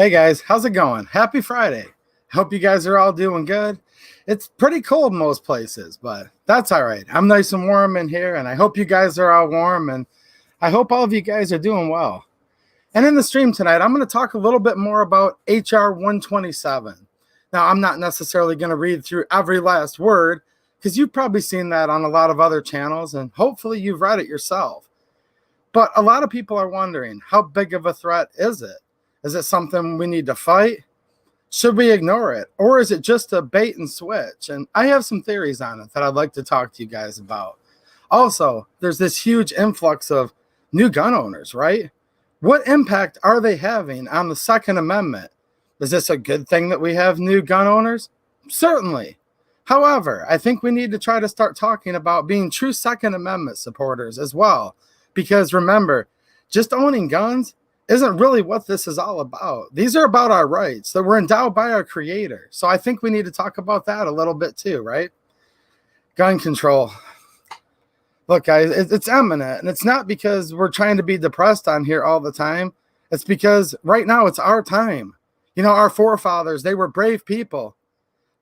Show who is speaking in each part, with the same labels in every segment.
Speaker 1: Hey guys, how's it going? Happy Friday. Hope you guys are all doing good. It's pretty cold most places, but that's all right. I'm nice and warm in here, and I hope you guys are all warm, and I hope all of you guys are doing well. And in the stream tonight, I'm going to talk a little bit more about HR 127. Now, I'm not necessarily going to read through every last word because you've probably seen that on a lot of other channels, and hopefully you've read it yourself. But a lot of people are wondering, how big of a threat is it? Is it something we need to fight? Should we ignore it? Or is it just a bait and switch? And I have some theories on it that I'd like to talk to you guys about. Also, there's this huge influx of new gun owners, right? What impact are they having on the Second Amendment? Is this a good thing that we have new gun owners? Certainly. However, I think we need to try to start talking about being true Second Amendment supporters as well. Because remember, just owning guns isn't really what this is all about. These are about our rights that were endowed by our creator. So I think we need to talk about that a little bit too, right? Gun control. Look, guys, it's imminent. And it's not because we're trying to be depressed on here all the time. It's because right now it's our time. You know, our forefathers, they were brave people.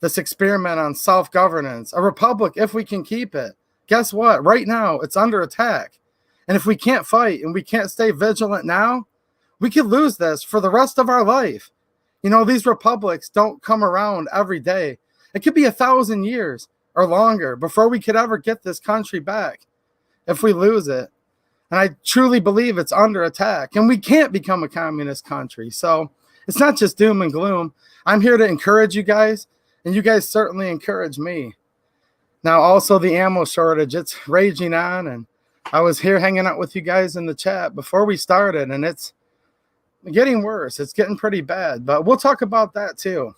Speaker 1: This experiment on self-governance, a republic, if we can keep it. Guess what? Right now, it's under attack. And if we can't fight and we can't stay vigilant now, we could lose this for the rest of our life. You know, these republics don't come around every day. It could be 1,000 years or longer before we could ever get this country back if we lose it. And I truly believe it's under attack, and we can't become a communist country. So it's not just doom and gloom. I'm here to encourage you guys, and you guys certainly encourage me. Now, also the ammo shortage, it's raging on, and I was here hanging out with you guys in the chat before we started, and it's getting worse. It's getting pretty bad, but we'll talk about that too.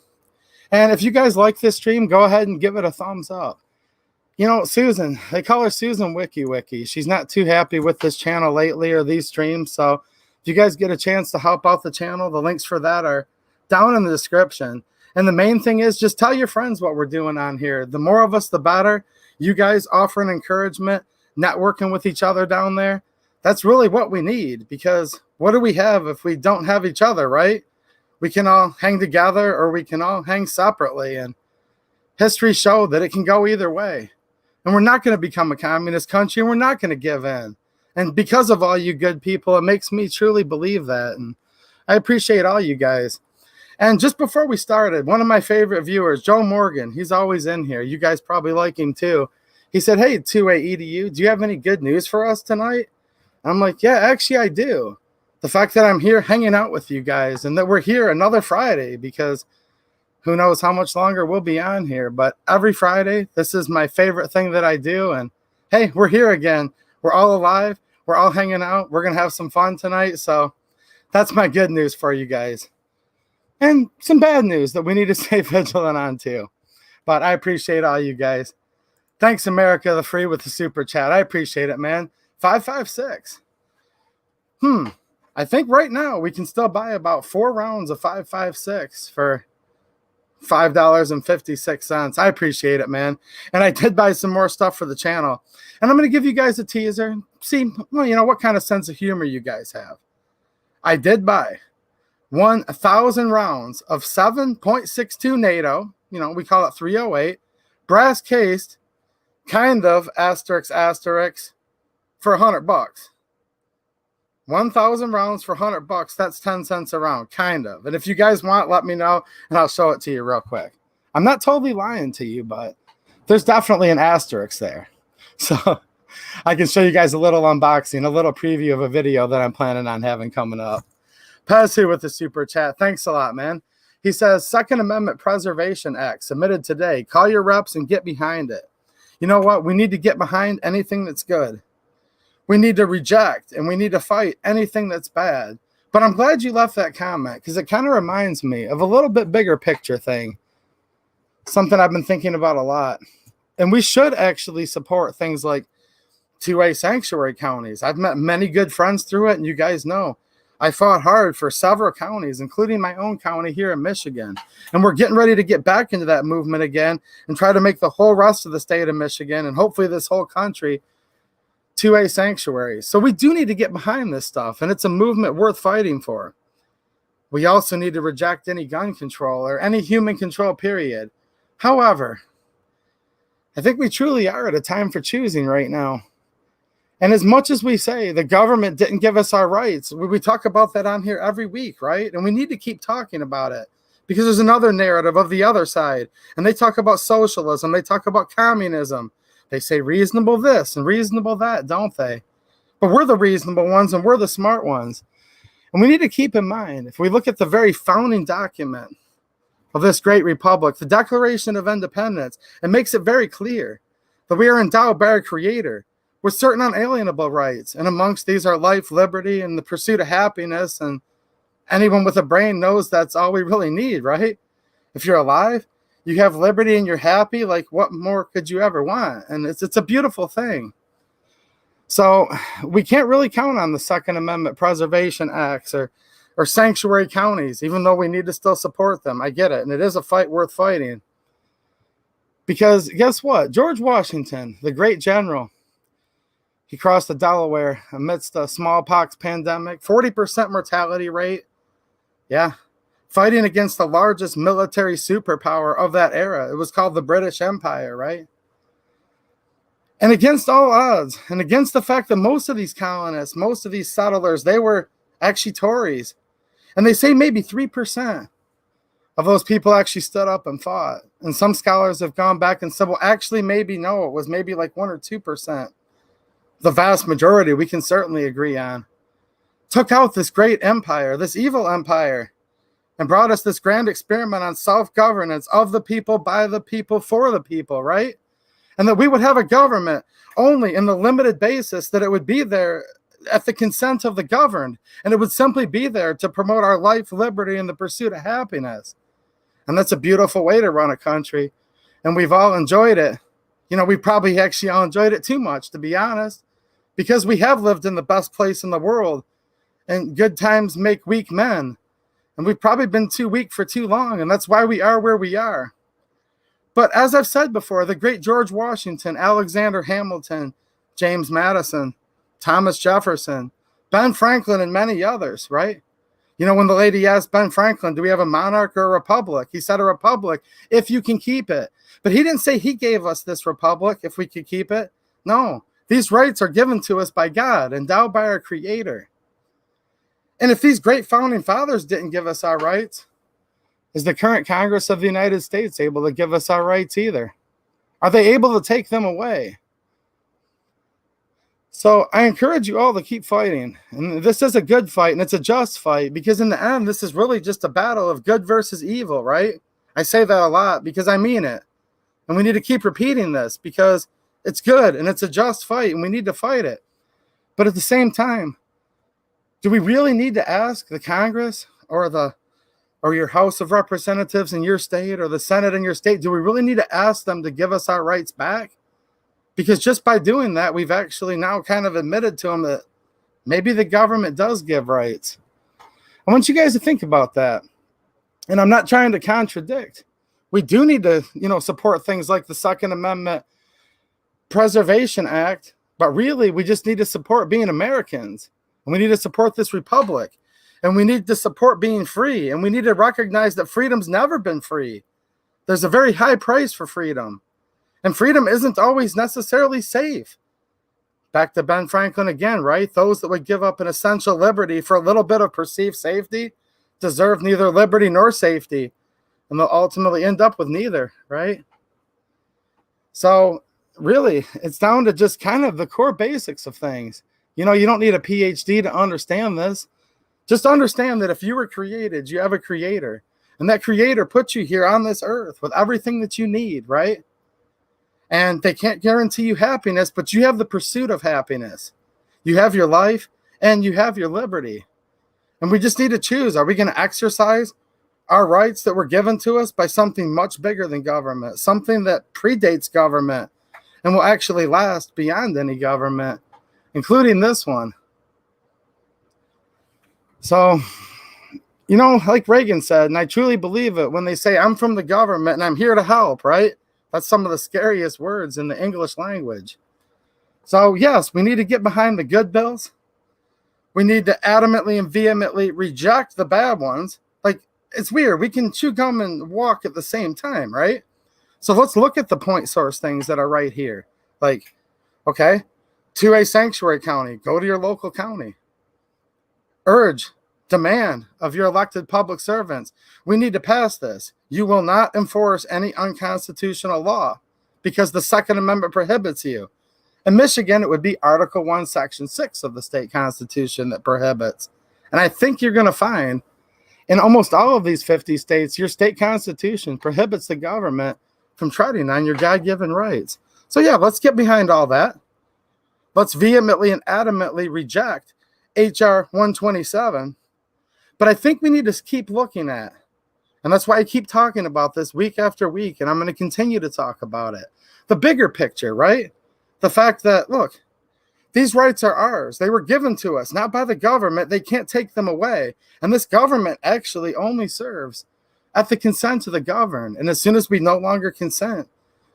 Speaker 1: And if you guys like this stream, go ahead and give it a thumbs up. You know, Susan, they call her Susan Wiki. She's not too happy with this channel lately or these streams. So if you guys get a chance to help out the channel, the links for that are down in the description. And the main thing is just tell your friends what we're doing on here. The more of us, the better. You guys offering encouragement, networking with each other down there. That's really what we need, because what do we have if we don't have each other, right? We can all hang together or we can all hang separately. And history showed that it can go either way. And we're not going to become a communist country, and we're not going to give in. And because of all you good people, it makes me truly believe that. And I appreciate all you guys. And just before we started, one of my favorite viewers, Joe Morgan, he's always in here. You guys probably like him too. He said, "Hey, 2A EDU, do you have any good news for us tonight?" I'm like, yeah, actually I do. The fact that I'm here hanging out with you guys and that we're here another Friday, because who knows how much longer we'll be on here. But every Friday, this is my favorite thing that I do. And hey, we're here again. We're all alive. We're all hanging out. We're going to have some fun tonight. So that's my good news for you guys. And some bad news that we need to stay vigilant on too. But I appreciate all you guys. Thanks, America the Free, with the super chat. I appreciate it, man. 5.56. I think right now we can still buy about 4 rounds of 5.56 for $5.56. I appreciate it, man. And I did buy some more stuff for the channel. And I'm going to give you guys a teaser. See, well, you know, what kind of sense of humor you guys have. I did buy 1,000 rounds of 7.62 NATO. You know, we call it 308. Brass cased, kind of, asterisk, for $100. 1,000 rounds for $100. That's 10 cents a round, kind of. And if you guys want, let me know, and I'll show it to you real quick. I'm not totally lying to you, but there's definitely an asterisk there. So I can show you guys a little unboxing, a little preview of a video that I'm planning on having coming up. Pez here with the super chat. Thanks a lot, man. He says, Second Amendment Preservation Act submitted today. Call your reps and get behind it. You know what? We need to get behind anything that's good. We need to reject and we need to fight anything that's bad. But I'm glad you left that comment, because it kind of reminds me of a little bit bigger picture thing. Something I've been thinking about a lot. And we should actually support things like 2A sanctuary counties. I've met many good friends through it, and you guys know I fought hard for several counties, including my own county here in Michigan. And we're getting ready to get back into that movement again and try to make the whole rest of the state of Michigan, and hopefully this whole country, 2A sanctuaries. So we do need to get behind this stuff, and it's a movement worth fighting for. We also need to reject any gun control or any human control, period. However, I think we truly are at a time for choosing right now. And as much as we say the government didn't give us our rights, we talk about that on here every week, right? And we need to keep talking about it because there's another narrative of the other side. And they talk about socialism. They talk about communism. They say reasonable this and reasonable that, don't they? But we're the reasonable ones and we're the smart ones. And we need to keep in mind, if we look at the very founding document of this great republic, the Declaration of Independence, it makes it very clear that we are endowed by our Creator with certain unalienable rights. And amongst these are life, liberty, and the pursuit of happiness. And anyone with a brain knows that's all we really need, right? If you're alive, you have liberty and you're happy, like what more could you ever want? And it's a beautiful thing. So we can't really count on the Second Amendment Preservation Acts or sanctuary counties, even though we need to still support them. I get it. And it is a fight worth fighting. Because guess what? George Washington, the great general, he crossed the Delaware amidst a smallpox pandemic, 40% mortality rate. Yeah. Fighting against the largest military superpower of that era. It was called the British Empire, right? And against all odds, and against the fact that most of these colonists, most of these settlers, they were actually Tories. And they say maybe 3% of those people actually stood up and fought. And some scholars have gone back and said, well, actually, maybe no, it was maybe like 1 or 2%. The vast majority, we can certainly agree on, took out this great empire, this evil empire, and brought us this grand experiment on self-governance of the people, by the people, for the people, right? And that we would have a government only in the limited basis that it would be there at the consent of the governed. And it would simply be there to promote our life, liberty, and the pursuit of happiness. And that's a beautiful way to run a country. And we've all enjoyed it. You know, we probably actually all enjoyed it too much, to be honest, because we have lived in the best place in the world. And good times make weak men. And we've probably been too weak for too long. And that's why we are where we are. But as I've said before, the great George Washington, Alexander Hamilton, James Madison, Thomas Jefferson, Ben Franklin, and many others, right? You know, when the lady asked Ben Franklin, do we have a monarch or a republic? He said a republic, if you can keep it. But he didn't say he gave us this republic if we could keep it. No, these rights are given to us by God, endowed by our Creator. And if these great founding fathers didn't give us our rights, is the current Congress of the United States able to give us our rights either? Are they able to take them away? So I encourage you all to keep fighting. And this is a good fight, and it's a just fight, because in the end, this is really just a battle of good versus evil, right? I say that a lot because I mean it. And we need to keep repeating this because it's good and it's a just fight, and we need to fight it. But at the same time, do we really need to ask the Congress or your House of Representatives in your state or the Senate in your state, do we really need to ask them to give us our rights back? Because just by doing that, we've actually now kind of admitted to them that maybe the government does give rights. I want you guys to think about that. And I'm not trying to contradict. We do need to, support things like the Second Amendment Preservation Act, but really we just need to support being Americans. And we need to support this republic. And we need to support being free. And we need to recognize that freedom's never been free. There's a very high price for freedom. And freedom isn't always necessarily safe. Back to Ben Franklin again, right? Those that would give up an essential liberty for a little bit of perceived safety deserve neither liberty nor safety. And they'll ultimately end up with neither, right? So really, it's down to just kind of the core basics of things. You don't need a PhD to understand this. Just understand that if you were created, you have a Creator. And that Creator put you here on this earth with everything that you need, right? And they can't guarantee you happiness, but you have the pursuit of happiness. You have your life and you have your liberty. And we just need to choose. Are we going to exercise our rights that were given to us by something much bigger than government, something that predates government and will actually last beyond any government, including this one? So, like Reagan said, and I truly believe it when they say, I'm from the government and I'm here to help, right? That's some of the scariest words in the English language. So, yes, we need to get behind the good bills. We need to adamantly and vehemently reject the bad ones. Like, it's weird. We can chew gum and walk at the same time, right? So let's look at the point source things that are right here. Like, okay, to a sanctuary county, go to your local county. Urge, demand of your elected public servants. We need to pass this. You will not enforce any unconstitutional law because the Second Amendment prohibits you. In Michigan, it would be Article 1, Section 6 of the state constitution that prohibits. And I think you're going to find in almost all of these 50 states, your state constitution prohibits the government from treading on your God-given rights. So yeah, let's get behind all that. Let's vehemently and adamantly reject H.R. 127. But I think we need to keep looking at, and that's why I keep talking about this week after week, and I'm going to continue to talk about it. The bigger picture, right? The fact that, look, these rights are ours. They were given to us, not by the government. They can't take them away. And this government actually only serves at the consent of the governed. And as soon as we no longer consent,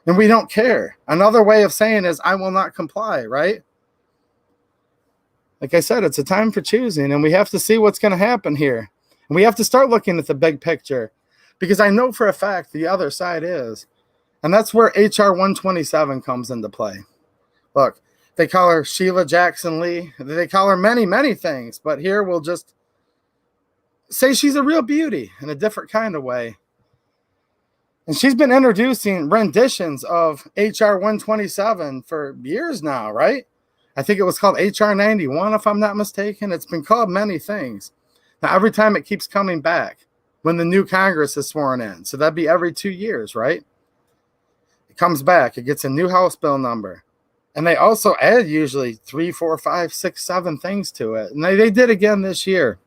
Speaker 1: and we don't care, another way of saying is, I will not comply, right? Like I said, it's a time for choosing, and we have to see what's going to happen here. And we have to start looking at the big picture, because I know for a fact the other side is. And that's where H.R. 127 comes into play. Look, they call her Sheila Jackson Lee. They call her many, many things. But here we'll just say she's a real beauty in a different kind of way. And she's been introducing renditions of H.R. 127 for years now, right? I think it was called H.R. 91, if I'm not mistaken. It's been called many things. Now, every time it keeps coming back when the new Congress is sworn in. So that'd be every 2 years, right? It comes back. It gets a new House bill number. And they also add usually 3, 4, 5, 6, 7 things to it. And they did again this year.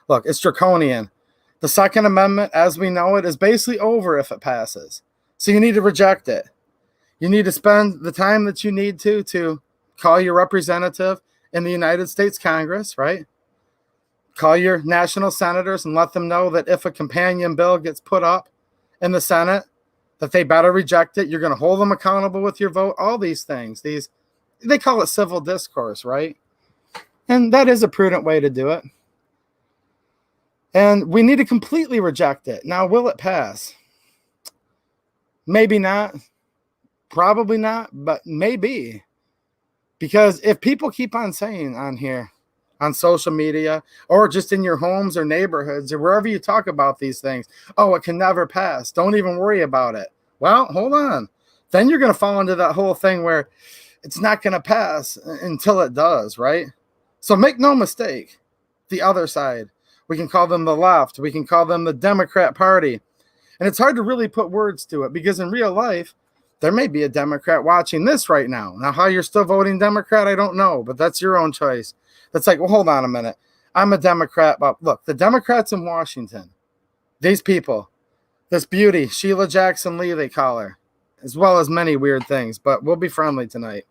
Speaker 1: Look, it's draconian. The Second Amendment, as we know it, is basically over if it passes. So you need to reject it. You need to spend the time that you need to call your representative in the United States Congress, right? Call your national senators and let them know that if a companion bill gets put up in the Senate, that they better reject it. You're going to hold them accountable with your vote. All these things, they call it civil discourse, right? And that is a prudent way to do it. And we need to completely reject it. Now, will it pass? Maybe not. Probably not, but maybe. Because if people keep on saying on here, on social media, or just in your homes or neighborhoods or wherever you talk about these things, oh, it can never pass. Don't even worry about it. Well, hold on. Then you're going to fall into that whole thing where it's not going to pass until it does, right? So make no mistake, the other side, we can call them the left. We can call them the Democrat Party. And it's hard to really put words to it because in real life, there may be a Democrat watching this right now. Now, how you're still voting Democrat, I don't know, but that's your own choice. That's like, well, hold on a minute. I'm a Democrat, but look, the Democrats in Washington, these people, this beauty, Sheila Jackson Lee, they call her, as well as many weird things, but we'll be friendly tonight.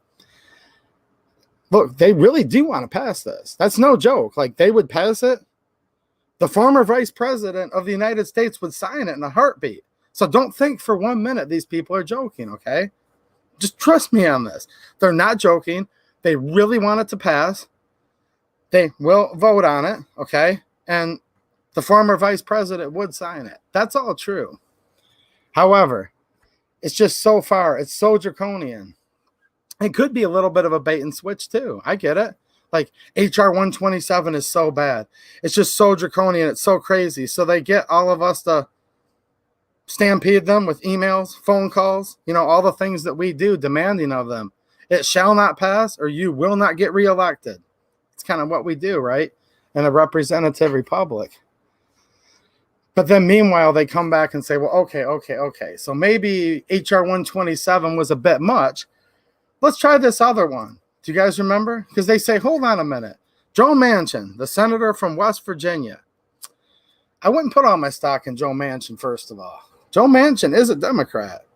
Speaker 1: Look, they really do want to pass this. That's no joke. Like, they would pass it. The former vice president of the United States would sign it in a heartbeat. So don't think for 1 minute these people are joking, okay? Just trust me on this. They're not joking. They really want it to pass. They will vote on it, okay? And the former vice president would sign it. That's all true. However, it's just so far, it's so draconian. It could be a little bit of a bait and switch too. I get it. Like H.R. 127 is so bad. It's just so draconian. It's so crazy. So they get all of us to stampede them with emails, phone calls, all the things that we do demanding of them. It shall not pass or you will not get reelected. It's kind of what we do, right? In a representative republic. But then meanwhile, they come back and say, well, okay. So maybe H.R. 127 was a bit much. Let's try this other one. Do you guys remember? Because they say, hold on a minute. Joe Manchin, the senator from West Virginia. I wouldn't put all my stock in Joe Manchin, first of all. Joe Manchin is a Democrat,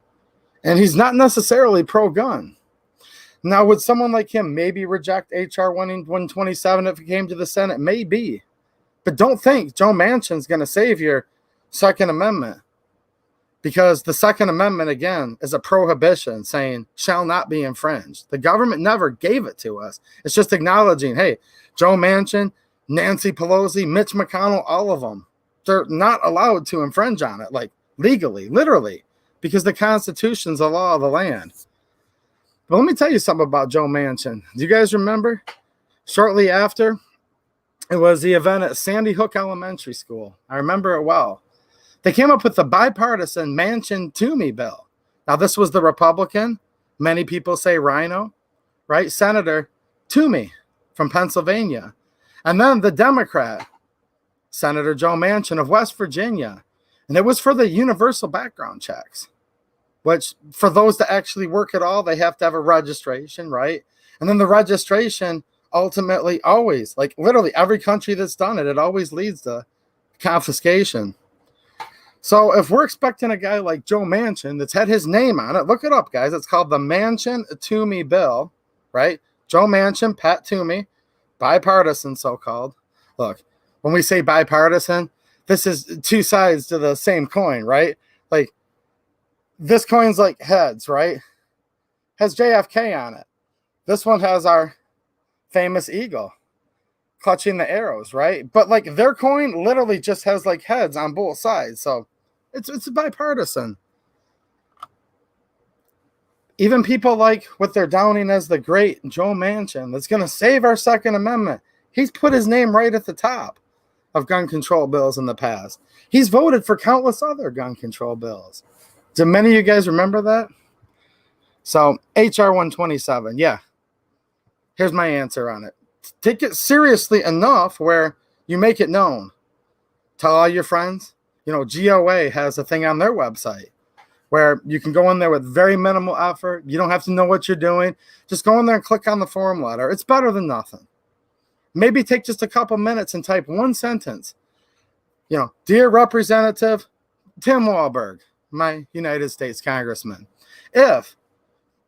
Speaker 1: and he's not necessarily pro-gun. Now, would someone like him maybe reject H.R. 127 if it came to the Senate? Maybe. But don't think Joe Manchin's going to save your Second Amendment. because the Second Amendment, again, is a prohibition saying shall not be infringed. The government never gave it to us. It's just acknowledging, hey, Joe Manchin, Nancy Pelosi, Mitch McConnell, all of them, they're not allowed to infringe on it, like legally, literally, because the Constitution's the law of the land. But let me tell you something about Joe Manchin. Do you guys remember? Shortly after, it was the event at Sandy Hook Elementary School. I remember it well. They came up with the bipartisan Manchin-Toomey bill. Now, this was the Republican, many people say Rhino, right? Senator Toomey from Pennsylvania. And then the Democrat, Senator Joe Manchin of West Virginia. And it was for the universal background checks, which for those that actually work at all, they have to have a registration, right? And then the registration ultimately always, like literally every country that's done it, it always leads to confiscation. So if we're expecting a guy like Joe Manchin that's had his name on it, look it up, guys. It's called the Manchin-Toomey bill, right? Joe Manchin, Pat Toomey, bipartisan so-called. Look, when we say bipartisan, this is two sides to the same coin, right? Like this coin's like heads, right? Has JFK on it. This one has our famous eagle clutching the arrows, right? But like their coin literally just has like heads on both sides. So it's bipartisan. Even people like what they're downing as the great Joe Manchin that's going to save our Second Amendment. He's put his name right at the top of gun control bills in the past. He's voted for countless other gun control bills. Do many of you guys remember that? So HR 127, yeah. Here's my answer on it. Take it seriously enough where you make it known. Tell all your friends. You know, GOA has a thing on their website where you can go in there with very minimal effort. You don't have to know what you're doing. Just go in there and click on the form letter. It's better than nothing. Maybe take just a couple minutes and type one sentence. You know, dear Representative Tim Walberg, my United States Congressman, if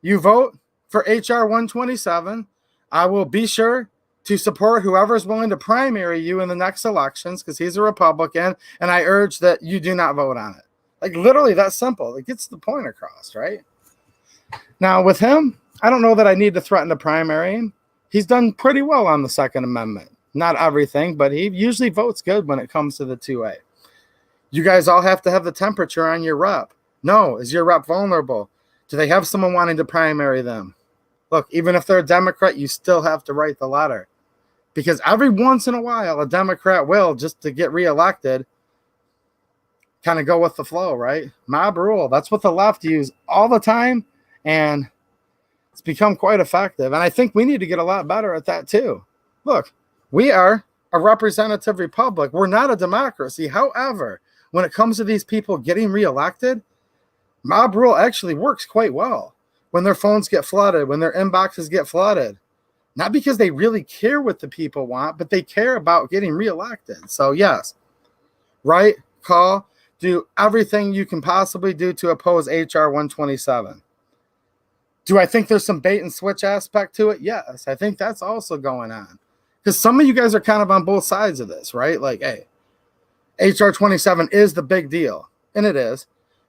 Speaker 1: you vote for HR 127, I will be sure to support whoever is willing to primary you in the next elections because he's a Republican, and I urge that you do not vote on it. Like literally that simple. It gets the point across, right? Now with him, I don't know that I need to threaten to primary him. He's done pretty well on the Second Amendment. Not everything, but he usually votes good when it comes to the 2A. You guys all have to have the temperature on your rep. No, is your rep vulnerable? Do they have someone wanting to primary them? Look, even if they're a Democrat, you still have to write the letter. Because every once in a while, a Democrat will, just to get reelected, kind of go with the flow, right? Mob rule. That's what the left use all the time, and it's become quite effective. And I think we need to get a lot better at that too. Look, we are a representative republic. We're not a democracy. However, when it comes to these people getting reelected, mob rule actually works quite well. When their phones get flooded, when their inboxes get flooded. Not because they really care what the people want, but they care about getting reelected. So yes, write, call, do everything you can possibly do to oppose HR 127. Do I think there's some bait and switch aspect to it? Yes, I think that's also going on. Because some of you guys are kind of on both sides of this, right? Like, hey, HR 27 is the big deal, and it is.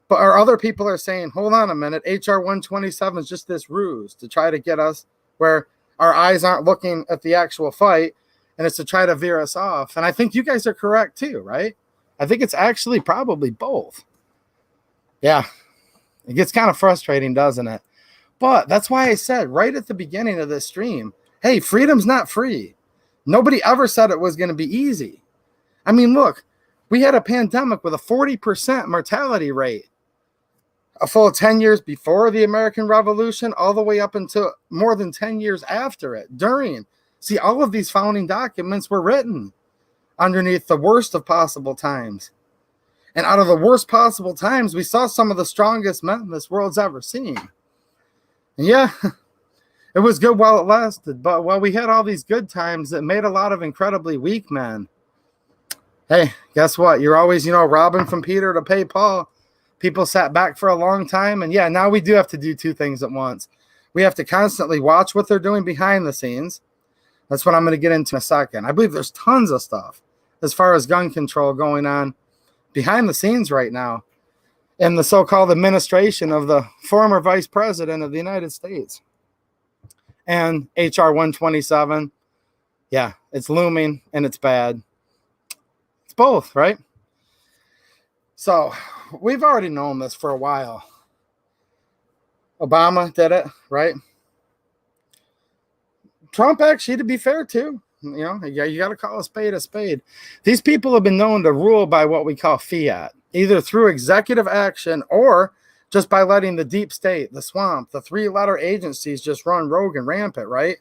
Speaker 1: But our other people are saying, hold on a minute, HR 127 is just this ruse to try to get us where our eyes aren't looking at the actual fight, and it's to try to veer us off. And I think you guys are correct too, right? I think it's actually probably both. Yeah, it gets kind of frustrating, doesn't it? But that's why I said right at the beginning of this stream, hey, freedom's not free. Nobody ever said it was going to be easy. I mean, look, we had a pandemic with a 40% mortality rate. A full 10 years before the American Revolution, all the way up until more than 10 years after it, during. See, all of these founding documents were written underneath the worst of possible times. And out of the worst possible times, we saw some of the strongest men this world's ever seen. And yeah, it was good while it lasted. But while we had all these good times, it made a lot of incredibly weak men. Hey, guess what? You're always, robbing from Peter to pay Paul. People sat back for a long time. And yeah, now we do have to do two things at once. We have to constantly watch what they're doing behind the scenes. That's what I'm going to get into in a second. I believe there's tons of stuff as far as gun control going on behind the scenes right now. in the so-called administration of the former vice president of the United States. And HR 127, yeah, it's looming and it's bad. It's both, right? So we've already known this for a while. Obama did it, right? Trump, actually, to be fair, too. You got to call a spade a spade. These people have been known to rule by what we call fiat, either through executive action or just by letting the deep state, the swamp, the three-letter agencies just run rogue and rampant, right?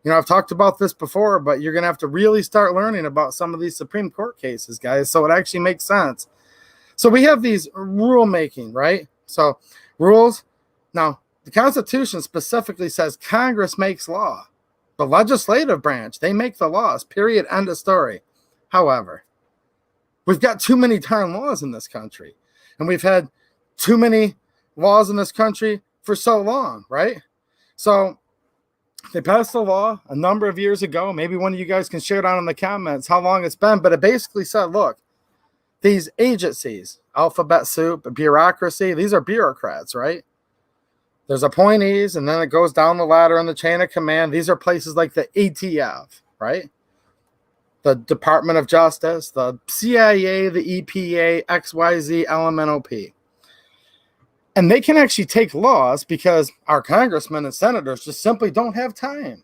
Speaker 1: I've talked about this before, but you're going to have to really start learning about some of these Supreme Court cases, guys, so it actually makes sense. So we have these rulemaking, right? So rules. Now, the Constitution specifically says Congress makes law. The legislative branch, they make the laws, period, end of story. However, we've got too many darn laws in this country. And we've had too many laws in this country for so long, right? So they passed a law a number of years ago. Maybe one of you guys can share down in the comments how long it's been. But it basically said, look, these agencies, alphabet soup, bureaucracy, these are bureaucrats, right? There's appointees, and then it goes down the ladder in the chain of command. These are places like the ATF, right? The Department of Justice, the CIA, the EPA, XYZ, LMNOP. And they can actually take laws because our congressmen and senators just simply don't have time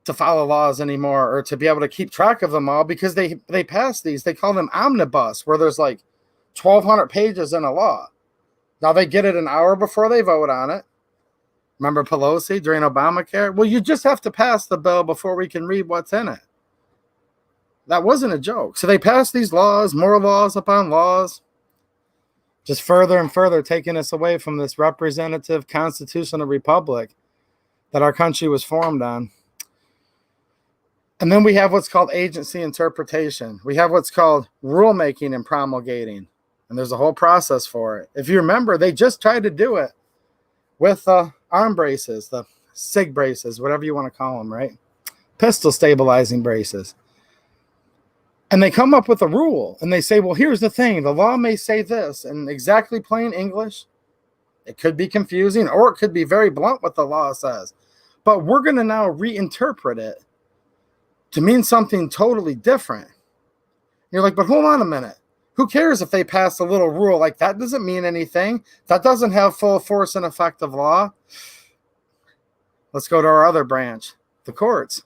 Speaker 1: to follow laws anymore or to be able to keep track of them all because they pass these. They call them omnibus, where there's like 1,200 pages in a law. Now they get it an hour before they vote on it. Remember Pelosi during Obamacare? Well, you just have to pass the bill before we can read what's in it. That wasn't a joke. So they passed these laws, more laws upon laws, just further and further taking us away from this representative constitutional republic that our country was formed on. And then we have what's called agency interpretation. We have what's called rulemaking and promulgating. And there's a whole process for it. If you remember, they just tried to do it with arm braces, the SIG braces, whatever you want to call them, right? Pistol stabilizing braces. And they come up with a rule. And they say, well, here's the thing. The law may say this in exactly plain English. It could be confusing, or it could be very blunt what the law says. But we're going to now reinterpret it to mean something totally different. You're like, but hold on a minute. Who cares if they pass a little rule like that? Doesn't mean anything. That doesn't have full force and effect of law. Let's go to our other branch, the courts.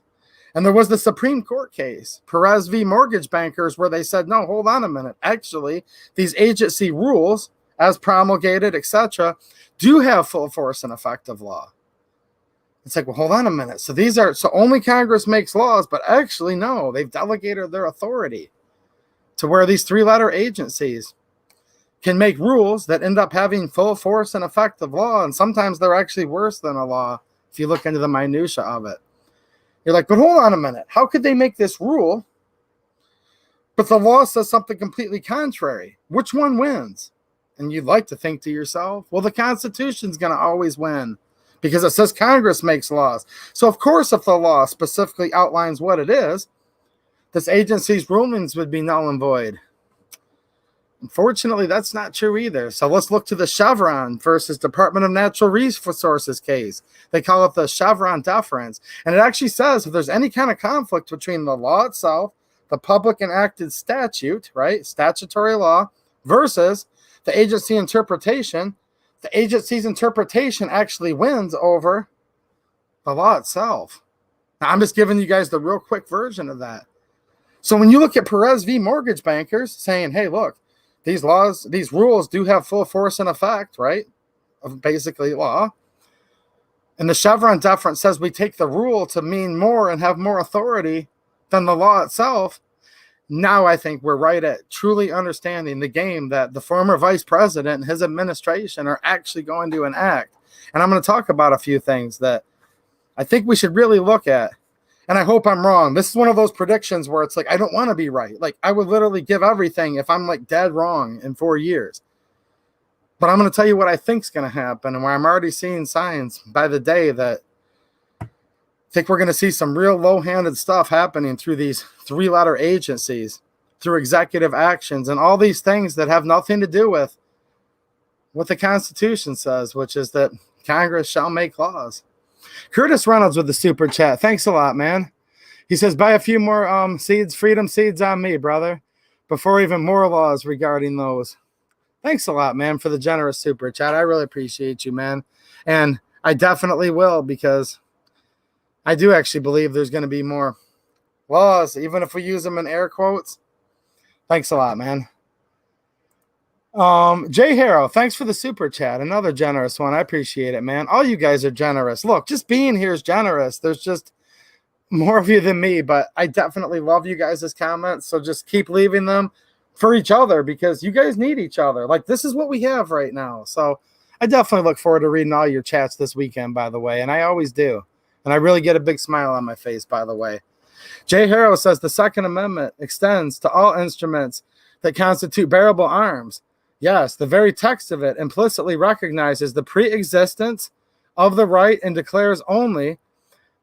Speaker 1: And there was the Supreme Court case, Perez v. Mortgage Bankers, where they said, no, hold on a minute. Actually, these agency rules, as promulgated, etc., do have full force and effect of law. It's like, well, hold on a minute. So only Congress makes laws, but actually, no, they've delegated their authority to where these three-letter agencies can make rules that end up having full force and effect of law, and sometimes they're actually worse than a law if you look into the minutia of it. You're like, but hold on a minute. How could they make this rule, but the law says something completely contrary? Which one wins? And you'd like to think to yourself, well, the Constitution's going to always win because it says Congress makes laws. So, of course, if the law specifically outlines what it is, this agency's rulings would be null and void. Unfortunately, that's not true either. So let's look to the Chevron versus Department of Natural Resources case. They call it the Chevron deference. And it actually says if there's any kind of conflict between the law itself, the public enacted statute, right, statutory law, versus the agency interpretation, the agency's interpretation actually wins over the law itself. Now, I'm just giving you guys the real quick version of that. So when you look at Perez v. Mortgage Bankers saying, hey, look, these laws, these rules do have full force and effect, right, of basically law. And the Chevron deference says we take the rule to mean more and have more authority than the law itself. Now I think we're right at truly understanding the game that the former vice president and his administration are actually going to enact. And I'm going to talk about a few things that I think we should really look at. And I hope I'm wrong. This is one of those predictions where it's like, I don't want to be right. Like, I would literally give everything if I'm like dead wrong in 4 years. But I'm going to tell you what I think is going to happen and where I'm already seeing signs by the day that I think we're going to see some real low-handed stuff happening through these three-letter agencies through executive actions and all these things that have nothing to do with what the Constitution says, which is that Congress shall make laws. Curtis Reynolds with the super chat. Thanks a lot, man. He says, buy a few more seeds, freedom seeds on me, brother, before even more laws regarding those. Thanks a lot, man, for the generous super chat. I really appreciate you, man. And I definitely will, because I do actually believe there's going to be more laws, even if we use them in air quotes. Thanks a lot, man. Jay Harrow, thanks for the super chat. Another generous one. I appreciate it, man. All you guys are generous. Look, just being here is generous. There's just more of you than me, but I definitely love you guys' comments. So just keep leaving them for each other, because you guys need each other. Like, this is what we have right now. So I definitely look forward to reading all your chats this weekend, by the way. And I always do. And I really get a big smile on my face, by the way. Jay Harrow says the Second Amendment extends to all instruments that constitute bearable arms. Yes, the very text of it implicitly recognizes the pre-existence of the right and declares only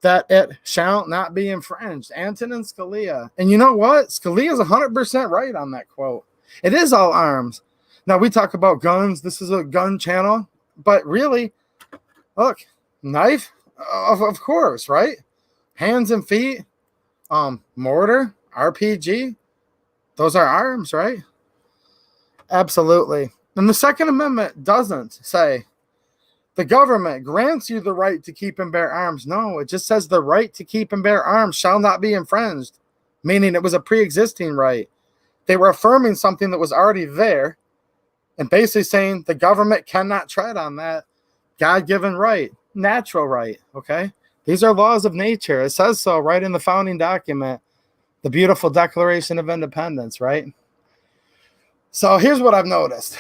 Speaker 1: that it shall not be infringed. Antonin Scalia. And you know what? Scalia is 100% right on that quote. It is all arms. Now, we talk about guns. This is a gun channel. But really, look, knife, of course, right? Hands and feet, mortar, RPG. Those are arms, right? Absolutely. And the Second Amendment doesn't say the government grants you the right to keep and bear arms. No, it just says the right to keep and bear arms shall not be infringed, meaning it was a pre-existing right. They were affirming something that was already there and basically saying the government cannot tread on that God-given right, natural right, okay? These are laws of nature. It says so right in the founding document, the beautiful Declaration of Independence, right? So here's what I've noticed.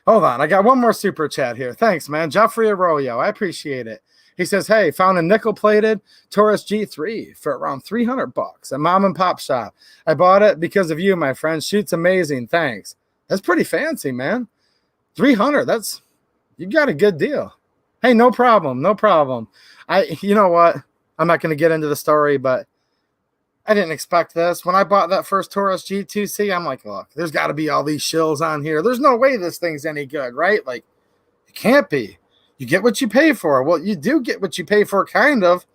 Speaker 1: Hold on. I got one more super chat here. Thanks, man. Jeffrey Arroyo. I appreciate it. He says, hey, found a nickel-plated Taurus G3 for around $300 at mom and pop shop. I bought it because of you, my friend. Shoots amazing. Thanks. That's pretty fancy, man. 300. That's, you got a good deal. Hey, no problem. No problem. You know what? I'm not going to get into the story, but I didn't expect this. When I bought that first Taurus G2C, I'm like, look, there's got to be all these shills on here. There's no way this thing's any good, right? Like, it can't be. You get what you pay for. Well, you do get what you pay for, kind of,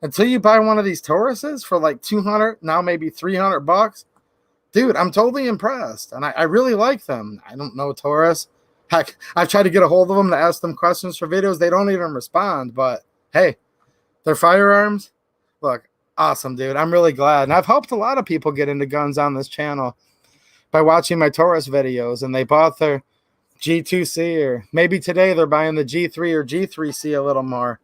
Speaker 1: until you buy one of these Tauruses for like 200, now maybe $300. Dude, I'm totally impressed, and I really like them. I don't know Taurus. Heck, I've tried to get a hold of them to ask them questions for videos. They don't even respond, but hey, they're firearms. Look, awesome, dude. I'm really glad. And I've helped a lot of people get into guns on this channel by watching my Taurus videos, and they bought their G2C, or maybe today they're buying the G3 or G3C a little more.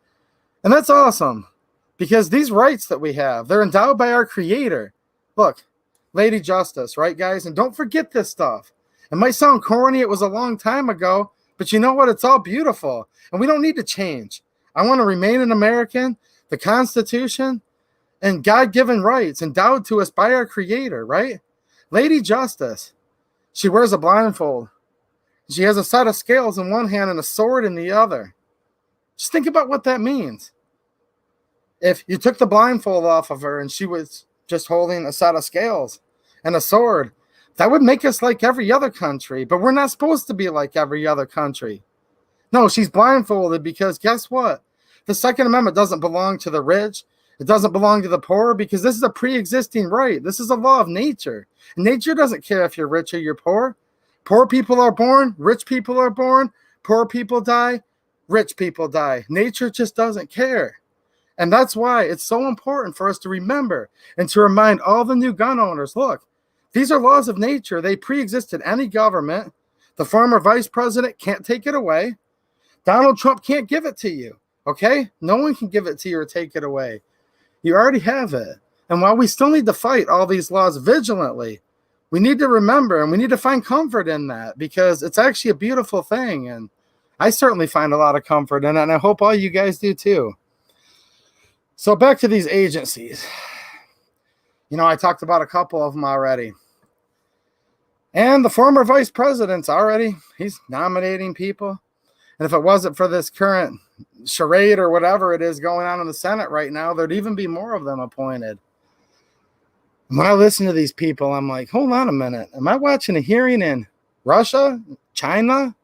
Speaker 1: And that's awesome, because these rights that we have, they're endowed by our Creator. Look, Lady Justice, right, guys? And don't forget this stuff. It might sound corny. It was a long time ago, but you know what? It's all beautiful, and we don't need to change. I want to remain an American. The Constitution and God-given rights endowed to us by our Creator, right? Lady Justice, she wears a blindfold. She has a set of scales in one hand and a sword in the other. Just think about what that means. If you took the blindfold off of her and she was just holding a set of scales and a sword, that would make us like every other country, but we're not supposed to be like every other country. No, she's blindfolded because guess what? The Second Amendment doesn't belong to the rich. It doesn't belong to the poor, because this is a pre-existing right. This is a law of nature. And nature doesn't care if you're rich or you're poor. Poor people are born. Rich people are born. Poor people die. Rich people die. Nature just doesn't care. And that's why it's so important for us to remember and to remind all the new gun owners, look, these are laws of nature. They pre-existed any government. The former vice president can't take it away. Donald Trump can't give it to you. Okay? No one can give it to you or take it away. You already have it. And while we still need to fight all these laws vigilantly, we need to remember and we need to find comfort in that, because it's actually a beautiful thing. And I certainly find a lot of comfort in it, and I hope all you guys do too. So back to these agencies. You know, I talked about a couple of them already. And the former vice president's already, he's nominating people. And if it wasn't for this current charade or whatever it is going on in the Senate right now, there'd even be more of them appointed. When I listen to these people, I'm like, hold on a minute. Am I watching a hearing in Russia? China?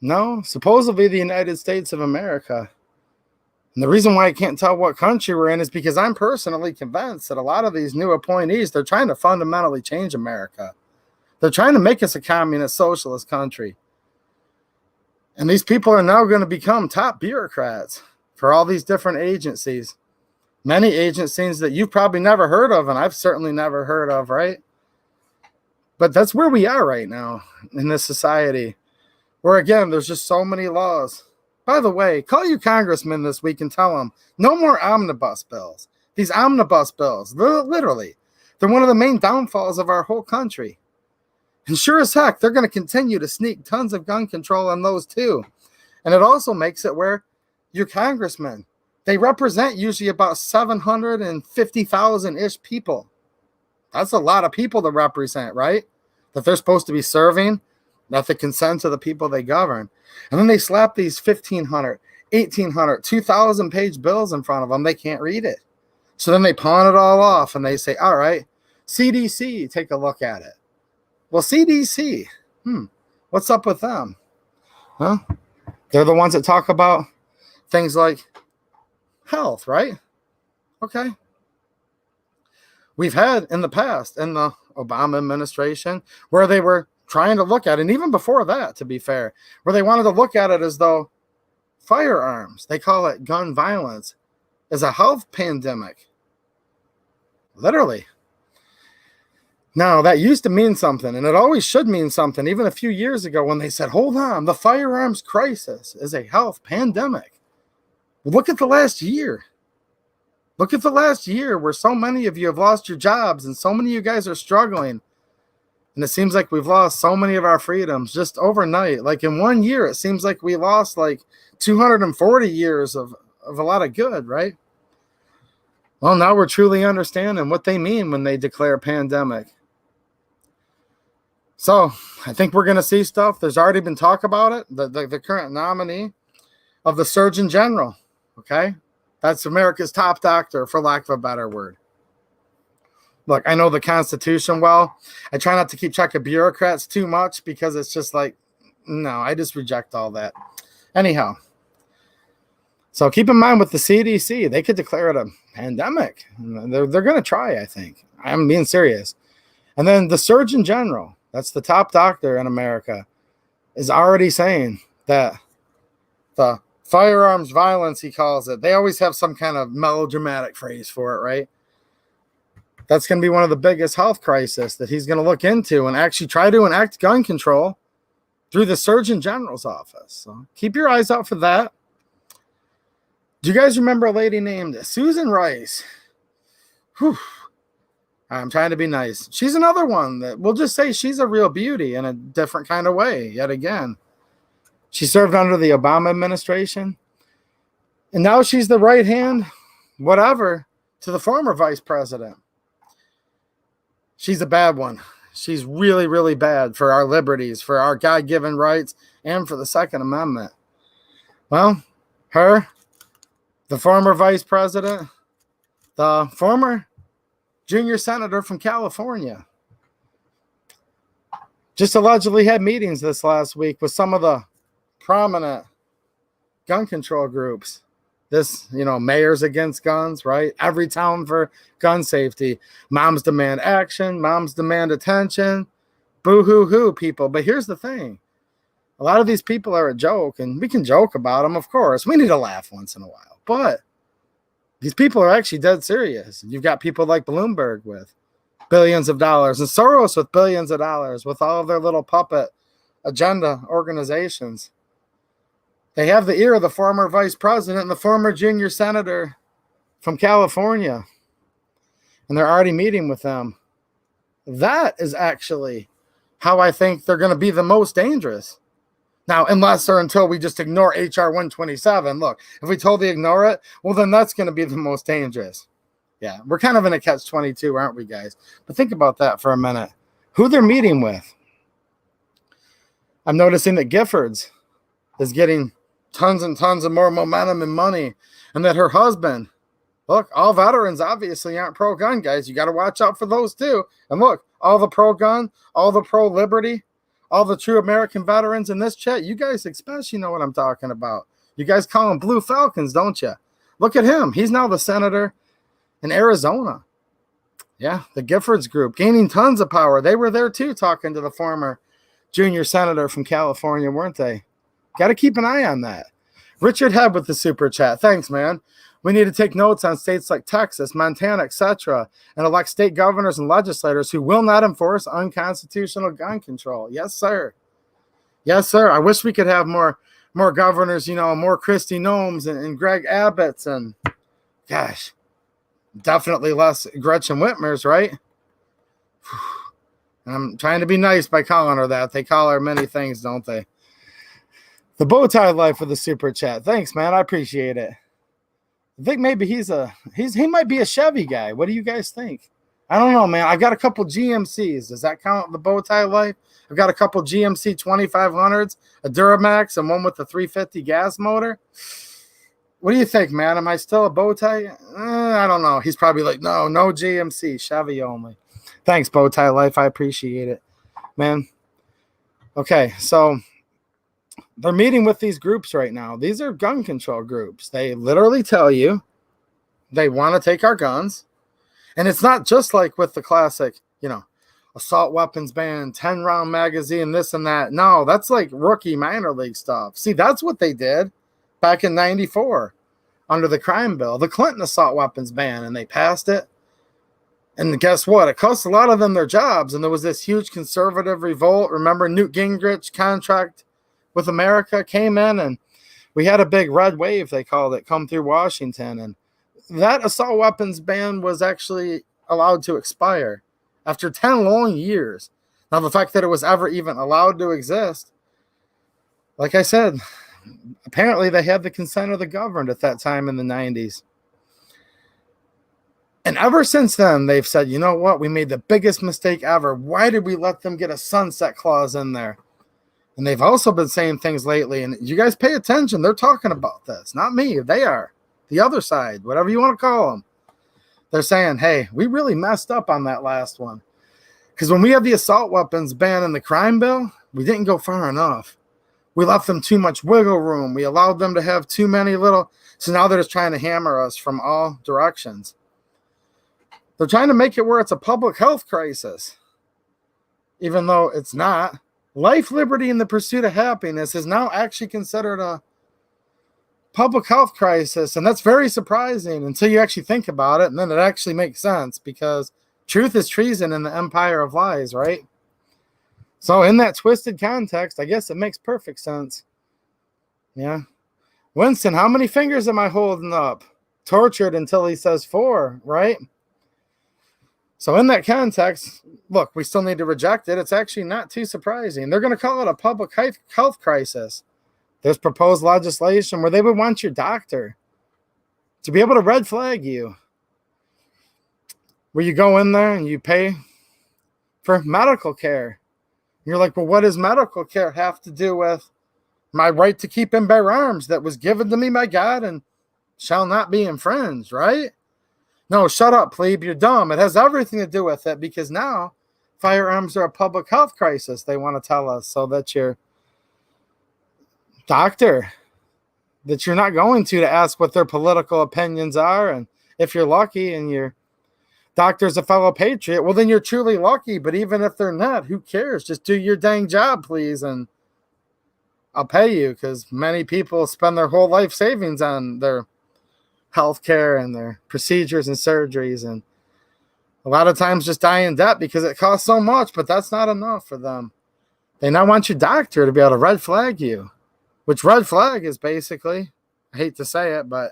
Speaker 1: No, supposedly the United States of America. And the reason why I can't tell what country we're in is because I'm personally convinced that a lot of these new appointees, they're trying to fundamentally change America. They're trying to make us a communist socialist country. And these people are now going to become top bureaucrats for all these different agencies. Many agencies that you've probably never heard of, and I've certainly never heard of, right? But that's where we are right now in this society, where, again, there's just so many laws. By the way, call your congressman this week and tell them no more omnibus bills. These omnibus bills, literally, they're one of the main downfalls of our whole country. And sure as heck, they're going to continue to sneak tons of gun control on those too. And it also makes it where your congressmen, they represent usually about 750,000-ish people. That's a lot of people to represent, right? That they're supposed to be serving at the consent of the people they govern. And then they slap these 1,500, 1,800, 2,000-page bills in front of them. They can't read it. So then they pawn it all off and they say, all right, CDC, take a look at it. Well, CDC, what's up with them? Huh? They're the ones that talk about things like health, right? Okay. We've had in the past, in the Obama administration, where they were trying to look at it, and even before that, to be fair, where they wanted to look at it as though firearms, they call it gun violence, is a health pandemic. Literally. Now, that used to mean something, and it always should mean something, even a few years ago when they said, hold on, the firearms crisis is a health pandemic. Look at the last year. Look at the last year where so many of you have lost your jobs and so many of you guys are struggling. And it seems like we've lost so many of our freedoms just overnight. Like in 1 year, it seems like we lost like 240 years of a lot of good, right? Well, now we're truly understanding what they mean when they declare pandemic. So I think we're going to see stuff. There's already been talk about it. The current nominee of the Surgeon General, okay? That's America's top doctor, for lack of a better word. Look, I know the Constitution well. I try not to keep track of bureaucrats too much because it's just like, no, I just reject all that. Anyhow, so keep in mind with the CDC, they could declare it a pandemic. They're going to try, I think. I'm being serious. And then the Surgeon General, that's the top doctor in America, is already saying that the firearms violence, he calls it, they always have some kind of melodramatic phrase for it, right? That's going to be one of the biggest health crises that he's going to look into and actually try to enact gun control through the Surgeon General's office. So keep your eyes out for that. Do you guys remember a lady named Susan Rice? Whew. I'm trying to be nice. She's another one that we'll just say she's a real beauty in a different kind of way, yet again. She served under the Obama administration. And now she's the right hand, whatever, to the former vice president. She's a bad one. She's really, really bad for our liberties, for our God-given rights, and for the Second Amendment. Well, her, the former vice president, the former junior senator from California, just allegedly had meetings this last week with some of the prominent gun control groups. This, mayors against guns, right? Every town for gun safety. Moms demand action. Moms demand attention. Boo-hoo-hoo, people. But here's the thing. A lot of these people are a joke, and we can joke about them, of course. We need to laugh once in a while. But these people are actually dead serious. You've got people like Bloomberg with billions of dollars and Soros with billions of dollars with all of their little puppet agenda organizations. They have the ear of the former vice president and the former junior senator from California. And they're already meeting with them. That is actually how I think they're going to be the most dangerous. Now, unless or until we just ignore HR 127. Look, if we totally ignore it, well, then that's going to be the most dangerous. Yeah, we're kind of in a catch-22, aren't we, guys? But think about that for a minute. Who they're meeting with. I'm noticing that Giffords is getting tons and tons of more momentum and money, and that her husband Look, all veterans obviously aren't pro-gun, guys. You got to watch out for those too. And look, all the pro-gun, all the pro-liberty, all the true American veterans in this chat, you guys especially know what I'm talking about. You guys call them Blue Falcons, don't you? Look at him. He's now the senator in Arizona. Yeah, the Giffords group, gaining tons of power. They were there too, talking to the former junior senator from California, weren't they? Got to keep an eye on that. Richard Hebb with the super chat. Thanks, man. We need to take notes on states like Texas, Montana, etc., and elect state governors and legislators who will not enforce unconstitutional gun control. Yes, sir. Yes, sir. I wish we could have more governors, more Kristi Noems and Greg Abbotts and, gosh, definitely less Gretchen Whitmer's, right? And I'm trying to be nice by calling her that. They call her many things, don't they? The Bowtie Life with the super chat. Thanks, man. I appreciate it. I think maybe he might be a Chevy guy. What do you guys think? I don't know, man. I've got a couple GMCs. Does that count the Bowtie Life? I've got a couple GMC 2500s, a Duramax, and one with the 350 gas motor. What do you think, man? Am I still a Bowtie? I don't know. He's probably like, no GMC, Chevy only. Thanks, Bowtie Life. I appreciate it, man. Okay, so they're meeting with these groups right now. These are gun control groups. They literally tell you they want to take our guns. And it's not just like with the classic, assault weapons ban, 10-round magazine, this and that. No, that's like rookie minor league stuff. See, that's what they did back in 94 under the crime bill, the Clinton assault weapons ban, and they passed it. And guess what? It cost a lot of them their jobs, and there was this huge conservative revolt. Remember Newt Gingrich contract with America came in, and we had a big red wave, they called it, come through Washington. And that assault weapons ban was actually allowed to expire after 10 long years. Now, the fact that it was ever even allowed to exist, like I said, apparently they had the consent of the governed at that time in the 90s. And ever since then, they've said, you know what? We made the biggest mistake ever. Why did we let them get a sunset clause in there? And they've also been saying things lately, and you guys pay attention. They're talking about this. Not me. They are. The other side, whatever you want to call them. They're saying, hey, we really messed up on that last one. Because when we had the assault weapons ban in the crime bill, we didn't go far enough. We left them too much wiggle room. We allowed them to have too many little. So now they're just trying to hammer us from all directions. They're trying to make it where it's a public health crisis, even though it's not. Life, liberty, and the pursuit of happiness is now actually considered a public health crisis. And that's very surprising until you actually think about it. And then it actually makes sense because truth is treason in the empire of lies, right? So in that twisted context, I guess it makes perfect sense. Yeah. Winston, how many fingers am I holding up? Tortured until he says 4, right? So in that context, look, we still need to reject it. It's actually not too surprising. They're going to call it a public health crisis. There's proposed legislation where they would want your doctor to be able to red flag you. Where you go in there and you pay for medical care. And you're like, well, what does medical care have to do with my right to keep and bear arms that was given to me by God and shall not be infringed, right? No, shut up, plebe. You're dumb. It has everything to do with it because now firearms are a public health crisis, they want to tell us, so that your doctor, that you're not going to ask what their political opinions are. And if you're lucky and your doctor's a fellow patriot, well, then you're truly lucky. But even if they're not, who cares? Just do your dang job, please, and I'll pay you, because many people spend their whole life savings on their healthcare and their procedures and surgeries, and a lot of times just die in debt because it costs so much. But that's not enough for them. They now want your doctor to be able to red flag you, which red flag is basically, I hate to say it, but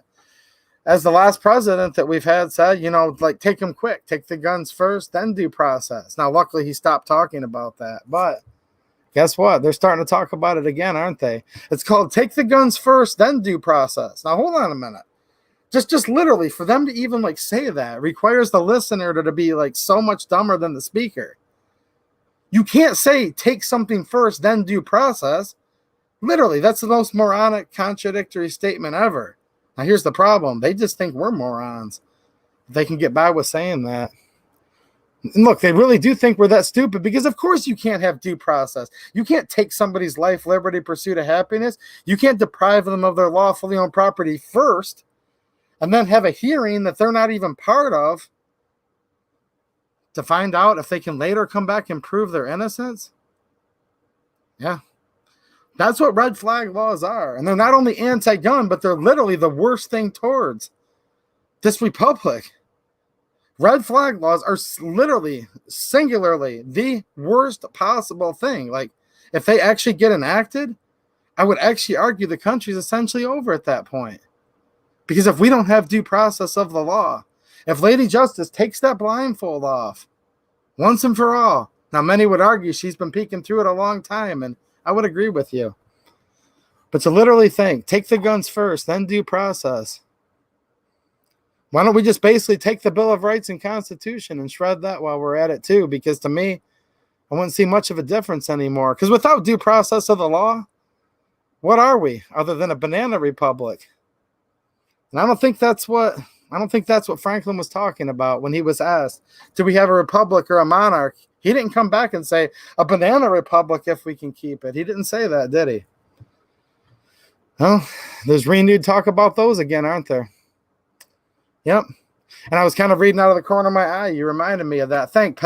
Speaker 1: as the last president that we've had said, like, take them quick, take the guns first, then due process. Now, luckily he stopped talking about that, but guess what? They're starting to talk about it again, aren't they? It's called take the guns first, then due process. Now, hold on a minute. Just literally, for them to even like say that requires the listener to be like so much dumber than the speaker. You can't say take something first, then due process. Literally, that's the most moronic, contradictory statement ever. Now, here's the problem. They just think we're morons. They can get by with saying that. And look, they really do think we're that stupid because, of course, you can't have due process. You can't take somebody's life, liberty, pursuit of happiness. You can't deprive them of their lawfully owned property first and then have a hearing that they're not even part of to find out if they can later come back and prove their innocence. Yeah. That's what red flag laws are. And they're not only anti-gun, but they're literally the worst thing towards this republic. Red flag laws are literally, singularly, the worst possible thing. Like, if they actually get enacted, I would actually argue the country's essentially over at that point. Because if we don't have due process of the law, if Lady Justice takes that blindfold off once and for all, now many would argue she's been peeking through it a long time, and I would agree with you. But to literally think, take the guns first, then due process. Why don't we just basically take the Bill of Rights and Constitution and shred that while we're at it too? Because to me, I wouldn't see much of a difference anymore. Because without due process of the law, what are we other than a banana republic? And I don't think that's what Franklin was talking about when he was asked, do we have a republic or a monarch? He didn't come back and say a banana republic if we can keep it. He didn't say that, did he? Well, there's renewed talk about those again, aren't there? Yep. And I was kind of reading out of the corner of my eye. You reminded me of that. Thanks,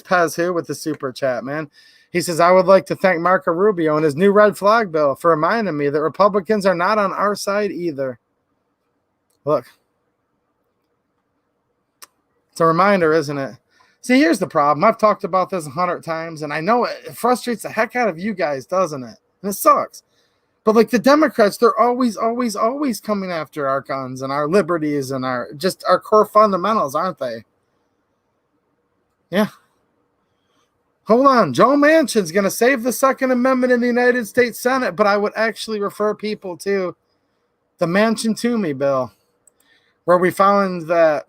Speaker 1: Pezhu, with the super chat, man. He says, I would like to thank Marco Rubio and his new red flag bill for reminding me that Republicans are not on our side either. Look. It's a reminder, isn't it? See, here's the problem. I've talked about this 100 times, and I know it frustrates the heck out of you guys, doesn't it? And it sucks. But like the Democrats, they're always coming after our guns and our liberties and our core fundamentals, aren't they? Yeah. Hold on. Joe Manchin's going to save the Second Amendment in the United States Senate, but I would actually refer people to the Manchin-Toomey bill, where we found that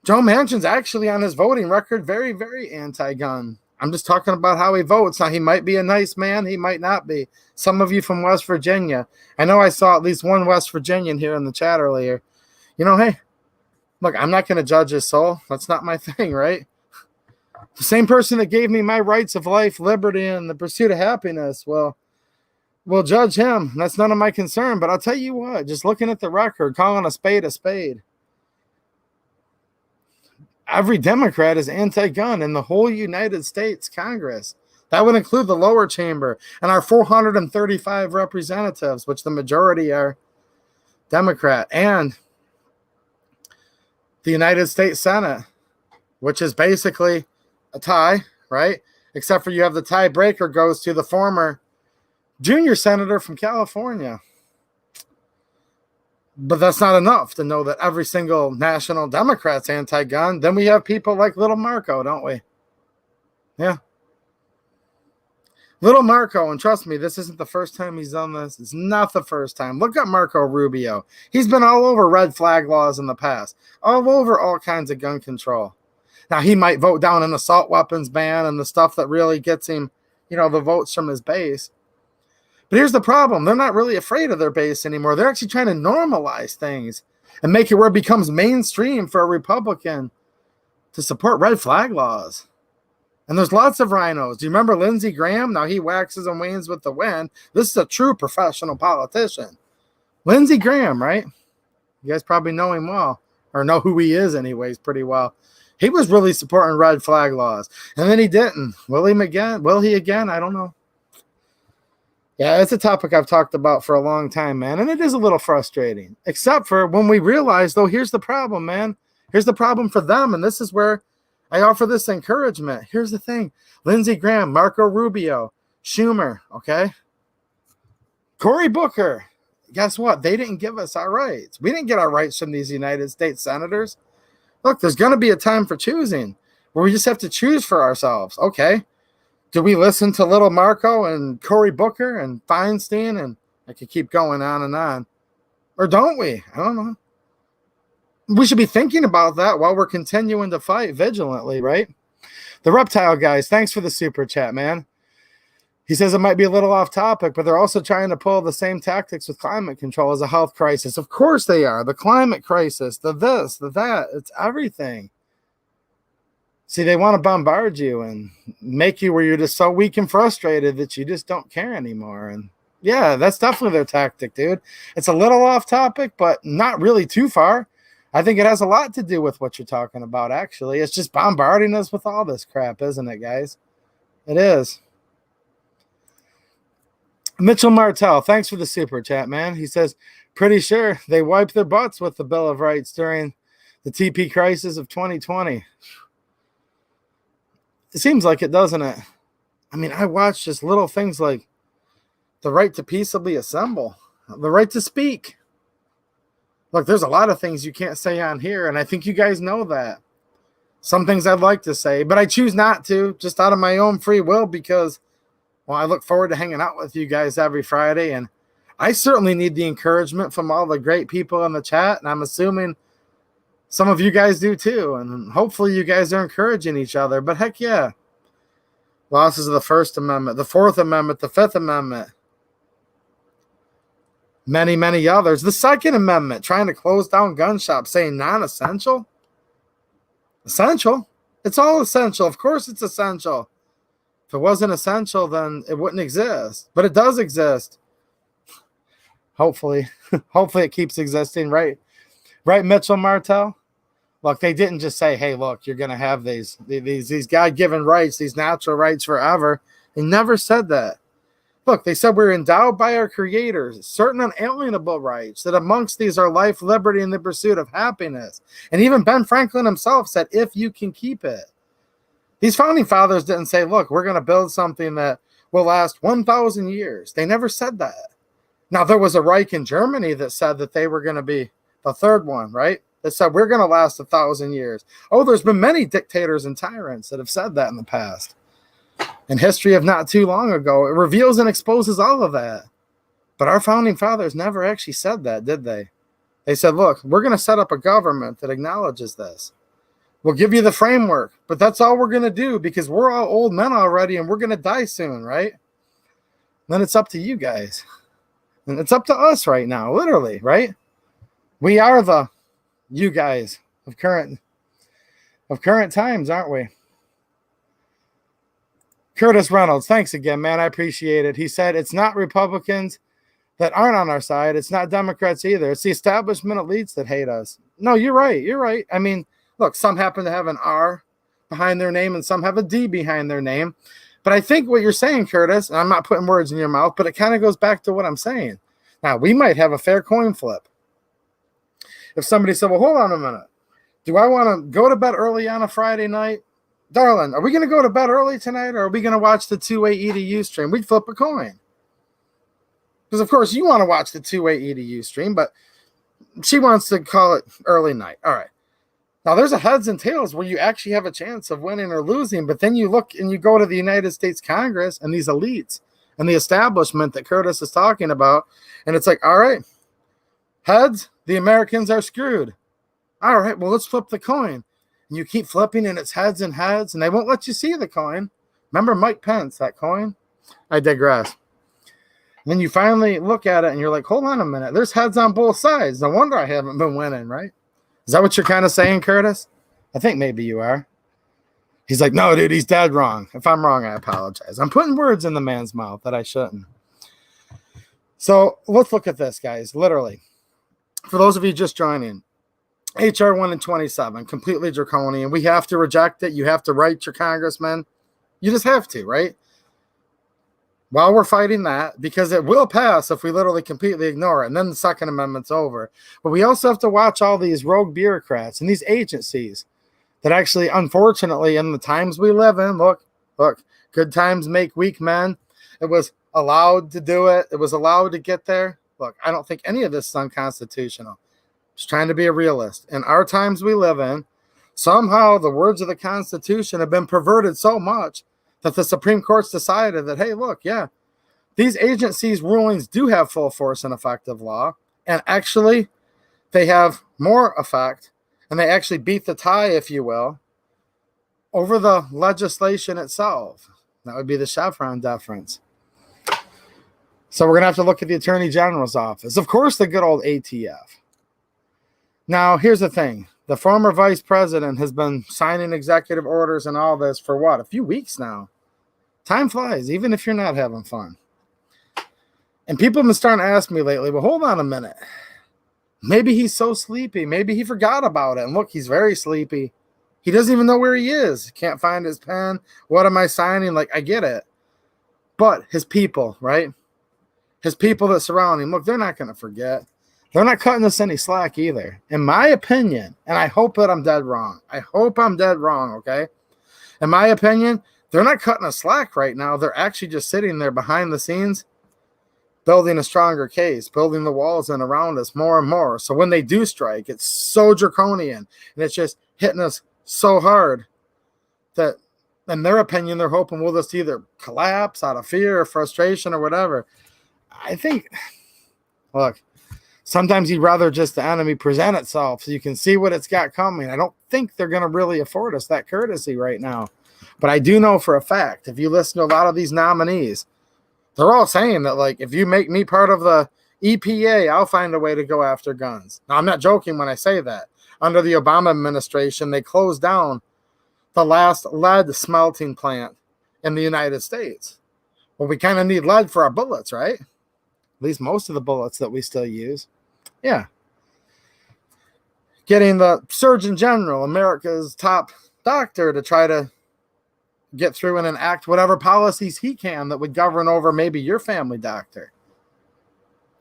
Speaker 1: Joe Manchin's actually on his voting record very, very anti-gun. I'm just talking about how he votes. Now, he might be a nice man. He might not be. Some of you from West Virginia. I know I saw at least one West Virginian here in the chat earlier. You know, hey, look, I'm not going to judge his soul. That's not my thing, right? The same person that gave me my rights of life, liberty, and the pursuit of happiness, well, we'll judge him. That's none of my concern. But I'll tell you what, just looking at the record, calling a spade a spade, every Democrat is anti-gun in the whole United States Congress. That would include the lower chamber and our 435 representatives, which the majority are Democrat, and the United States Senate, which is basically a tie, right? Except for you have the tiebreaker goes to the former junior senator from California. But that's not enough to know that every single national Democrat's anti-gun. Then we have people like Little Marco, don't we? Yeah. Little Marco, and trust me, this isn't the first time he's done this. It's not the first time. Look at Marco Rubio. He's been all over red flag laws in the past, all over all kinds of gun control. Now, he might vote down an assault weapons ban and the stuff that really gets him, the votes from his base. But here's the problem. They're not really afraid of their base anymore. They're actually trying to normalize things and make it where it becomes mainstream for a Republican to support red flag laws. And there's lots of rhinos. Do you remember Lindsey Graham? Now he waxes and wanes with the wind. This is a true professional politician. Lindsey Graham, right? You guys probably know him well, or know who he is anyways pretty well. He was really supporting red flag laws. And then he didn't. Will he again? I don't know. Yeah, it's a topic I've talked about for a long time, man, and it is a little frustrating, except for when we realize, though, here's the problem, man. Here's the problem for them, and this is where I offer this encouragement. Here's the thing. Lindsey Graham, Marco Rubio, Schumer, okay? Cory Booker, guess what? They didn't give us our rights. We didn't get our rights from these United States senators. Look, there's going to be a time for choosing where we just have to choose for ourselves, okay? Do we listen to Little Marco and Cory Booker and Feinstein? And I could keep going on and on. Or don't we? I don't know. We should be thinking about that while we're continuing to fight vigilantly, right? The Reptile guys, thanks for the super chat, man. He says it might be a little off topic, but they're also trying to pull the same tactics with climate control as a health crisis. Of course they are. The climate crisis, the this, the that, it's everything. See, they want to bombard you and make you where you're just so weak and frustrated that you just don't care anymore. And yeah, that's definitely their tactic, dude. It's a little off topic, but not really too far. I think it has a lot to do with what you're talking about, actually. It's just bombarding us with all this crap, isn't it, guys? It is. Mitchell Martell, thanks for the super chat, man. He says, pretty sure they wiped their butts with the Bill of Rights during the TP crisis of 2020. It seems like it, doesn't it? I mean, I watch just little things like the right to peaceably assemble, the right to speak. Look, there's a lot of things you can't say on here, and I think you guys know that. Some things I'd like to say, but I choose not to, just out of my own free will, because well, I look forward to hanging out with you guys every Friday, and I certainly need the encouragement from all the great people in the chat, and I'm assuming some of you guys do too, and hopefully you guys are encouraging each other. But heck yeah. Losses of the First Amendment, the Fourth Amendment, the Fifth Amendment, many, many others. The Second Amendment, trying to close down gun shops, saying non-essential. Essential? It's all essential. Of course it's essential. If it wasn't essential, then it wouldn't exist. But it does exist. Hopefully. Hopefully it keeps existing, right? Right, Mitchell Martell? Look, they didn't just say, hey, look, you're going to have these God-given rights, these natural rights forever. They never said that. Look, they said we're endowed by our creators certain unalienable rights, that amongst these are life, liberty, and the pursuit of happiness. And even Ben Franklin himself said, if you can keep it. These founding fathers didn't say, look, we're going to build something that will last 1,000 years. They never said that. Now, there was a Reich in Germany that said that they were going to be the third one, right? That said, we're going to last 1,000 years. Oh, there's been many dictators and tyrants that have said that in the past. In history of not too long ago, it reveals and exposes all of that. But our founding fathers never actually said that, did they? They said, look, we're going to set up a government that acknowledges this. We'll give you the framework, but that's all we're going to do because we're all old men already and we're going to die soon, right? Then it's up to you guys. And it's up to us right now, literally, right? We are the you guys of current times, aren't we? Curtis Reynolds, thanks again, man. I appreciate it. He said, it's not Republicans that aren't on our side. It's not Democrats either. It's the establishment elites that hate us. No, you're right. You're right. I mean, look, some happen to have an R behind their name and some have a D behind their name. But I think what you're saying, Curtis, and I'm not putting words in your mouth, but it kind of goes back to what I'm saying. Now, we might have a fair coin flip. If somebody said, well, hold on a minute. Do I want to go to bed early on a Friday night? Darling, are we going to go to bed early tonight or are we going to watch the two-way EDU stream? We'd flip a coin. Because, of course, you want to watch the two-way EDU stream, but she wants to call it early night. All right. Now, there's a heads and tails where you actually have a chance of winning or losing, but then you look and you go to the United States Congress and these elites and the establishment that Curtis is talking about, and it's like, all right, heads, the Americans are screwed. All right, well, let's flip the coin. And you keep flipping, and it's heads and heads, and they won't let you see the coin. Remember Mike Pence, that coin? I digress. And then you finally look at it, and you're like, hold on a minute. There's heads on both sides. No wonder I haven't been winning, right? Is that what you're kind of saying, Curtis? I think maybe you are. He's like, no, dude, he's dead wrong. If I'm wrong, I apologize. I'm putting words in the man's mouth that I shouldn't. So let's look at this, guys, literally. For those of you just joining, H.R. 1 and 27, completely draconian. We have to reject it. You have to write your congressman. You just have to, right? While we're fighting that, because it will pass if we literally completely ignore it, and then the Second Amendment's over. But we also have to watch all these rogue bureaucrats and these agencies that actually, unfortunately, in the times we live in, look, good times make weak men. It was allowed to do it. It was allowed to get there. Look, I don't think any of this is unconstitutional. Just trying to be a realist. In our times we live in, somehow the words of the Constitution have been perverted so much that the Supreme Court's decided that, hey, look, yeah, these agencies' rulings do have full force and effective law, and actually they have more effect, and they actually beat the tie, if you will, over the legislation itself. That would be the Chevron deference. So we're going to have to look at the Attorney General's office. Of course, the good old ATF. Now, here's the thing. The former vice president has been signing executive orders and all this for what? A few weeks now. Time flies, even if you're not having fun. And people have been starting to ask me lately, well, hold on a minute. Maybe he's so sleepy. Maybe he forgot about it. And look, he's very sleepy. He doesn't even know where he is. Can't find his pen. What am I signing? Like, I get it. But his people, right? His people that surround him, look, they're not going to forget. They're not cutting us any slack either. In my opinion, and I hope that I'm dead wrong. I hope I'm dead wrong, okay? In my opinion, they're not cutting us slack right now. They're actually just sitting there behind the scenes, building a stronger case, building the walls in around us more and more. So when they do strike, it's so draconian, and it's just hitting us so hard that, in their opinion, they're hoping we'll just either collapse out of fear or frustration or whatever. I think, look, sometimes you'd rather just the enemy present itself so you can see what it's got coming. I don't think they're going to really afford us that courtesy right now. But I do know for a fact, if you listen to a lot of these nominees, they're all saying that, like, if you make me part of the EPA, I'll find a way to go after guns. Now, I'm not joking when I say that. Under the Obama administration, they closed down the last lead smelting plant in the United States. Well, we kind of need lead for our bullets, right? At least most of the bullets that we still use. Yeah. Getting the Surgeon General, America's top doctor, to try to get through and enact whatever policies he can that would govern over maybe your family doctor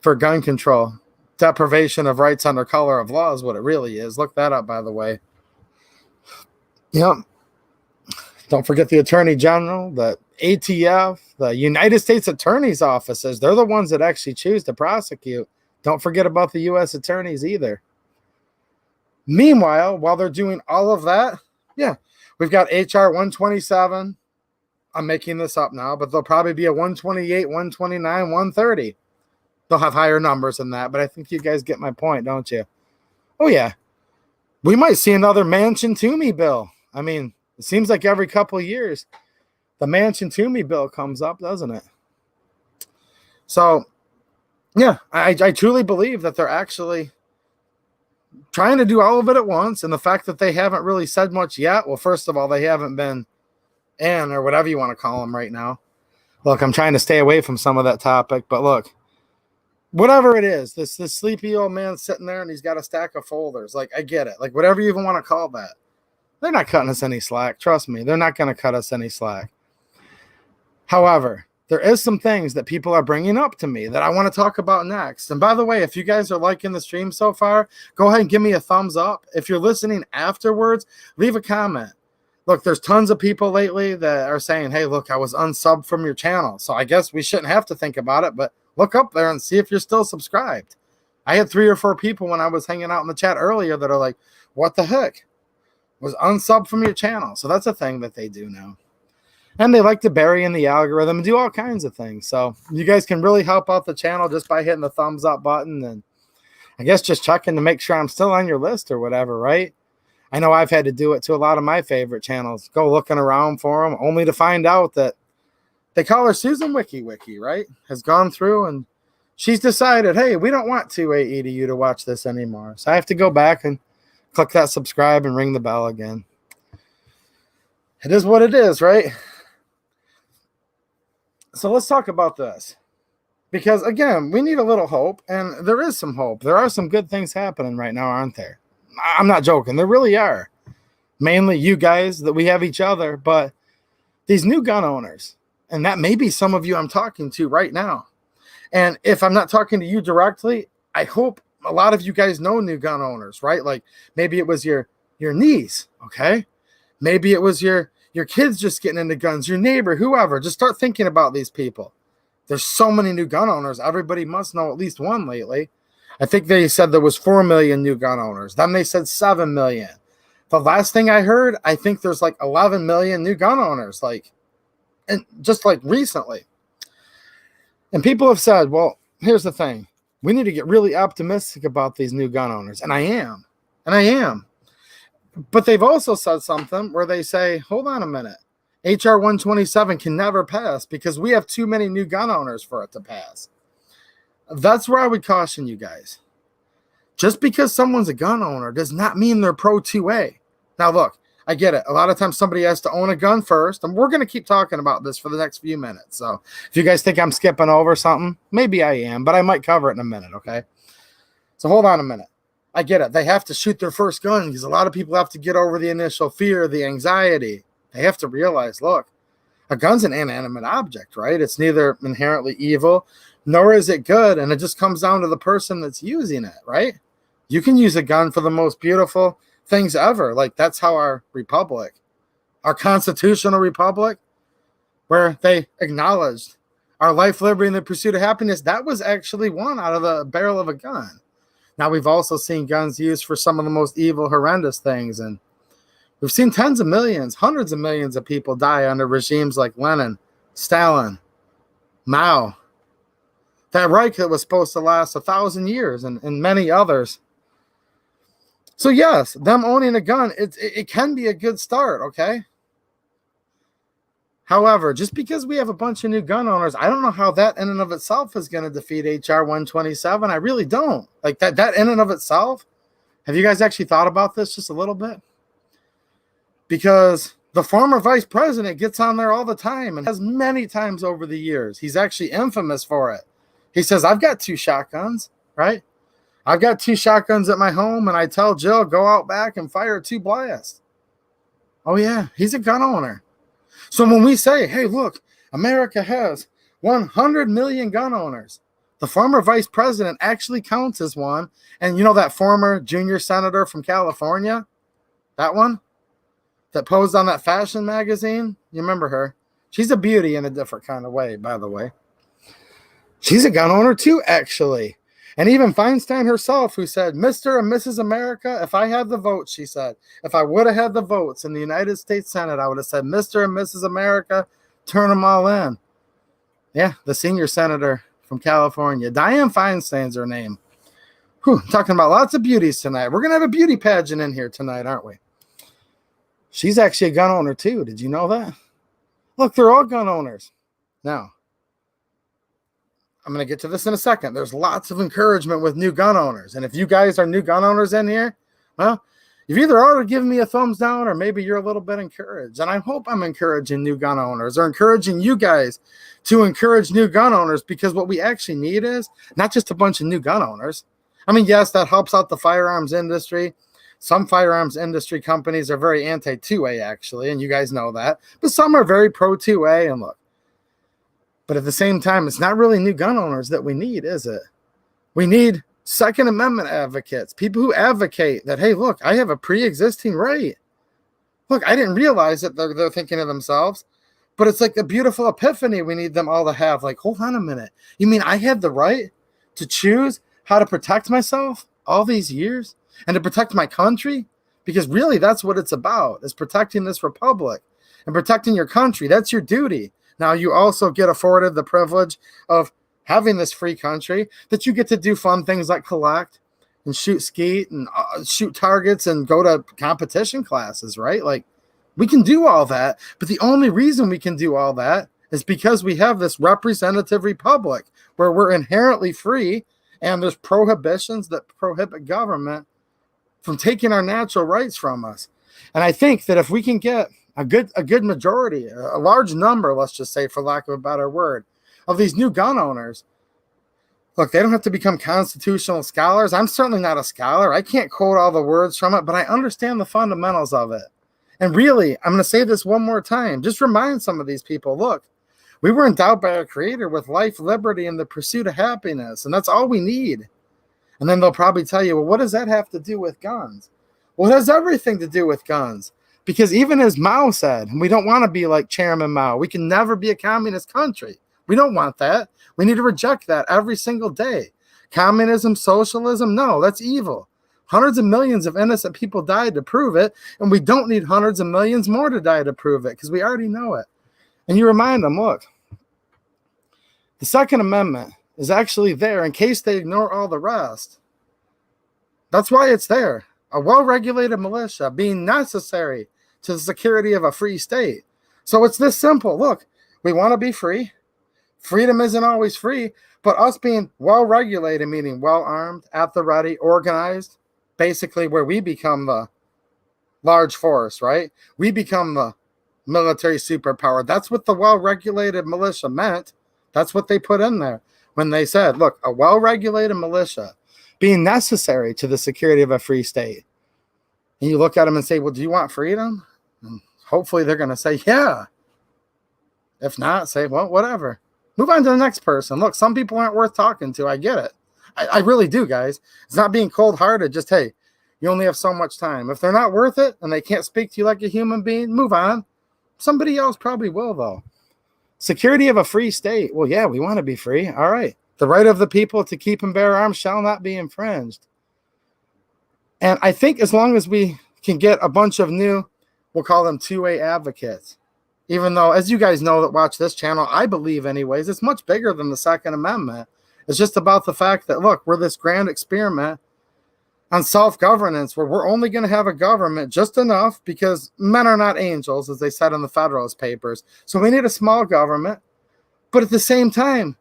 Speaker 1: for gun control. Deprivation of rights under color of law is what it really is. Look that up, by the way. Yep. Don't forget the Attorney General, the ATF, the United States Attorney's offices. They're the ones that actually choose to prosecute. Don't forget about the U.S. attorneys either. Meanwhile, while they're doing all of that, yeah, we've got HR 127. I'm making this up now, but there'll probably be a 128, 129, 130. They'll have higher numbers than that, but I think you guys get my point, don't you? Oh, yeah. We might see another Manchin-Toomey bill. I mean, it seems like every couple of years, the Manchin-Toomey bill comes up, doesn't it? So, yeah, I truly believe that they're actually trying to do all of it at once. And the fact that they haven't really said much yet, well, first of all, they haven't been in, or whatever you want to call them right now. Look, I'm trying to stay away from some of that topic, but look, whatever it is, this sleepy old man sitting there and he's got a stack of folders. Like, I get it. Like, whatever you even want to call that. They're not cutting us any slack. Trust me, they're not going to cut us any slack. However, there is some things that people are bringing up to me that I want to talk about next. And by the way, if you guys are liking the stream so far, go ahead and give me a thumbs up. If you're listening afterwards, leave a comment. Look, there's tons of people lately that are saying, hey, look, I was unsubbed from your channel. So I guess we shouldn't have to think about it, but look up there and see if you're still subscribed. I had 3 or 4 people when I was hanging out in the chat earlier that are like, what the heck? Was unsubbed from your channel. So that's a thing that they do now. And they like to bury in the algorithm and do all kinds of things. So you guys can really help out the channel just by hitting the thumbs up button. And I guess just checking to make sure I'm still on your list or whatever, right? I know I've had to do it to a lot of my favorite channels. Go looking around for them, only to find out that they call her Susan Wiki, right? Has gone through and she's decided, hey, we don't want 2AEDU to watch this anymore. So I have to go back and click that subscribe and ring the bell again. It is what it is, right? So let's talk about this. Because, again, we need a little hope, and there is some hope. There are some good things happening right now, aren't there? I'm not joking. There really are. Mainly you guys, that we have each other, but these new gun owners, and that may be some of you I'm talking to right now. And if I'm not talking to you directly, I hope a lot of you guys know new gun owners, right? Like maybe it was your niece, okay? Maybe it was your kids just getting into guns, your neighbor, whoever. Just start thinking about these people. There's so many new gun owners. Everybody must know at least one lately. I think they said there was 4 million new gun owners. Then they said 7 million. The last thing I heard, I think there's like 11 million new gun owners, like, and just like recently. And people have said, well, here's the thing. We need to get really optimistic about these new gun owners. And I am. But they've also said something where they say, hold on a minute. HR 127 can never pass because we have too many new gun owners for it to pass. That's where I would caution you guys. Just because someone's a gun owner does not mean they're pro 2A. Now, look, I get it. A lot of times somebody has to own a gun first, and we're going to keep talking about this for the next few minutes. So if you guys think I'm skipping over something, maybe I am, but I might cover it in a minute, okay? So hold on a minute. I get it. They have to shoot their first gun because a lot of people have to get over the initial fear, the anxiety. They have to realize, look, a gun's an inanimate object, right? It's neither inherently evil, nor is it good, and it just comes down to the person that's using it, right? You can use a gun for the most beautiful things ever. Like, that's how our republic, our constitutional republic, where they acknowledged our life, liberty, and the pursuit of happiness, that was actually one out of the barrel of a gun. Now, we've also seen guns used for some of the most evil, horrendous things, and we've seen tens of millions, hundreds of millions of people die under regimes like Lenin, Stalin, Mao, that Reich that was supposed to last 1,000 years, and many others. So yes, them owning a gun, it can be a good start, okay? However, just because we have a bunch of new gun owners, I don't know how that in and of itself is going to defeat HR 127. I really don't. Like that in and of itself. Have you guys actually thought about this just a little bit? Because the former vice president gets on there all the time and has many times over the years. He's actually infamous for it. He says, I've got 2 shotguns, right? I've got 2 shotguns at my home, and I tell Jill, go out back and fire 2 blasts. Oh, yeah, he's a gun owner. So when we say, hey, look, America has 100 million gun owners, the former vice president actually counts as one. And you know that former junior senator from California, that one that posed on that fashion magazine? You remember her? She's a beauty in a different kind of way, by the way. She's a gun owner too, actually. And even Feinstein herself, who said, Mr. and Mrs. America, if I had the votes, she said, if I would have had the votes in the United States Senate, I would have said, Mr. and Mrs. America, turn them all in. Yeah, the senior senator from California. Dianne Feinstein's her name. Whew, talking about lots of beauties tonight. We're going to have a beauty pageant in here tonight, aren't we? She's actually a gun owner too. Did you know that? Look, they're all gun owners. Now, I'm going to get to this in a second. There's lots of encouragement with new gun owners. And if you guys are new gun owners in here, well, you've either already given me a thumbs down or maybe you're a little bit encouraged. And I hope I'm encouraging new gun owners or encouraging you guys to encourage new gun owners, because what we actually need is not just a bunch of new gun owners. I mean, yes, that helps out the firearms industry. Some firearms industry companies are very anti-2A, actually, and you guys know that. But some are very pro-2A, and look. But at the same time, it's not really new gun owners that we need, is it? We need Second Amendment advocates, people who advocate that, hey, look, I have a pre-existing right. Look, I didn't realize that they're thinking of themselves, but it's like a beautiful epiphany we need them all to have. Like, hold on a minute. You mean I had the right to choose how to protect myself all these years and to protect my country? Because really, that's what it's about, is protecting this republic and protecting your country. That's your duty. Now, you also get afforded the privilege of having this free country, that you get to do fun things like collect and shoot skeet and shoot targets and go to competition classes, right? Like, we can do all that. But the only reason we can do all that is because we have this representative republic where we're inherently free, and there's prohibitions that prohibit government from taking our natural rights from us. And I think that if we can get a good majority, a large number, let's just say, for lack of a better word, of these new gun owners, look, they don't have to become constitutional scholars. I'm certainly not a scholar. I can't quote all the words from it, but I understand the fundamentals of it. And really, I'm going to say this one more time. Just remind some of these people, look, we were endowed by our Creator with life, liberty, and the pursuit of happiness, and that's all we need. And then they'll probably tell you, well, what does that have to do with guns? Well, it has everything to do with guns. Because even as Mao said, we don't want to be like Chairman Mao. We can never be a communist country. We don't want that. We need to reject that every single day. Communism, socialism, no, that's evil. Hundreds of millions of innocent people died to prove it, and we don't need hundreds of millions more to die to prove it, because we already know it. And you remind them, look, the Second Amendment is actually there in case they ignore all the rest. That's why it's there. A well-regulated militia being necessary to the security of a free state. So it's this simple. Look, we want to be free. freedom isn't always free, but us being well-regulated, meaning well-armed, at the ready, organized, basically where we become the large force, right? We become the military superpower. That's what the well-regulated militia meant. That's what they put in there when they said, look, a well-regulated militia being necessary to the security of a free state. And you look at them and say, well, do you want freedom? And hopefully they're going to say, yeah. If not, say, well, whatever. Move on to the next person. Look, some people aren't worth talking to. I get it. I really do, guys. It's not being cold-hearted. Just, hey, you only have so much time. If they're not worth it and they can't speak to you like a human being, move on. Somebody else probably will, though. Security of a free state. Well, yeah, we want to be free. All right. The right of the people to keep and bear arms shall not be infringed. And I think as long as we can get a bunch of new, we'll call them two-way advocates, even though, as you guys know that watch this channel, I believe anyways, it's much bigger than the Second Amendment. It's just about the fact that, look, we're this grand experiment on self-governance where we're only going to have a government just enough because men are not angels, as they said in the Federalist Papers. So we need a small government. But at the same time,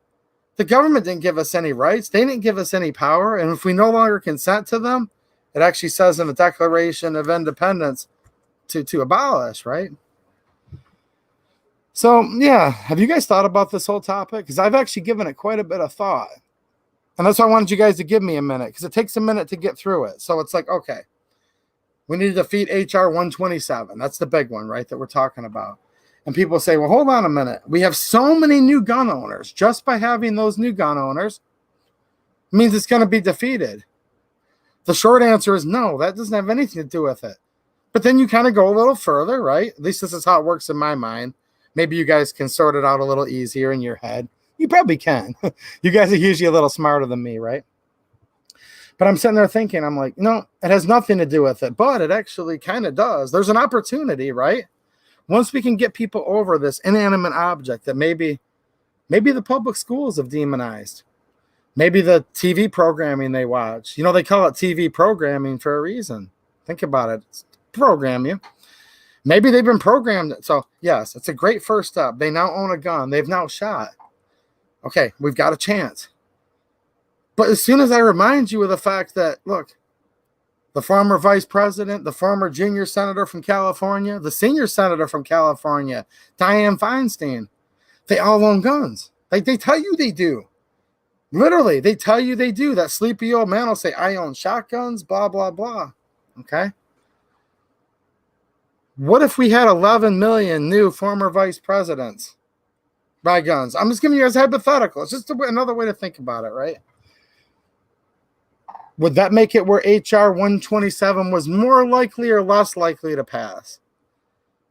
Speaker 1: the government didn't give us any rights. They didn't give us any power. And if we no longer consent to them, it actually says in the Declaration of Independence to abolish, right? So, yeah, have you guys thought about this whole topic? Because I've actually given it quite a bit of thought. And that's why I wanted you guys to give me a minute, because it takes a minute to get through it. So it's like, okay, we need to defeat H.R. 127. That's the big one, right, that we're talking about. And people say, well, hold on a minute. We have so many new gun owners. Just by having those new gun owners means it's going to be defeated. The short answer is no, that doesn't have anything to do with it. But then you kind of go a little further, right? At least this is how it works in my mind. Maybe you guys can sort it out a little easier in your head. You probably can. You guys are usually a little smarter than me, right? But I'm sitting there thinking, I'm like, no, it has nothing to do with it. But it actually kind of does. There's an opportunity, right? Once we can get people over this inanimate object that maybe the public schools have demonized. Maybe the TV programming they watch. You know, they call it TV programming for a reason. Think about it. It's program you. Maybe they've been programmed. So, yes, it's a great first step. They now own a gun. They've now shot. Okay, we've got a chance. But as soon as I remind you of the fact that, look, the former vice president, the former junior senator from California, the senior senator from California, Dianne Feinstein, they all own guns. Like they tell you they do. Literally, they tell you they do. That sleepy old man will say, I own shotguns, blah, blah, blah. Okay? What if we had 11 million new former vice presidents by guns? I'm just giving you guys a hypothetical. It's just another way to think about it, right? Would that make it where H.R. 127 was more likely or less likely to pass?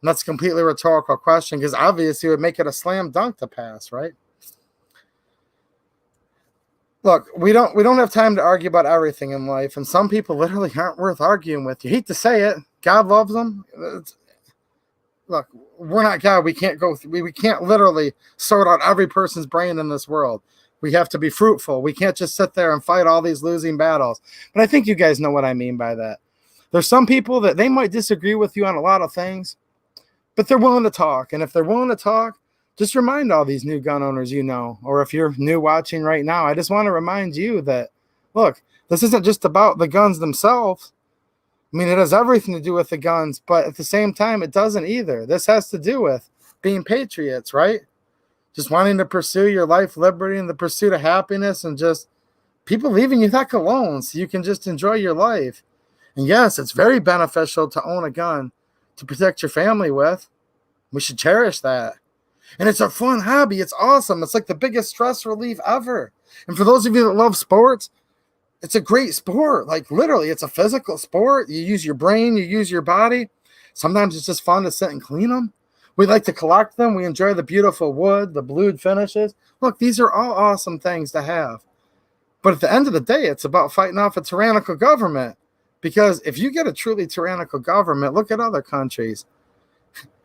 Speaker 1: And that's a completely rhetorical question because obviously it would make it a slam dunk to pass, right? Look, we don't have time to argue about everything in life, and some people literally aren't worth arguing with. You hate to say it. God loves them. Look, we're not God. We can't we can't literally sort out every person's brain in this world. We have to be fruitful. We can't just sit there and fight all these losing battles. But I think you guys know what I mean by that. There's some people that they might disagree with you on a lot of things, but they're willing to talk. And if they're willing to talk, just remind all these new gun owners you know, or if you're new watching right now, I just want to remind you that, look, this isn't just about the guns themselves. I mean, it has everything to do with the guns, but at the same time, it doesn't either. This has to do with being patriots, right? Just wanting to pursue your life, liberty, and the pursuit of happiness, and just people leaving you that alone so you can just enjoy your life. And yes, it's very beneficial to own a gun to protect your family with. We should cherish that. And it's a fun hobby. It's awesome. It's like the biggest stress relief ever. And for those of you that love sports, it's a great sport. Like literally, it's a physical sport. You use your brain, you use your body. Sometimes it's just fun to sit and clean them. We like to collect them. We enjoy the beautiful wood, the blued finishes. Look, these are all awesome things to have. But at the end of the day, it's about fighting off a tyrannical government. Because if you get a truly tyrannical government, look at other countries.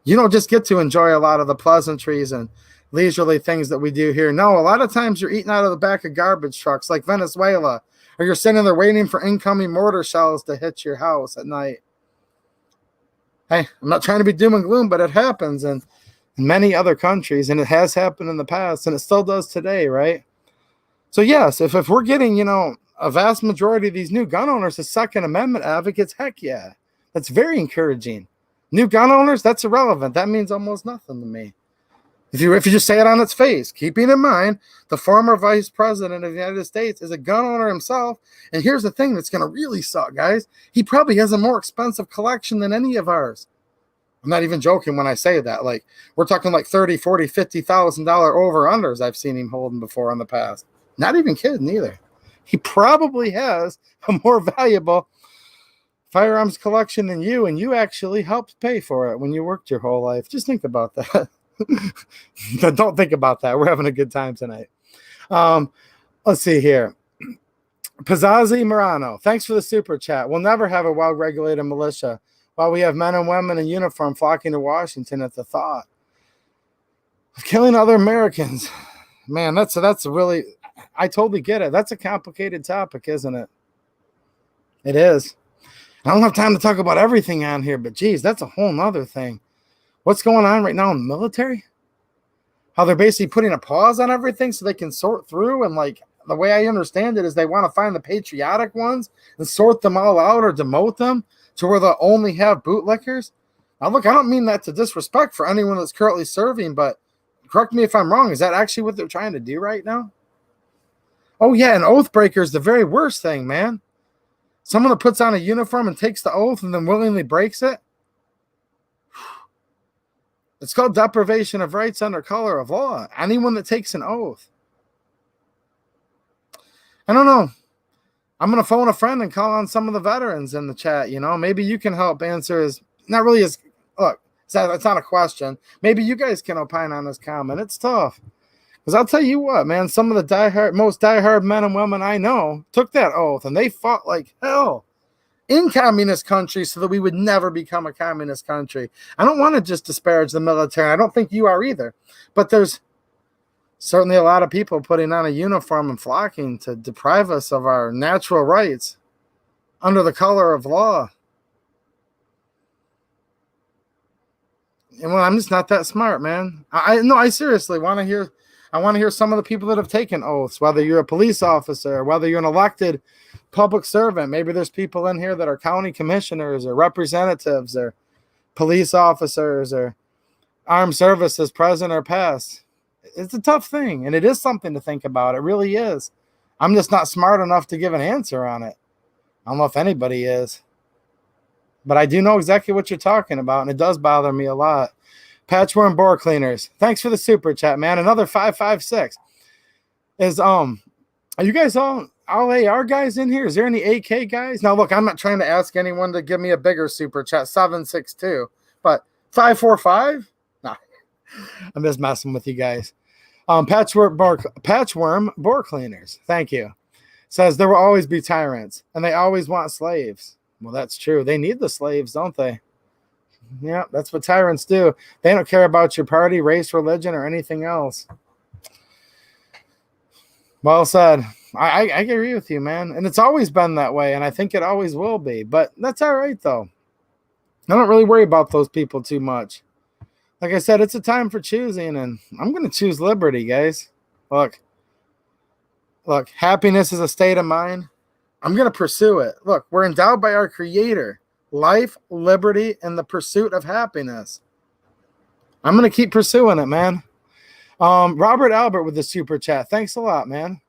Speaker 1: You don't just get to enjoy a lot of the pleasantries and leisurely things that we do here. No, a lot of times you're eating out of the back of garbage trucks like Venezuela, or you're sitting there waiting for incoming mortar shells to hit your house at night. Hey, I'm not trying to be doom and gloom, but it happens. And in many other countries, and it has happened in the past, and it still does today, right? So yes, if we're getting, a vast majority of these new gun owners as Second Amendment advocates, heck yeah. That's very encouraging. New gun owners, that's irrelevant. That means almost nothing to me. If you just say it on its face, keeping in mind the former vice president of the United States is a gun owner himself. And here's the thing that's going to really suck, guys. He probably has a more expensive collection than any of ours. I'm not even joking when I say that. Like, we're talking like $30,000, $40,000, $50,000 over-unders I've seen him holding before in the past. Not even kidding either. He probably has a more valuable firearms collection than you, and you actually helped pay for it when you worked your whole life. Just think about that. Don't think about that. We're having a good time tonight. Let's see here. Pizzazi Morano, thanks for the super chat. We'll never have a well-regulated militia while we have men and women in uniform flocking to Washington at the thought of killing other Americans. Man, that's really, I totally get it. That's a complicated topic, isn't it? It is. I don't have time to talk about everything on here, but geez, that's a whole nother thing. What's going on right now in the military? How they're basically putting a pause on everything so they can sort through, and like the way I understand it is they want to find the patriotic ones and sort them all out or demote them to where they'll only have bootlickers. Now look, I don't mean that to disrespect for anyone that's currently serving, but correct me if I'm wrong. Is that actually what they're trying to do right now? Oh yeah, an oath breaker is the very worst thing, man. Someone that puts on a uniform and takes the oath and then willingly breaks it. It's called deprivation of rights under color of law. Anyone that takes an oath. I don't know. I'm going to phone a friend and call on some of the veterans in the chat. Maybe you can help answer his, not really his, look, it's not a question. Maybe you guys can opine on this comment. It's tough. Because I'll tell you what, man, some of the most diehard men and women I know took that oath and they fought like hell in communist countries so that we would never become a communist country. I don't want to just disparage the military. I don't think you are either. But there's certainly a lot of people putting on a uniform and flocking to deprive us of our natural rights under the color of law. And well, I'm just not that smart, man. I seriously want to hear. I want to hear some of the people that have taken oaths, whether you're a police officer, whether you're an elected public servant. Maybe there's people in here that are county commissioners or representatives or police officers or armed services, present or past. It's a tough thing, and it is something to think about. It really is. I'm just not smart enough to give an answer on it. I don't know if anybody is. But I do know exactly what you're talking about, and it does bother me a lot. Patchworm Boar Cleaners, thanks for the super chat, man. Another 556. Are you guys all AR guys in here? Is there any AK guys? Now, look, I'm not trying to ask anyone to give me a bigger super chat, 762, but 545? Nah, I'm just messing with you guys. Patchworm Boar Cleaners, thank you. Says there will always be tyrants, and they always want slaves. Well, that's true. They need the slaves, don't they? Yeah, that's what tyrants do. They don't care about your party, race, religion, or anything else. Well said. I agree with you, man. And it's always been that way, and I think it always will be. But that's all right, though. I don't really worry about those people too much. Like I said, it's a time for choosing, and I'm going to choose liberty, guys. Look, happiness is a state of mind. I'm going to pursue it. Look, we're endowed by our Creator. Life, liberty, and the pursuit of happiness. I'm going to keep pursuing it, man. Robert Albert with the super chat. Thanks a lot, man.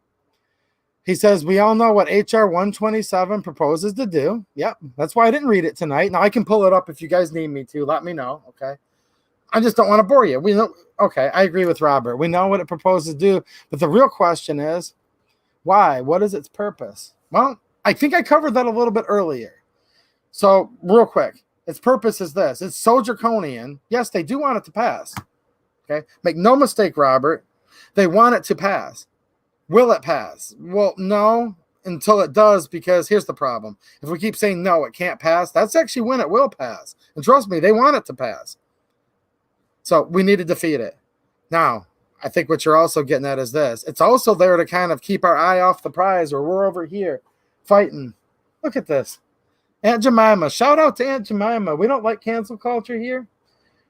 Speaker 1: He says, we all know what HR 127 proposes to do. Yep, that's why I didn't read it tonight. Now, I can pull it up if you guys need me to. Let me know, okay? I just don't want to bore you. We know. Okay, I agree with Robert. We know what it proposes to do, but the real question is, why? What is its purpose? Well, I think I covered that a little bit earlier. So, real quick, its purpose is this. It's so draconian. Yes, they do want it to pass. Okay? Make no mistake, Robert. They want it to pass. Will it pass? Well, no, until it does, because here's the problem. If we keep saying no, it can't pass, that's actually when it will pass. And trust me, they want it to pass. So, we need to defeat it. Now, I think what you're also getting at is this. It's also there to kind of keep our eye off the prize, or we're over here fighting. Look at this. Aunt Jemima. Shout out to Aunt Jemima. We don't like cancel culture here.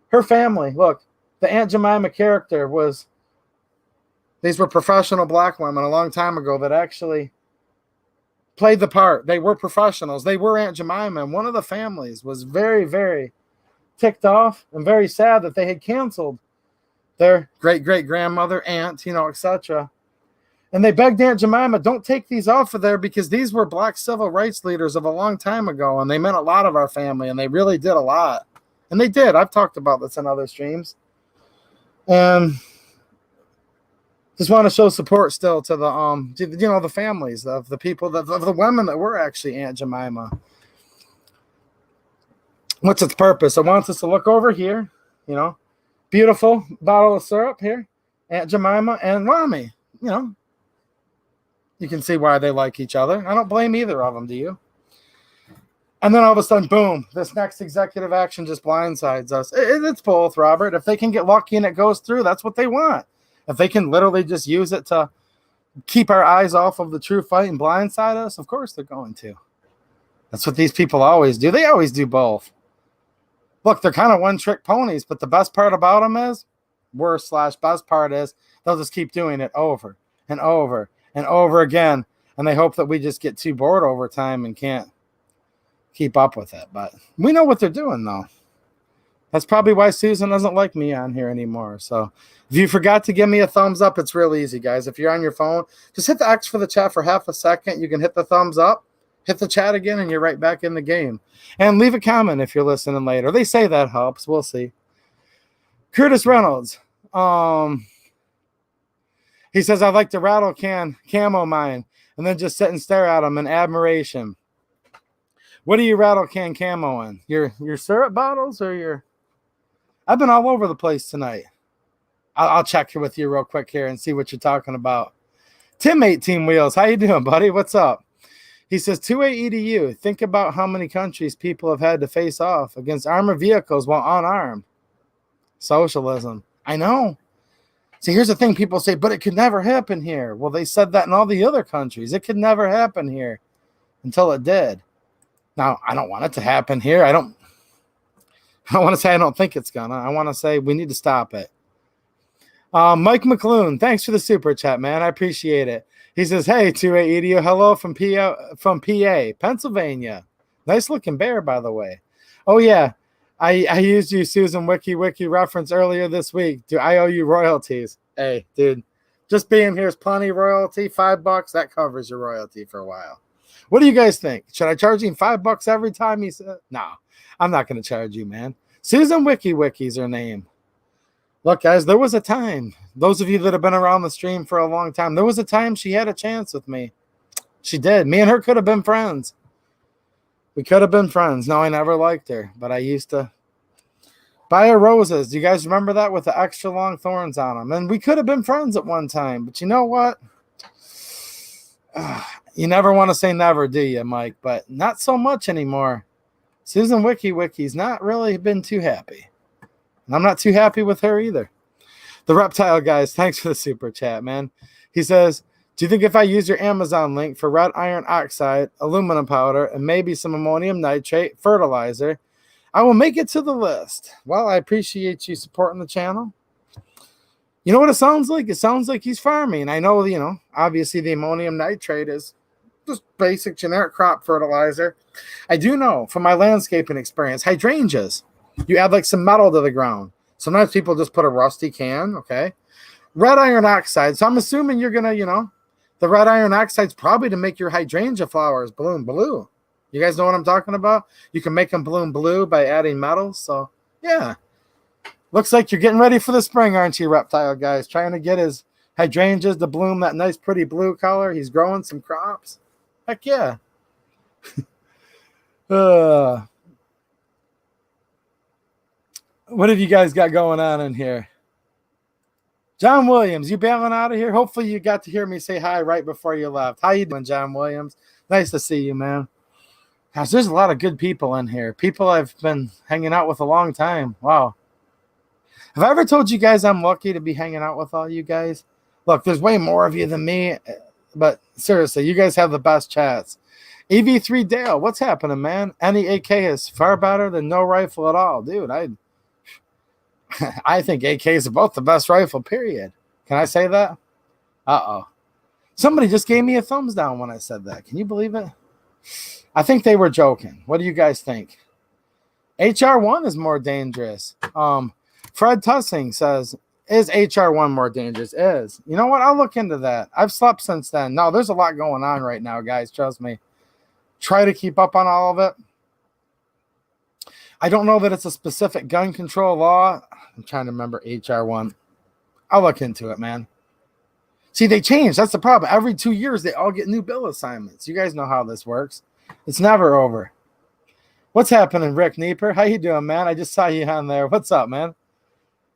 Speaker 1: Her family. Look, the Aunt Jemima character was, these were professional black women a long time ago that actually played the part. They were professionals. They were Aunt Jemima. And one of the families was very, very ticked off and very sad that they had canceled their great-great-grandmother, aunt, etc. And they begged Aunt Jemima, don't take these off of there because these were black civil rights leaders of a long time ago, and they meant a lot of our family, and they really did a lot. And they did. I've talked about this in other streams. And just want to show support still to the, the families of the people, of the women that were actually Aunt Jemima. What's its purpose? It wants us to look over here, beautiful bottle of syrup here, Aunt Jemima and Mommy, You can see why they like each other. I don't blame either of them, do you? And then all of a sudden, boom, this next executive action just blindsides us. It's both, Robert. If they can get lucky and it goes through, that's what they want. If they can literally just use it to keep our eyes off of the true fight and blindside us, of course they're going to. That's what these people always do. They always do both. Look, they're kind of one-trick ponies, but the best part about them is, best part is, they'll just keep doing it over and over and over again, and they hope that we just get too bored over time and can't keep up with it. But we know what they're doing, though. That's probably why Susan doesn't like me on here anymore. So if you forgot to give me a thumbs up, it's real easy, guys. If you're on your phone, just hit the X for the chat for half a second. You can hit the thumbs up, hit the chat again, and you're right back in the game. And leave a comment if you're listening later. They say that helps. We'll see. Curtis Reynolds. He says, I like to rattle can camo mine and then just sit and stare at them in admiration. What do you rattle can camo in? Your syrup bottles or your... I've been all over the place tonight. I'll check with you real quick here and see what you're talking about. Tim 18 Wheels, how you doing, buddy? What's up? He says, 2A EDU, think about how many countries people have had to face off against armored vehicles while unarmed. Socialism. I know. See, here's the thing. People say, but it could never happen here. Well, they said that in all the other countries. It could never happen here until it did. Now, I don't want it to happen here. I don't want to say I don't think it's gonna. I want to say we need to stop it. Mike McClune, thanks for the super chat, man. I appreciate it. He says, hey, 2A EDU, hello from PA, Pennsylvania. Nice looking bear, by the way. Oh, yeah. I used you, Susan Wiki reference earlier this week. Do I owe you royalties? Hey, dude, just being here is plenty royalty. $5, that covers your royalty for a while. What do you guys think? Should I charge him $5 every time he said? No, I'm not going to charge you, man. Susan Wiki's her name. Look, guys, there was a time. Those of you that have been around the stream for a long time, there was a time she had a chance with me. She did. Me and her could have been friends. We could have been friends. No, I never liked her, but I used to buy her roses. Do you guys remember that with the extra long thorns on them? And we could have been friends at one time, but you know what? You never want to say never, do you, Mike? But not so much anymore. Susan Wiki's not really been too happy. And I'm not too happy with her either. The Reptile guys, thanks for the super chat, man. He says, do you think if I use your Amazon link for red iron oxide, aluminum powder, and maybe some ammonium nitrate fertilizer, I will make it to the list? Well, I appreciate you supporting the channel. You know what it sounds like? It sounds like he's farming. I know, obviously the ammonium nitrate is just basic generic crop fertilizer. I do know from my landscaping experience, hydrangeas, you add like some metal to the ground. Sometimes people just put a rusty can, okay? Red iron oxide. So I'm assuming you're going to, the red iron oxide's probably to make your hydrangea flowers bloom blue. You guys know what I'm talking about? You can make them bloom blue by adding metals. So, yeah. Looks like you're getting ready for the spring, aren't you, Reptile guys? Trying to get his hydrangeas to bloom that nice, pretty blue color. He's growing some crops. Heck yeah. What have you guys got going on in here? John Williams, you bailing out of here? Hopefully you got to hear me say hi right before you left. How you doing, John Williams? Nice to see you, man. Gosh, there's a lot of good people in here. People I've been hanging out with a long time. Wow. Have I ever told you guys I'm lucky to be hanging out with all you guys? Look, there's way more of you than me, but seriously, you guys have the best chats. EV3 Dale, what's happening, man? Any AK is far better than no rifle at all. Dude, I think AKs are both the best rifle, period. Can I say that? Uh-oh. Somebody just gave me a thumbs down when I said that. Can you believe it? I think they were joking. What do you guys think? HR1 is more dangerous. Fred Tussing says, is HR1 more dangerous? Is. You know what? I'll look into that. I've slept since then. No, there's a lot going on right now, guys. Trust me. Try to keep up on all of it. I don't know that it's a specific gun control law. I'm trying to remember HR1. I'll look into it, man. See, they change. That's the problem. Every 2 years, they all get new bill assignments. You guys know how this works. It's never over. What's happening, Rick Nieper? How you doing, man? I just saw you on there. What's up, man?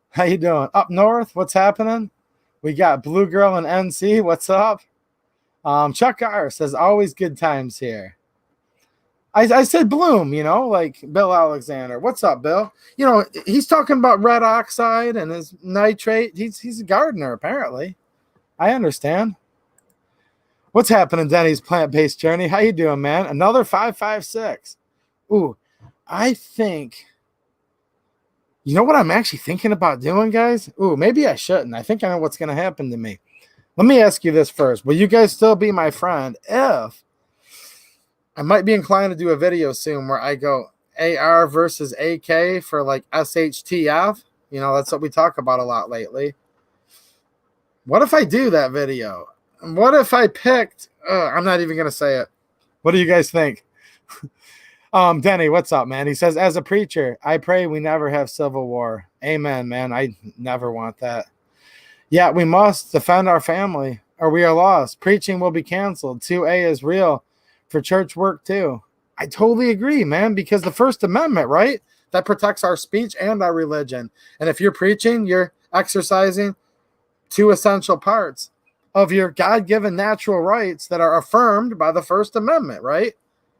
Speaker 1: How you doing? Up north, what's happening? We got Blue Girl and NC. What's up? Chuck R says, always good times here. I said Bloom, you know, like Bill Alexander. What's up, Bill? You know, he's talking about red oxide and his nitrate. He's a gardener, apparently. I understand. What's happening, Denny's plant-based journey? How you doing, man? Another 556. Ooh, I think, you know what I'm actually thinking about doing, guys? Ooh, maybe I shouldn't. I think I know what's going to happen to me. Let me ask you this first. Will you guys still be my friend if I might be inclined to do a video soon where I go AR versus AK for like SHTF? You know, that's what we talk about a lot lately. What if I do that video? What if I picked, I'm not even going to say it. What do you guys think? Denny, what's up, man? He says, as a preacher, I pray we never have civil war. Amen, man. I never want that. Yeah, we must defend our family or we are lost. Preaching will be canceled. 2A is real for church work too. I totally agree, man, because the First Amendment, right? That protects our speech and our religion. And if you're preaching, you're exercising two essential parts of your God-given natural rights that are affirmed by the First Amendment, right?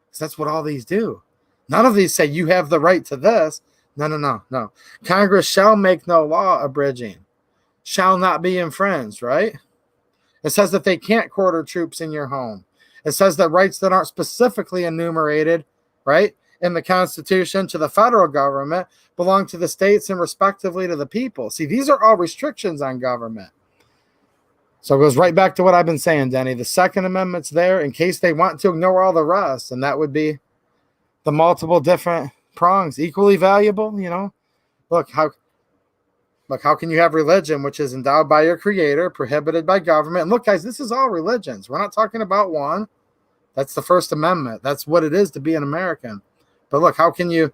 Speaker 1: Because that's what all these do. None of these say you have the right to this. No. Congress shall make no law abridging, shall not be infringed, right? It says that they can't quarter troops in your home. It says that rights that aren't specifically enumerated, right, in the Constitution to the federal government belong to the states and respectively to the people. See, these are all restrictions on government. So it goes right back to what I've been saying, Denny. The Second Amendment's there in case they want to ignore all the rest, and that would be the multiple different prongs, equally valuable, you know. Look, how can you have religion which is endowed by your creator, prohibited by government? And look, guys, this is all religions. We're not talking about one. That's the First Amendment. That's what it is to be an American. But look, how can you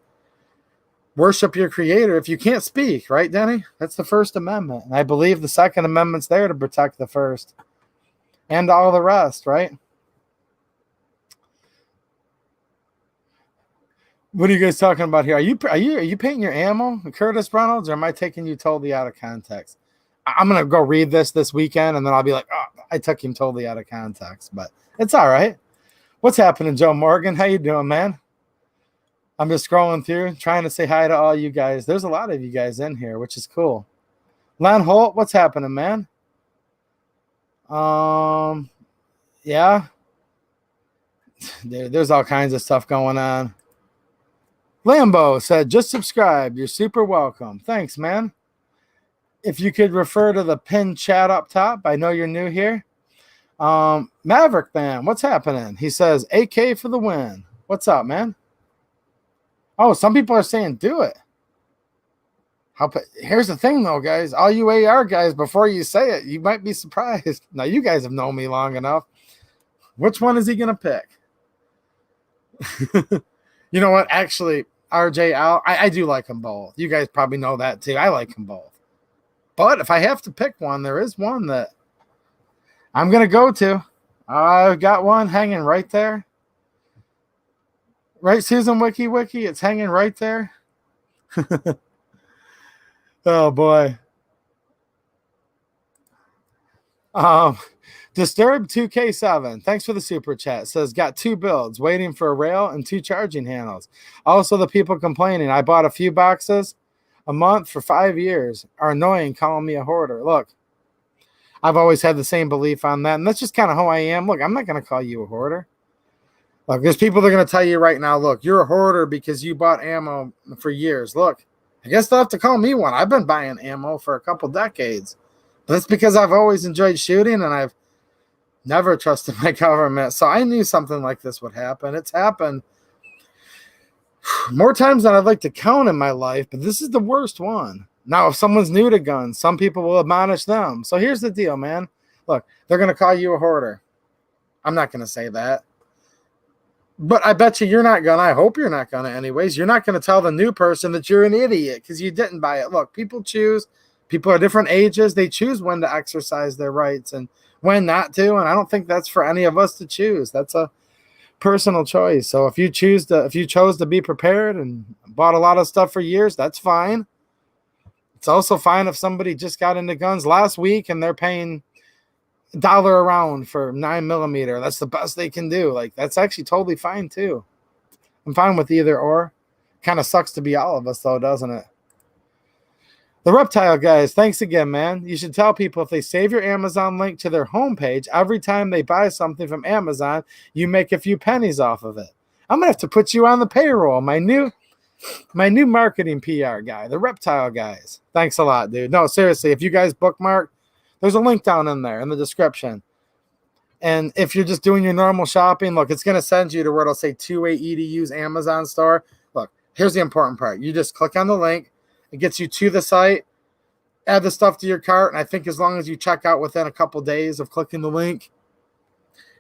Speaker 1: worship your creator if you can't speak, right, Denny? That's the First Amendment. And I believe the Second Amendment's there to protect the First and all the rest, right? What are you guys talking about here? Are you painting your ammo, Curtis Reynolds, or am I taking you totally out of context? I'm gonna go read this weekend, and then I'll be like, oh, I took him totally out of context, but it's all right. What's happening, Joe Morgan? How you doing, man? I'm just scrolling through, trying to say hi to all you guys. There's a lot of you guys in here, which is cool. Len Holt, what's happening, man? Yeah. There's all kinds of stuff going on. Lambo said, just subscribe. You're super welcome. Thanks, man. If you could refer to the pinned chat up top, I know you're new here. Maverick Man, what's happening? He says, AK for the win. What's up, man? Oh, some people are saying do it. Here's the thing, though, guys. All you AR guys, before you say it, you might be surprised. Now, you guys have known me long enough. Which one is he going to pick? You know what? Actually, RJ, I do like them both. You guys probably know that, too. I like them both. But if I have to pick one, there is one that I'm going to go to. I've got one hanging right there. Right, Susan Wiki? It's hanging right there. Oh, boy. Disturbed 2K7, thanks for the super chat. Says, got 2 builds, waiting for a rail and 2 charging handles. Also, the people complaining, I bought a few boxes a month for 5 years, are annoying calling me a hoarder. Look, I've always had the same belief on that, and that's just kind of how I am. Look, I'm not going to call you a hoarder. Look, there's people that are going to tell you right now, look, you're a hoarder because you bought ammo for years. Look, I guess they'll have to call me one. I've been buying ammo for a couple decades. But that's because I've always enjoyed shooting and I've never trusted my government. So I knew something like this would happen. It's happened more times than I'd like to count in my life, but this is the worst one. Now, if someone's new to guns, some people will admonish them. So here's the deal, man. Look, they're going to call you a hoarder. I'm not going to say that. But I bet you're not going to. I hope you're not going to anyways. You're not going to tell the new person that you're an idiot because you didn't buy it. Look, people choose. People are different ages. They choose when to exercise their rights and when not to. And I don't think that's for any of us to choose. That's a personal choice. So if you chose to be prepared and bought a lot of stuff for years, that's fine. It's also fine if somebody just got into guns last week and they're paying $1 a round for 9mm. That's the best they can do. Like, that's actually totally fine too. I'm fine with either or. Kind of sucks to be all of us though, doesn't it? The Reptile guys, thanks again, man. You should tell people if they save your Amazon link to their homepage, every time they buy something from Amazon, you make a few pennies off of it. I'm gonna have to put you on the payroll. My new marketing PR guy, the Reptile guys. Thanks a lot, dude. No, seriously, if you guys bookmark, there's a link down in there in the description. And if you're just doing your normal shopping, look, it's gonna send you to where it'll say 2A EDU's Amazon store. Look, here's the important part. You just click on the link. It gets you to the site, add the stuff to your cart, and I think as long as you check out within a couple days of clicking the link,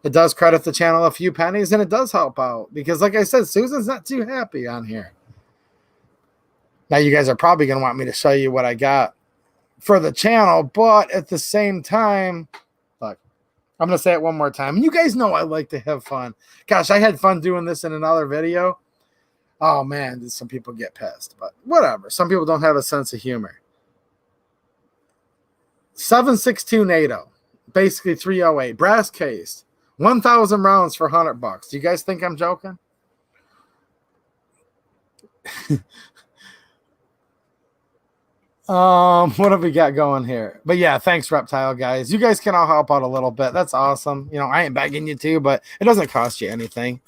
Speaker 1: it does credit the channel a few pennies, and it does help out. Because like I said, Susan's not too happy on here. Now you guys are probably going to want me to show you what I got for the channel, but at the same time, look, I'm going to say it one more time. And you guys know I like to have fun. Gosh, I had fun doing this in another video. Oh, man, did some people get pissed? But whatever. Some people don't have a sense of humor. 7.62 NATO. Basically 308. Brass cased. 1,000 rounds for $100. Do you guys think I'm joking? What have we got going here? But yeah, thanks, Reptile guys. You guys can all help out a little bit. That's awesome. You know, I ain't begging you to, but it doesn't cost you anything.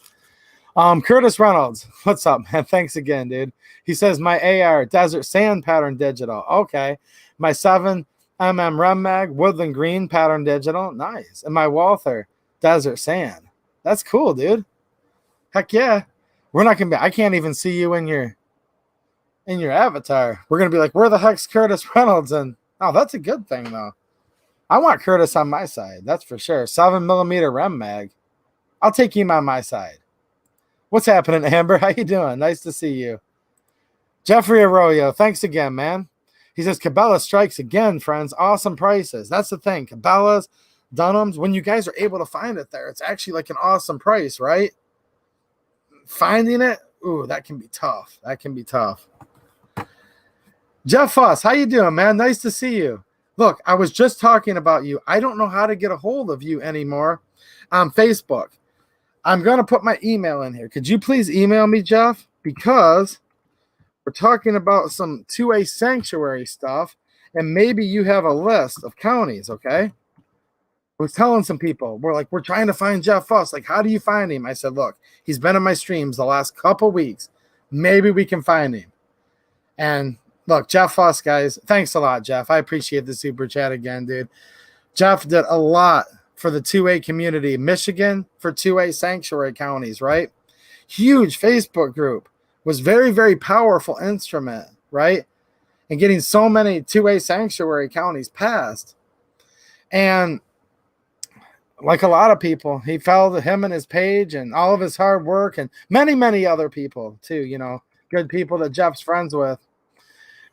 Speaker 1: Curtis Reynolds, what's up, man? Thanks again, dude. He says my AR Desert Sand pattern digital. Okay. My 7mm Rem Mag Woodland Green pattern digital. Nice. And my Walther Desert Sand. That's cool, dude. Heck yeah. We're not gonna be, I can't even see you in your avatar. We're gonna be like, where the heck's Curtis Reynolds? And oh, that's a good thing though. I want Curtis on my side, that's for sure. 7mm Rem Mag. I'll take him on my side. What's happening, Amber? How you doing? Nice to see you. Jeffrey Arroyo, thanks again, man. He says, Cabela strikes again, friends. Awesome prices. That's the thing. Cabela's, Dunham's, when you guys are able to find it there, it's actually like an awesome price, right? Finding it, ooh, that can be tough. That can be tough. Jeff Fuss, how you doing, man? Nice to see you. Look, I was just talking about you. I don't know how to get a hold of you anymore on Facebook. I'm going to put my email in here. Could you please email me, Jeff? Because we're talking about some 2A sanctuary stuff, and maybe you have a list of counties, okay? I was telling some people, we're trying to find Jeff Fuss. Like, how do you find him? I said, look, he's been in my streams the last couple weeks. Maybe we can find him. And look, Jeff Fuss, guys, thanks a lot, Jeff. I appreciate the super chat again, dude. Jeff did a lot for the 2A community. Michigan for 2A sanctuary counties, right? Huge Facebook group. Was very, very powerful instrument, right? And getting so many 2A sanctuary counties passed. And like a lot of people, he fell to him and his page and all of his hard work and many, many other people too, you know, good people that Jeff's friends with,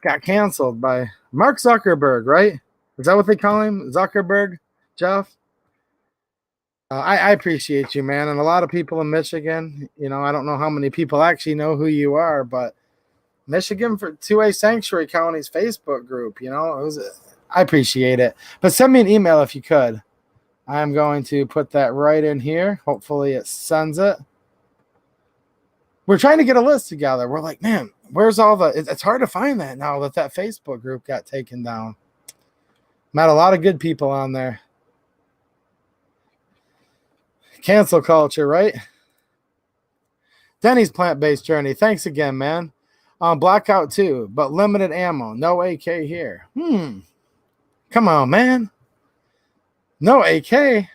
Speaker 1: got canceled by Mark Zuckerberg, right? Is that what they call him? Zuckerberg, Jeff? I appreciate you, man. And a lot of people in Michigan, you know, I don't know how many people actually know who you are, but Michigan for 2A Sanctuary County's Facebook group, you know, I appreciate it. But send me an email if you could. I'm going to put that right in here. Hopefully it sends it. We're trying to get a list together. We're like, man, where's all the, it's hard to find that now that Facebook group got taken down. Met a lot of good people on there. Cancel culture, right? Denny's plant-based journey. Thanks again, man. Blackout 2, but limited ammo. No AK here. Come on, man. No AK.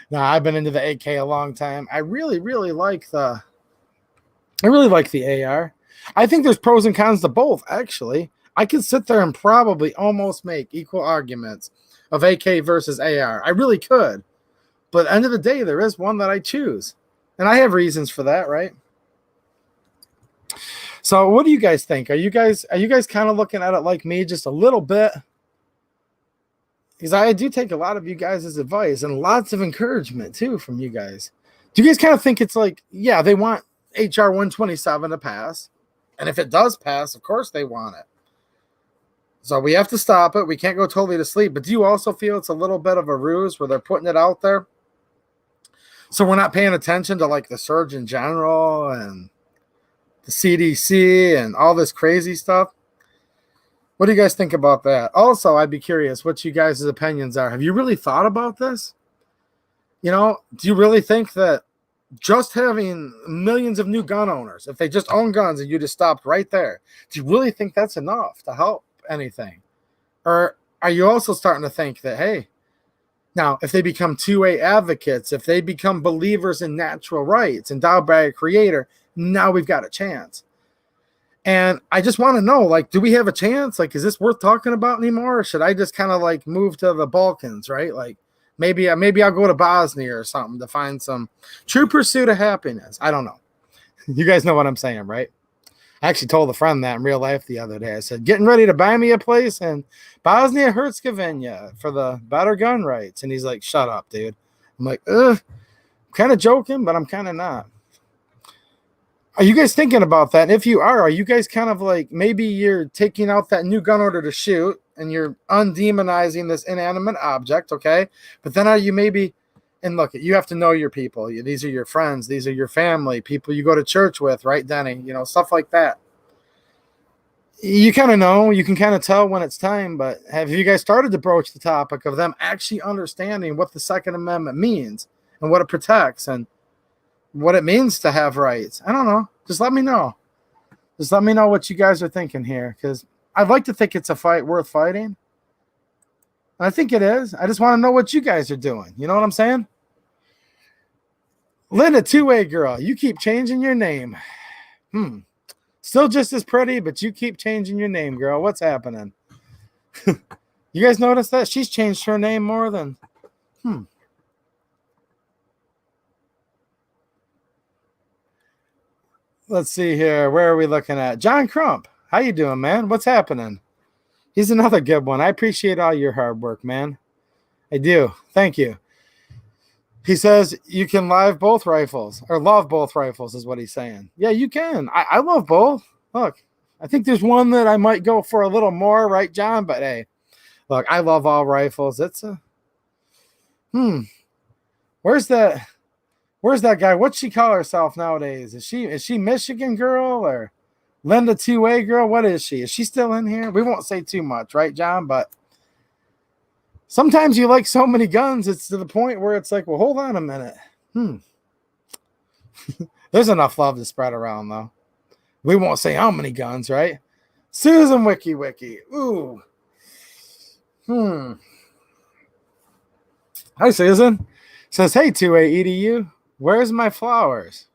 Speaker 1: Nah, I've been into the AK a long time. I really like the AR. I think there's pros and cons to both, actually. I could sit there and probably almost make equal arguments of AK versus AR. I really could. But at the end of the day, there is one that I choose. And I have reasons for that, right? So what do you guys think? Are you guys kind of looking at it like me just a little bit? Because I do take a lot of you guys' advice and lots of encouragement too from you guys. Do you guys kind of think it's like, yeah, they want HR 127 to pass, and if it does pass, of course they want it. So we have to stop it. We can't go totally to sleep. But do you also feel it's a little bit of a ruse where they're putting it out there? So we're not paying attention to like the Surgeon General and the CDC and all this crazy stuff. What do you guys think about that? Also, I'd be curious what you guys' opinions are. Have you really thought about this? You know, do you really think that just having millions of new gun owners, if they just own guns and you just stopped right there, do you really think that's enough to help anything? Or are you also starting to think that, hey, now if they become 2A advocates, if they become believers in natural rights, endowed by a creator, now we've got a chance. And I just want to know, like, do we have a chance? Like, is this worth talking about anymore? Or should I just kind of like move to the Balkans, right? Like maybe I'll go to Bosnia or something to find some true pursuit of happiness. I don't know. You guys know what I'm saying, right? I actually told a friend that in real life the other day. I said, getting ready to buy me a place in Bosnia Herzegovina for the better gun rights. And he's like, shut up, dude. I'm like, I'm kind of joking, but I'm kind of not. Are you guys thinking about that? And if you are you guys kind of like, maybe you're taking out that new gun order to shoot and you're undemonizing this inanimate object, okay? But then are you maybe, and look, you have to know your people. These are your friends. These are your family, people you go to church with, right, Denny? You know, stuff like that. You kind of know, you can kind of tell when it's time, but have you guys started to broach the topic of them actually understanding what the Second Amendment means and what it protects and what it means to have rights? I don't know. Just let me know. Just let me know what you guys are thinking here, because I'd like to think it's a fight worth fighting. I think it is. I just want to know what you guys are doing. You know what I'm saying? Linda, 2A girl, you keep changing your name. Still just as pretty, but you keep changing your name, girl. What's happening? You guys notice that? She's changed her name more than... Let's see here. Where are we looking at? John Crump. How you doing, man? What's happening? He's another good one. I appreciate all your hard work, man. I do. Thank you. He says you can love both rifles is what he's saying. Yeah, you can. I love both. Look, I think there's one that I might go for a little more, right, John? But hey, look, I love all rifles. It's a... Where's that guy? What's she call herself nowadays? Is she Michigan girl or Linda 2A girl? What is she? Is she still in here? We won't say too much, right, John? But sometimes you like so many guns, it's to the point where it's like, well, hold on a minute. There's enough love to spread around, though. We won't say how many guns, right? Susan Wiki. Ooh. Hi, Susan. Says, hey, 2A EDU. Where's my flowers?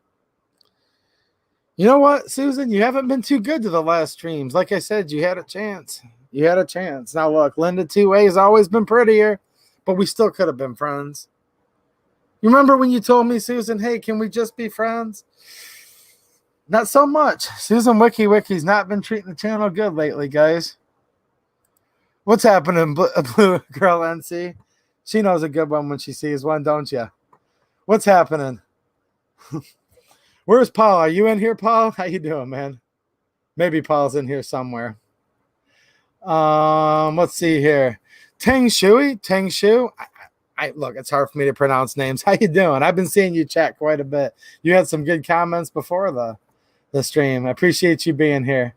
Speaker 1: You know what, Susan? You haven't been too good to the last streams. Like I said, you had a chance. Now, look, Linda 2A has always been prettier, but we still could have been friends. You remember when you told me, Susan, hey, can we just be friends? Not so much. Susan Wiki's not been treating the channel good lately, guys. What's happening, Blue Girl NC? She knows a good one when she sees one, don't you? What's happening? Where's Paul? Are you in here, Paul? How you doing, man? Maybe Paul's in here somewhere. Let's see here. Teng Shu. Look, it's hard for me to pronounce names. How you doing? I've been seeing you chat quite a bit. You had some good comments before the stream. I appreciate you being here.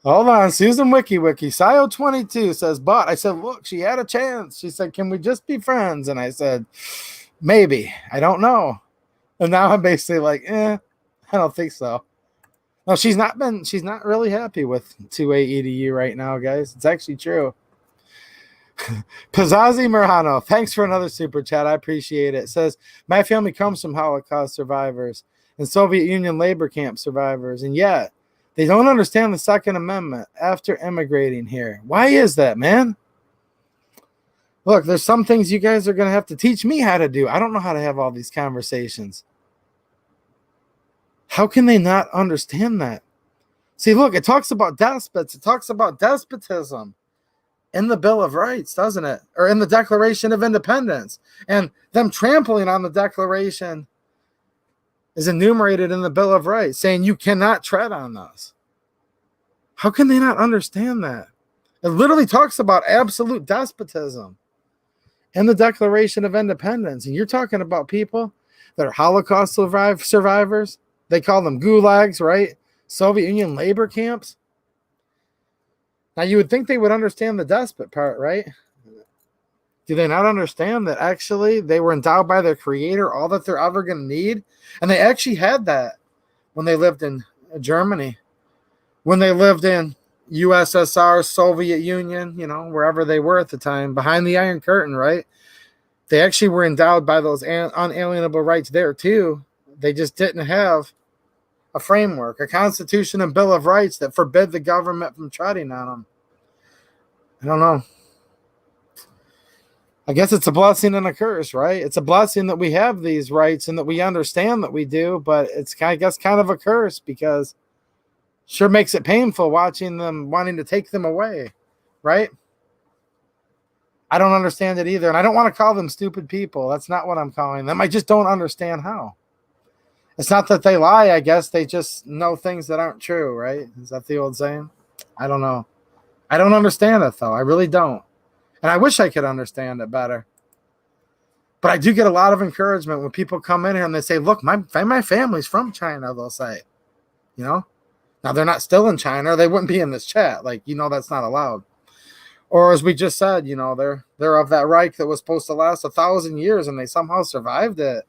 Speaker 1: Hold on, Susan Wiki. Sio22 says, but I said, look, she had a chance. She said, can we just be friends? And I said, maybe. I don't know. And now I'm basically like, I don't think so. No, she's not really happy with 2A EDU right now, guys. It's actually true. Pizzazi Murano, thanks for another super chat. I appreciate it. It says, my family comes from Holocaust survivors and Soviet Union labor camp survivors, and yet they don't understand the Second Amendment after immigrating here. Why is that, man? Look, there's some things you guys are going to have to teach me how to do. I don't know how to have all these conversations. How can they not understand that? See, look, it talks about despots. It talks about despotism in the Bill of Rights, doesn't it? Or in the Declaration of Independence. And them trampling on the Declaration is enumerated in the Bill of Rights, saying you cannot tread on us. How can they not understand that? It literally talks about absolute despotism in the Declaration of Independence. And you're talking about people that are Holocaust survivors. They call them gulags, right? Soviet Union labor camps. Now, you would think they would understand the despot part, right? Do they not understand that actually they were endowed by their creator all that they're ever going to need? And they actually had that when they lived in Germany, when they lived in USSR, Soviet Union, you know, wherever they were at the time, behind the Iron Curtain, right? They actually were endowed by those unalienable rights there too. They just didn't have a framework, a constitution and bill of rights that forbid the government from treading on them. I don't know. I guess it's a blessing and a curse, right? It's a blessing that we have these rights and that we understand that we do, but it's, I guess, kind of a curse because sure makes it painful watching them wanting to take them away, right? I don't understand it either, and I don't want to call them stupid people. That's not what I'm calling them. I just don't understand how. It's not that they lie, I guess. They just know things that aren't true, right? Is that the old saying? I don't know. I don't understand it, though. I really don't. And I wish I could understand it better. But I do get a lot of encouragement when people come in here and they say, look, my family's from China, they'll say. You know? Now, they're not still in China, or they wouldn't be in this chat. Like, you know, that's not allowed. Or as we just said, you know, they're of that Reich that was supposed to last 1,000 years, and they somehow survived it.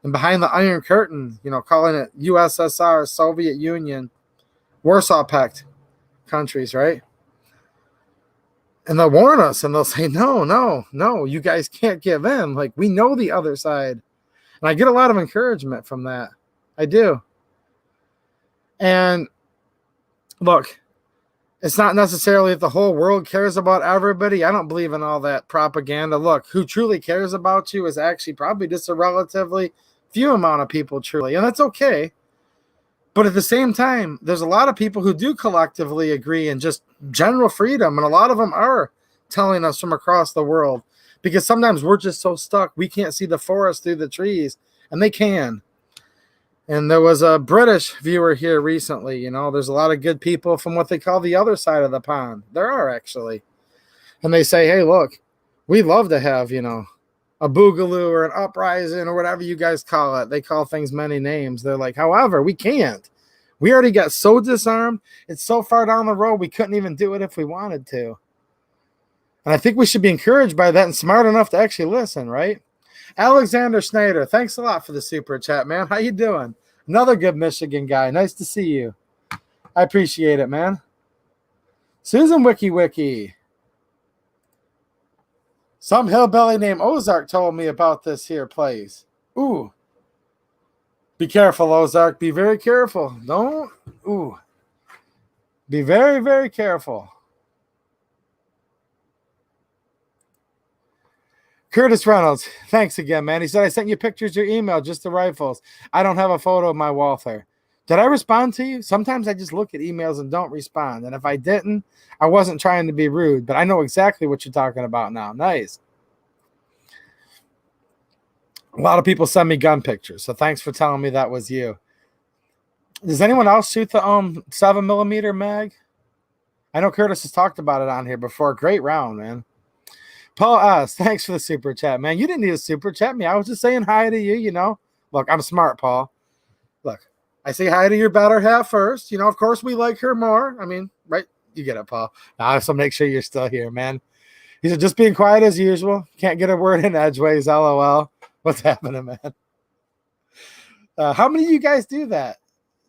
Speaker 1: And behind the Iron Curtain, you know, calling it USSR, Soviet Union, Warsaw Pact countries, right? And they'll warn us, and they'll say, no, you guys can't give in. Like, we know the other side. And I get a lot of encouragement from that. I do. And look, it's not necessarily that the whole world cares about everybody. I don't believe in all that propaganda. Look, who truly cares about you is actually probably just a relatively few amount of people truly, and that's okay. But at the same time, there's a lot of people who do collectively agree in just general freedom, and a lot of them are telling us from across the world, because sometimes we're just so stuck we can't see the forest through the trees, and they can. And there was a British viewer here recently. You know, there's a lot of good people from what they call the other side of the pond. There are actually. And they say, hey, look, we'd love to have, you know, a boogaloo or an uprising or whatever you guys call it. They call things many names. They're like, however, we can't. We already got so disarmed. It's so far down the road, we couldn't even do it if we wanted to. And I think we should be encouraged by that and smart enough to actually listen, right? Alexander Schneider, thanks a lot for the super chat, man. How you doing? Another good Michigan guy. Nice to see you. I appreciate it, man. Susan Wiki. Some hillbilly named Ozark told me about this here place. Ooh. Be careful, Ozark. Be very careful. Don't. Ooh. Be very, very careful. Curtis Reynolds, thanks again, man. He said, I sent you pictures of your email, just the rifles. I don't have a photo of my Walther. Did I respond to you? Sometimes I just look at emails and don't respond. And if I didn't, I wasn't trying to be rude, but I know exactly what you're talking about now. Nice. A lot of people send me gun pictures, so thanks for telling me that was you. Does anyone else shoot the 7mm mag? I know Curtis has talked about it on here before. Great round, man. Paul S., thanks for the super chat, man. You didn't need a super chat me. I was just saying hi to you, you know. Look, I'm smart, Paul. Look, I say hi to your better half first. You know, of course, we like her more. I mean, right? You get it, Paul. Now, so make sure you're still here, man. He said, just being quiet as usual. Can't get a word in edgeways, LOL. What's happening, man? How many of you guys do that?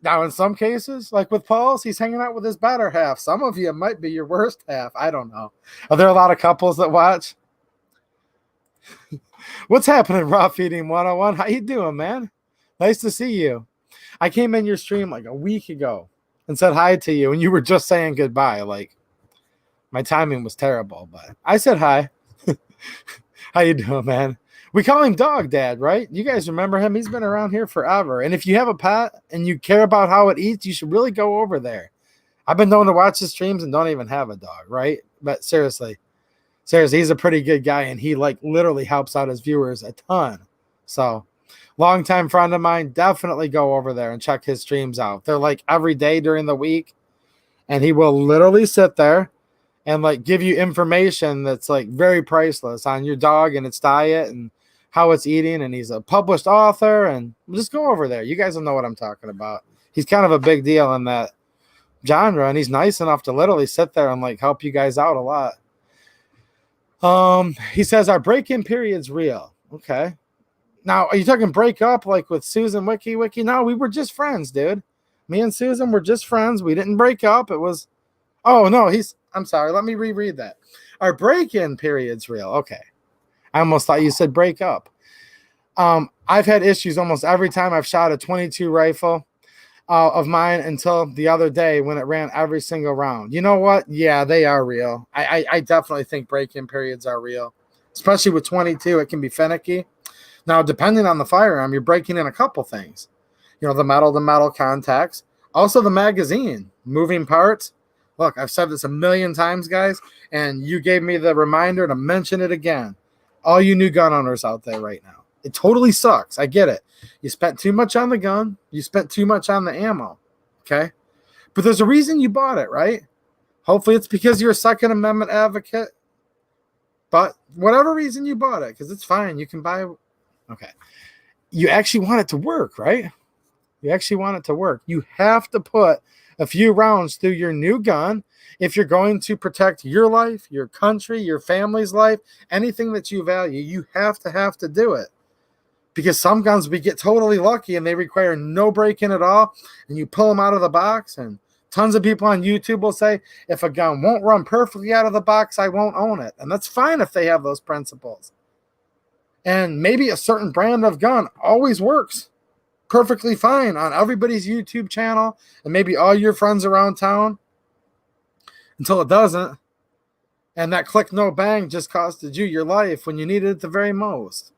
Speaker 1: Now, in some cases, like with Paul's, he's hanging out with his better half. Some of you might be your worst half. I don't know. Are there a lot of couples that watch? What's happening, Raw Feeding 101? How you doing, man? Nice to see you. I came in your stream like a week ago and said hi to you, and you were just saying goodbye. Like, my timing was terrible, but I said hi. How you doing, man? We call him Dog Dad, right? You guys remember him? He's been around here forever. And if you have a pet and you care about how it eats, you should really go over there. I've been known to watch his streams and don't even have a dog, right? But seriously, he's a pretty good guy, and he like literally helps out his viewers a ton. So, longtime friend of mine, definitely go over there and check his streams out. They're like every day during the week, and he will literally sit there and like give you information that's like very priceless on your dog and its diet and how it's eating. And he's a published author, and just go over there. You guys will know what I'm talking about. He's kind of a big deal in that genre, and he's nice enough to literally sit there and like help you guys out a lot. He says our break-in period's real. Okay. Now, are you talking break up like with Susan Wiki? No, we were just friends, dude. Me and Susan were just friends. We didn't break up. It was, oh no, I'm sorry. Let me reread that. Our break-in period's real. Okay. I almost thought you said break up. I've had issues almost every time I've shot a 22 rifle of mine until the other day when it ran every single round. You know what? Yeah, they are real. I definitely think break-in periods are real, especially with 22. It can be finicky. Now, depending on the firearm, you're breaking in a couple things. You know, the metal-to-metal contacts, also the magazine, moving parts. Look, I've said this a million times, guys, and you gave me the reminder to mention it again. All you new gun owners out there right now. It totally sucks. I get it. You spent too much on the gun. You spent too much on the ammo. Okay? But there's a reason you bought it, right? Hopefully it's because you're a Second Amendment advocate. But whatever reason you bought it, because it's fine. You can buy. Okay. You actually want it to work, right? You actually want it to work. You have to put a few rounds through your new gun if you're going to protect your life, your country, your family's life, anything that you value. You have to do it. Because some guns, we get totally lucky and they require no break-in at all, and you pull them out of the box, and tons of people on YouTube will say, if a gun won't run perfectly out of the box, I won't own it. And that's fine if they have those principles. And maybe a certain brand of gun always works perfectly fine on everybody's YouTube channel and maybe all your friends around town until it doesn't. And that click, no bang just costed you your life when you needed it the very most.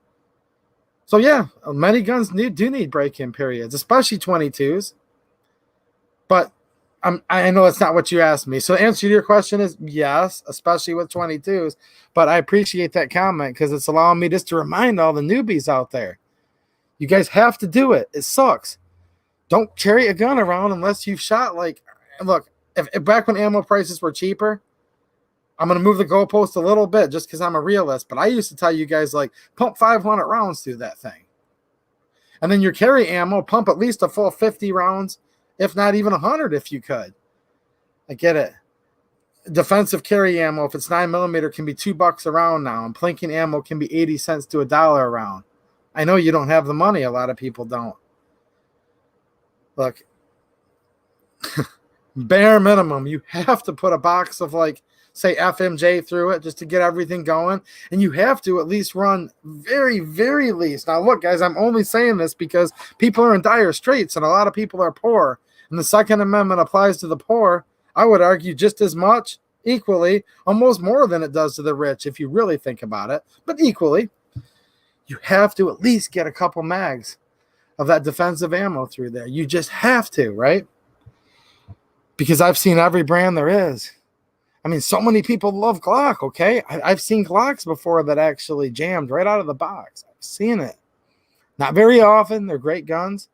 Speaker 1: So yeah, many guns do need break-in periods, especially 22s. But I know that's not what you asked me. So the answer to your question is yes, especially with 22s. But I appreciate that comment because it's allowing me just to remind all the newbies out there. You guys have to do it. It sucks. Don't carry a gun around unless you've shot like, look, if back when ammo prices were cheaper, I'm going to move the goalpost a little bit just because I'm a realist. But I used to tell you guys, like, pump 500 rounds through that thing. And then your carry ammo, pump at least a full 50 rounds, if not even 100 if you could. I get it. Defensive carry ammo, if it's 9mm, can be $2 a round now. And plinking ammo can be 80 cents to $1 a round. I know you don't have the money. A lot of people don't. Look, bare minimum, you have to put a box of, like, say FMJ through it just to get everything going. And you have to at least run very, very least. Now, look, guys, I'm only saying this because people are in dire straits and a lot of people are poor. And the Second Amendment applies to the poor, I would argue, just as much, equally, almost more than it does to the rich if you really think about it. But equally, you have to at least get a couple mags of that defensive ammo through there. You just have to, right? Because I've seen every brand there is. I mean, so many people love Glock, okay? I've seen Glocks before that actually jammed right out of the box. I've seen it. Not very often. They're great guns.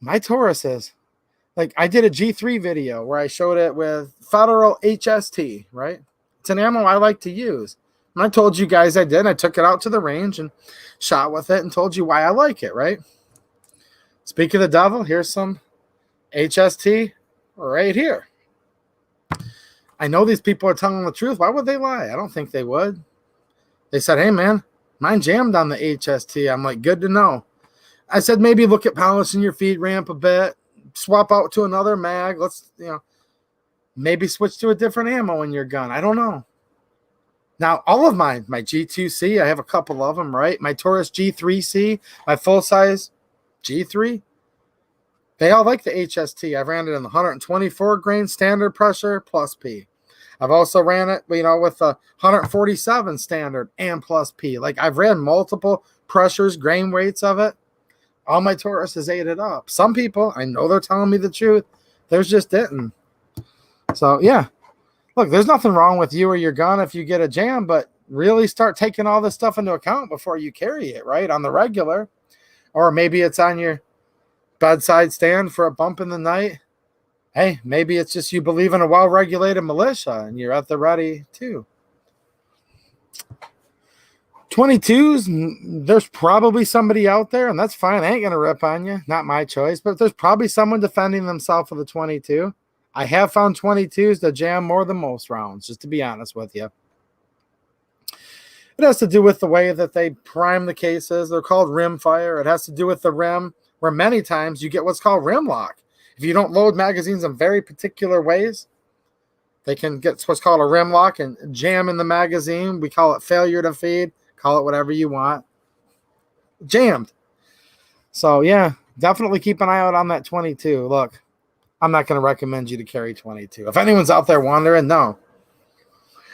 Speaker 1: My Tauruses. Like, I did a G3 video where I showed it with Federal HST, right? It's an ammo I like to use. And I told you guys I did. I took it out to the range and shot with it and told you why I like it, right? Speak of the devil, here's some HST right here. I know these people are telling the truth. Why would they lie? I don't think they would. They said, hey, man, mine jammed on the HST. I'm like, good to know. I said maybe look at polishing your feed ramp a bit, swap out to another mag. Let's, maybe switch to a different ammo in your gun. I don't know. Now, all of mine, my G2C, I have a couple of them, right? My Taurus G3C, my full-size G3, they all like the HST. I've ran it in the 124 grain standard pressure plus P. I've also ran it, with the 147 standard and plus P. Like, I've ran multiple pressures, grain weights of it. All my Tauruses ate it up. Some people, I know they're telling me the truth. Theirs just didn't. So, yeah. Look, there's nothing wrong with you or your gun if you get a jam, but really start taking all this stuff into account before you carry it, right, on the regular. Or maybe it's on your bedside stand for a bump in the night. Hey, maybe it's just you believe in a well-regulated militia and you're at the ready too. 22s, there's probably somebody out there, and that's fine. I ain't going to rip on you. Not my choice, but there's probably someone defending themselves with a 22. I have found 22s to jam more than most rounds, just to be honest with you. It has to do with the way that they prime the cases. They're called rim fire. It has to do with the rim, where many times you get what's called rim lock. If you don't load magazines in very particular ways, they can get what's called a rim lock and jam in the magazine. We call it failure to feed. Call it whatever you want. Jammed. So, yeah, definitely keep an eye out on that 22. Look, I'm not going to recommend you to carry 22. If anyone's out there wondering, no.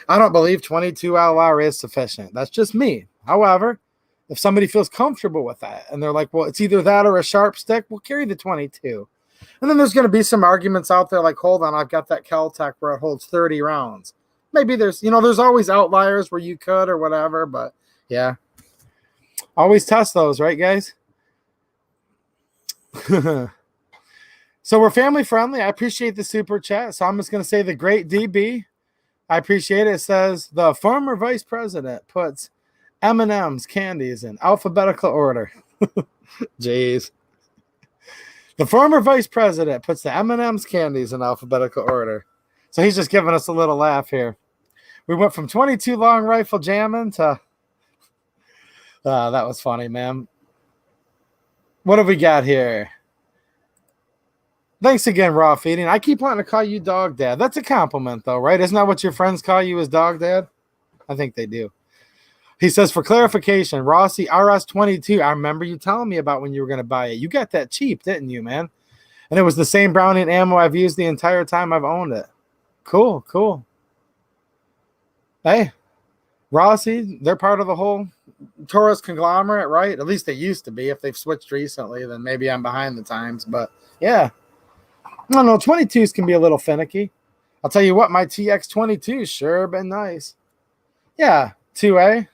Speaker 1: I don't believe 22 LR is sufficient. That's just me. However, if somebody feels comfortable with that and they're like, well, it's either that or a sharp stick, we'll carry the 22. And then there's going to be some arguments out there like, hold on, I've got that Kel-Tec where it holds 30 rounds. Maybe there's always outliers where you could or whatever, but yeah. Always test those, right, guys? So we're family friendly. I appreciate the super chat. So I'm just going to say the great DB. I appreciate it. It says the former vice president puts M&M's candies in alphabetical order. Jeez. The former vice president puts the M&M's candies in alphabetical order. So he's just giving us a little laugh here. We went from 22 long rifle jamming to... that was funny, man. What have we got here? Thanks again, Raw Feeding. I keep wanting to call you Dog Dad. That's a compliment, though, right? Isn't that what your friends call you as Dog Dad? I think they do. He says, for clarification, Rossi RS-22, I remember you telling me about when you were going to buy it. You got that cheap, didn't you, man? And it was the same Browning ammo I've used the entire time I've owned it. Cool, cool. Hey, Rossi, they're part of the whole Taurus conglomerate, right? At least they used to be. If they've switched recently, then maybe I'm behind the times. But, yeah. I don't know, 22s can be a little finicky. I'll tell you what, my TX22 sure been nice. Yeah, 2A.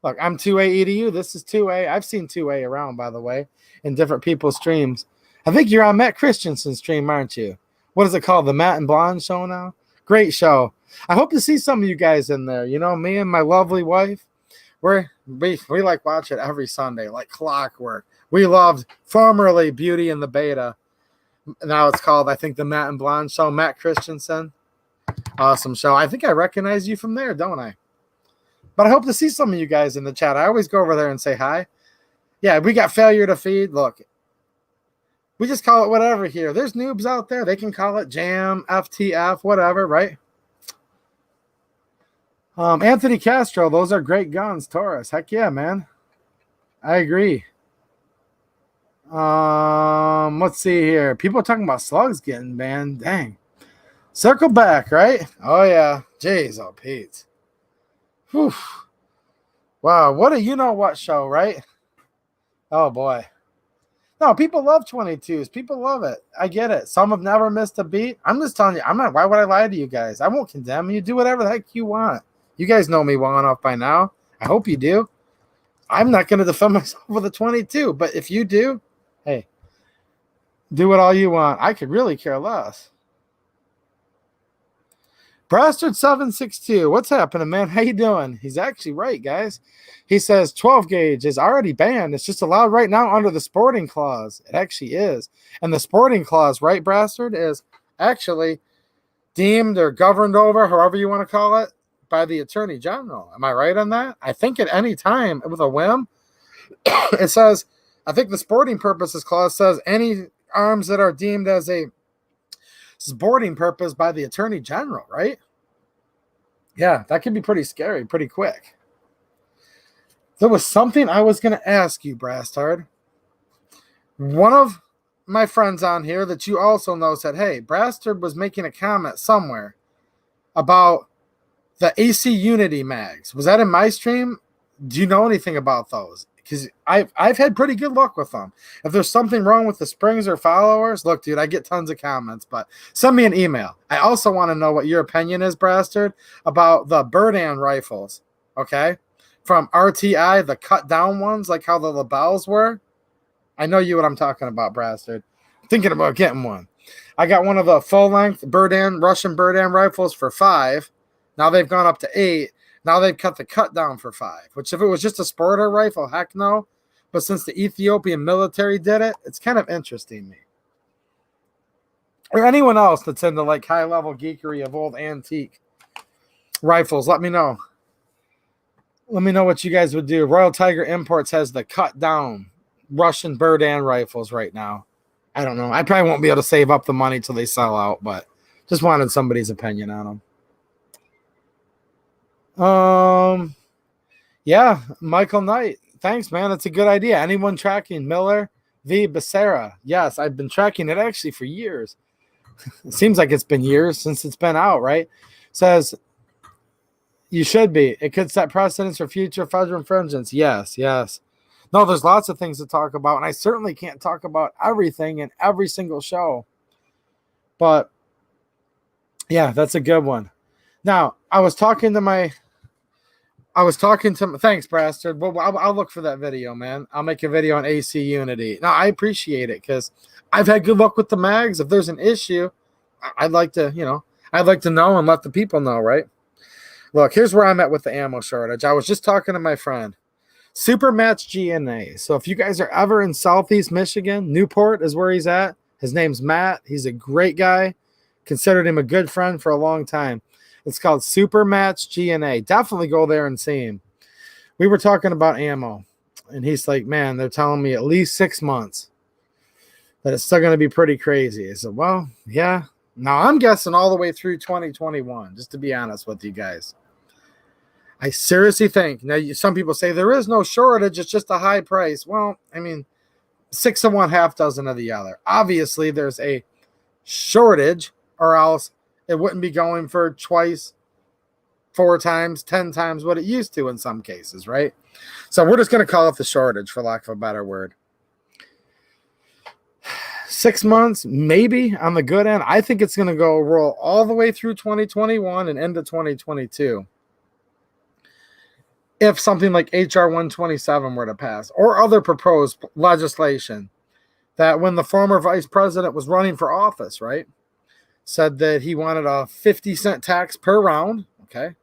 Speaker 1: Look, I'm 2A EDU. This is 2A. I've seen 2A around, by the way, in different people's streams. I think you're on Matt Christensen's stream, aren't you? What is it called? The Matt and Blonde show now? Great show. I hope to see some of you guys in there. Me and my lovely wife, we like watch it every Sunday, like clockwork. We loved formerly Beauty and the Beta. Now it's called, I think, the Matt and Blonde show. Matt Christensen. Awesome show. I think I recognize you from there, don't I? But I hope to see some of you guys in the chat. I always go over there and say hi. Yeah, we got failure to feed. Look, we just call it whatever here. There's noobs out there. They can call it jam, FTF, whatever, right? Anthony Castro, those are great guns, Taurus. Heck yeah, man. I agree. Let's see here. People are talking about slugs getting banned. Dang. Circle back, right? Oh, yeah. Jeez, oh, Pete. Whew. Wow, what a you-know-what show, right? Oh, boy. No, people love 22s. People love it. I get it. Some have never missed a beat. I'm just telling you, why would I lie to you guys? I won't condemn you. Do whatever the heck you want. You guys know me well enough by now. I hope you do. I'm not going to defend myself with a 22, but if you do, hey, do it all you want. I could really care less. Brastard762, what's happening, man? How you doing? He's actually right, guys. He says 12 gauge is already banned. It's just allowed right now under the sporting clause. It actually is. And the sporting clause, right, Brastard, is actually deemed or governed over, however you want to call it, by the Attorney General. Am I right on that? I think at any time, with a whim, it says I think the sporting purposes clause says any arms that are deemed as a sporting purpose by the Attorney General, right? Yeah, that could be pretty scary, pretty quick. There was something I was going to ask you, Brastard. One of my friends on here that you also know said, hey, Brastard was making a comment somewhere about the AC Unity mags. Was that in my stream? Do you know anything about those? Because I've had pretty good luck with them. If there's something wrong with the springs or followers, look, dude, I get tons of comments, but send me an email. I also want to know what your opinion is, Brastard, about the Burdan rifles, okay? From RTI, the cut down ones, like how the labels were. I know you what I'm talking about, Brastard. Thinking about getting one. I got one of the full-length Russian Burdan rifles for $5. Now they've gone up to $8. Now they've cut the cut down for $5, which if it was just a sporter rifle, heck no. But since the Ethiopian military did it, it's kind of interesting me. Or anyone else that's into like high-level geekery of old antique rifles, let me know. Let me know what you guys would do. Royal Tiger Imports has the cut down Russian Burdan rifles right now. I don't know. I probably won't be able to save up the money till they sell out, but just wanted somebody's opinion on them. Yeah, Michael Knight. Thanks, man. That's a good idea. Anyone tracking Miller v. Becerra? Yes, I've been tracking it actually for years. It seems like it's been years since it's been out, right? Says you should be. It could set precedents for future federal infringements. Yes. No, there's lots of things to talk about, and I certainly can't talk about everything in every single show. But yeah, that's a good one. Now, I was talking to thanks, Brastard. Well, I'll look for that video, man. I'll make a video on AC Unity. Now, I appreciate it because I've had good luck with the mags. If there's an issue, I'd like to know and let the people know, right? Look, here's where I'm at with the ammo shortage. I was just talking to my friend. Supermatch GNA. So if you guys are ever in Southeast Michigan, Newport is where he's at. His name's Matt. He's a great guy. Considered him a good friend for a long time. It's called Supermatch GNA. Definitely go there and see him. We were talking about ammo, and he's like, man, they're telling me at least 6 months that it's still going to be pretty crazy. I said, well, yeah. Now, I'm guessing all the way through 2021, just to be honest with you guys. I seriously think, now some people say there is no shortage, it's just a high price. Well, I mean, 6 of one, half dozen of the other. Obviously, there's a shortage, or else it wouldn't be going for twice, 4 times, 10 times what it used to in some cases, right? So we're just going to call it the shortage, for lack of a better word. 6 months, maybe on the good end. I think it's going to roll all the way through 2021 and into 2022. If something like HR 127 were to pass, or other proposed legislation that when the former vice president was running for office, right, said that he wanted a 50-cent tax per round, okay,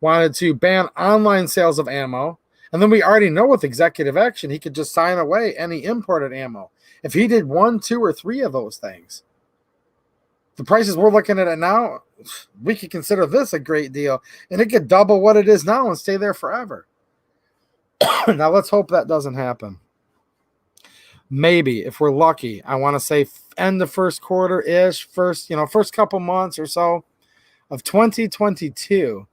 Speaker 1: wanted to ban online sales of ammo, and then we already know with executive action, he could just sign away any imported ammo. If he did 1, 2, or 3 of those things, the prices we're looking at it now, we could consider this a great deal, and it could double what it is now and stay there forever. Now, let's hope that doesn't happen. Maybe, if we're lucky, I want to say end of first quarter-ish, first couple months or so of 2022,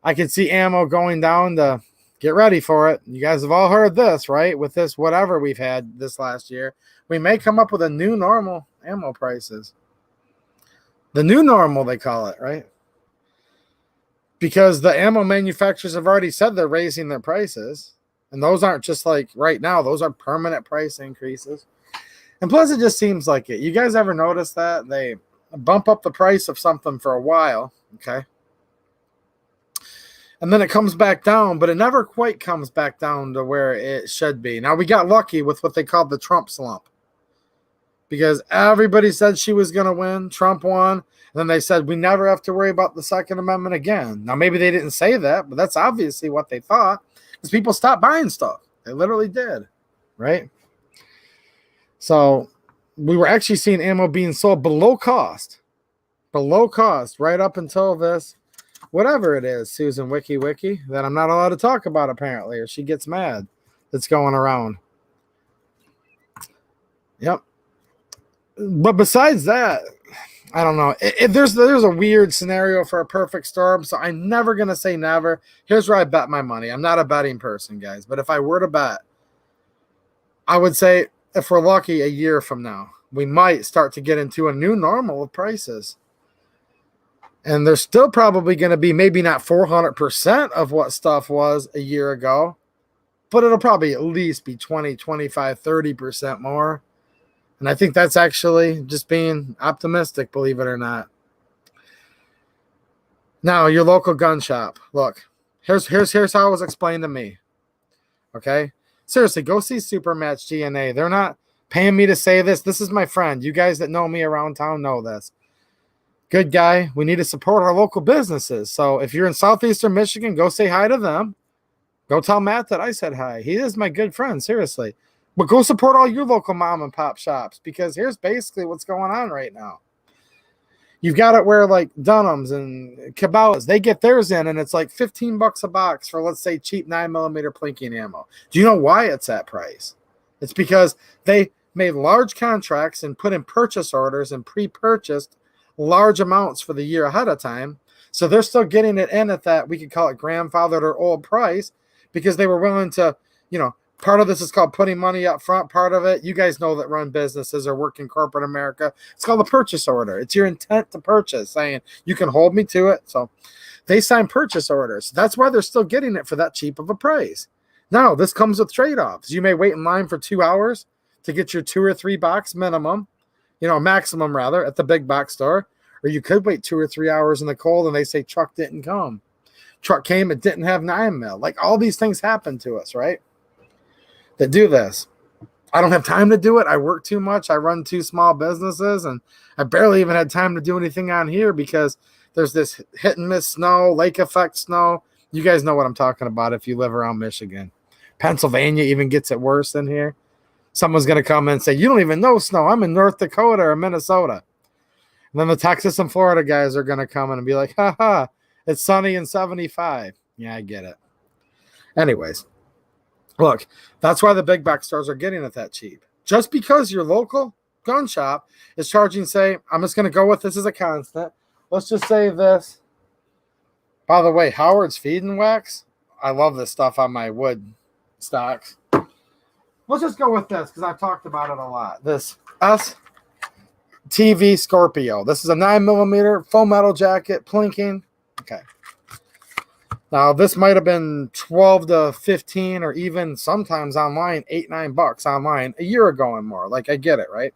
Speaker 1: I could see ammo going down to, get ready for it. You guys have all heard this, right? With this, whatever we've had this last year, we may come up with a new normal ammo prices. The new normal, they call it, right? Because the ammo manufacturers have already said they're raising their prices. And those aren't just like right now. Those are permanent price increases. And plus, it just seems like it. You guys ever notice that? They bump up the price of something for a while, okay? And then it comes back down, but it never quite comes back down to where it should be. Now, we got lucky with what they called the Trump slump. Because everybody said she was going to win. Trump won. And then they said, we never have to worry about the Second Amendment again. Now, maybe they didn't say that, but that's obviously what they thought. Because people stopped buying stuff. They literally did. Right? So, we were actually seeing ammo being sold below cost. Below cost right up until this, whatever it is, Susan Wiki, that I'm not allowed to talk about apparently, or she gets mad that's going around. Yep. But besides that, I don't know. There's a weird scenario for a perfect storm, so I'm never going to say never. Here's where I bet my money. I'm not a betting person, guys, but if I were to bet, I would say if we're lucky a year from now, we might start to get into a new normal of prices. And there's still probably going to be maybe not 400% of what stuff was a year ago, but it'll probably at least be 20, 25, 30% more. And I think that's actually just being optimistic, believe it or not. Now, your local gun shop. Look, here's how it was explained to me. Okay? Seriously, go see Supermatch DNA. They're not paying me to say this. This is my friend. You guys that know me around town know this. Good guy. We need to support our local businesses. So if you're in southeastern Michigan, go say hi to them. Go tell Matt that I said hi. He is my good friend, seriously. But go support all your local mom and pop shops, because here's basically what's going on right now. You've got it where like Dunham's and Cabela's, they get theirs in, and it's like $15 a box for, let's say, cheap 9mm plinking ammo. Do you know why it's that price? It's because they made large contracts and put in purchase orders and pre-purchased large amounts for the year ahead of time. So they're still getting it in at that, we could call it grandfathered or old price, because they were willing to, part of this is called putting money up front. Part of it, you guys know that run businesses or work in corporate America, it's called a purchase order. It's your intent to purchase, saying you can hold me to it. So they sign purchase orders. That's why they're still getting it for that cheap of a price. Now, this comes with trade-offs. You may wait in line for 2 hours to get your 2 or 3 box minimum, maximum rather, at the big box store. Or you could wait 2 or 3 hours in the cold and they say truck didn't come. Truck came, it didn't have 9mm. Like, all these things happen to us, right? That do this. I don't have time to do it. I work too much. I run 2 small businesses, and I barely even had time to do anything on here because there's this hit and miss snow, lake effect snow. You guys know what I'm talking about if you live around Michigan. Pennsylvania even gets it worse than here. Someone's going to come in and say, you don't even know snow. I'm in North Dakota or Minnesota. And then the Texas and Florida guys are going to come in and be like, haha, it's sunny and 75. Yeah, I get it. Anyways, look, that's why the big box stores are getting it that cheap. Just because your local gun shop is charging, say, I'm just going to go with this as a constant. Let's just say this. By the way, Howard's Feed and Wax. I love this stuff on my wood stocks. Let's just go with this because I've talked about it a lot. This TV Scorpio. This is a 9mm full metal jacket, plinking. Okay. Now, this might have been 12 to 15 or even sometimes online, $8-9 online a year ago and more. Like, I get it, right?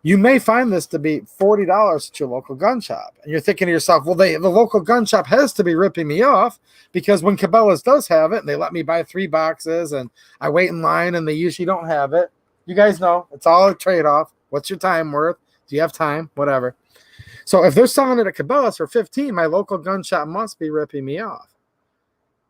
Speaker 1: You may find this to be $40 at your local gun shop. And you're thinking to yourself, well, the local gun shop has to be ripping me off because when Cabela's does have it, they let me buy 3 boxes and I wait in line and they usually don't have it. You guys know, it's all a trade-off. What's your time worth? Do you have time? Whatever. So if they're selling it at Cabela's for $15, my local gun shop must be ripping me off.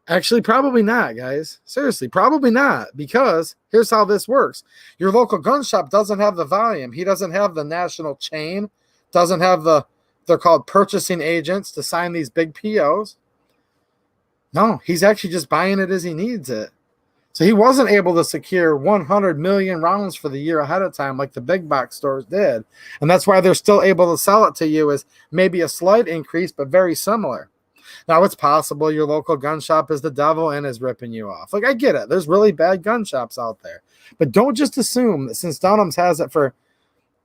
Speaker 1: Actually, probably not, guys. Seriously, probably not, because here's how this works. Your local gun shop doesn't have the volume. He doesn't have the national chain, doesn't have they're called purchasing agents to sign these big POs. No, he's actually just buying it as he needs it. So he wasn't able to secure 100 million rounds for the year ahead of time like the big box stores did. And that's why they're still able to sell it to you as maybe a slight increase, but very similar. Now, it's possible your local gun shop is the devil and is ripping you off. Like, I get it. There's really bad gun shops out there. But don't just assume that since Dunham's has it for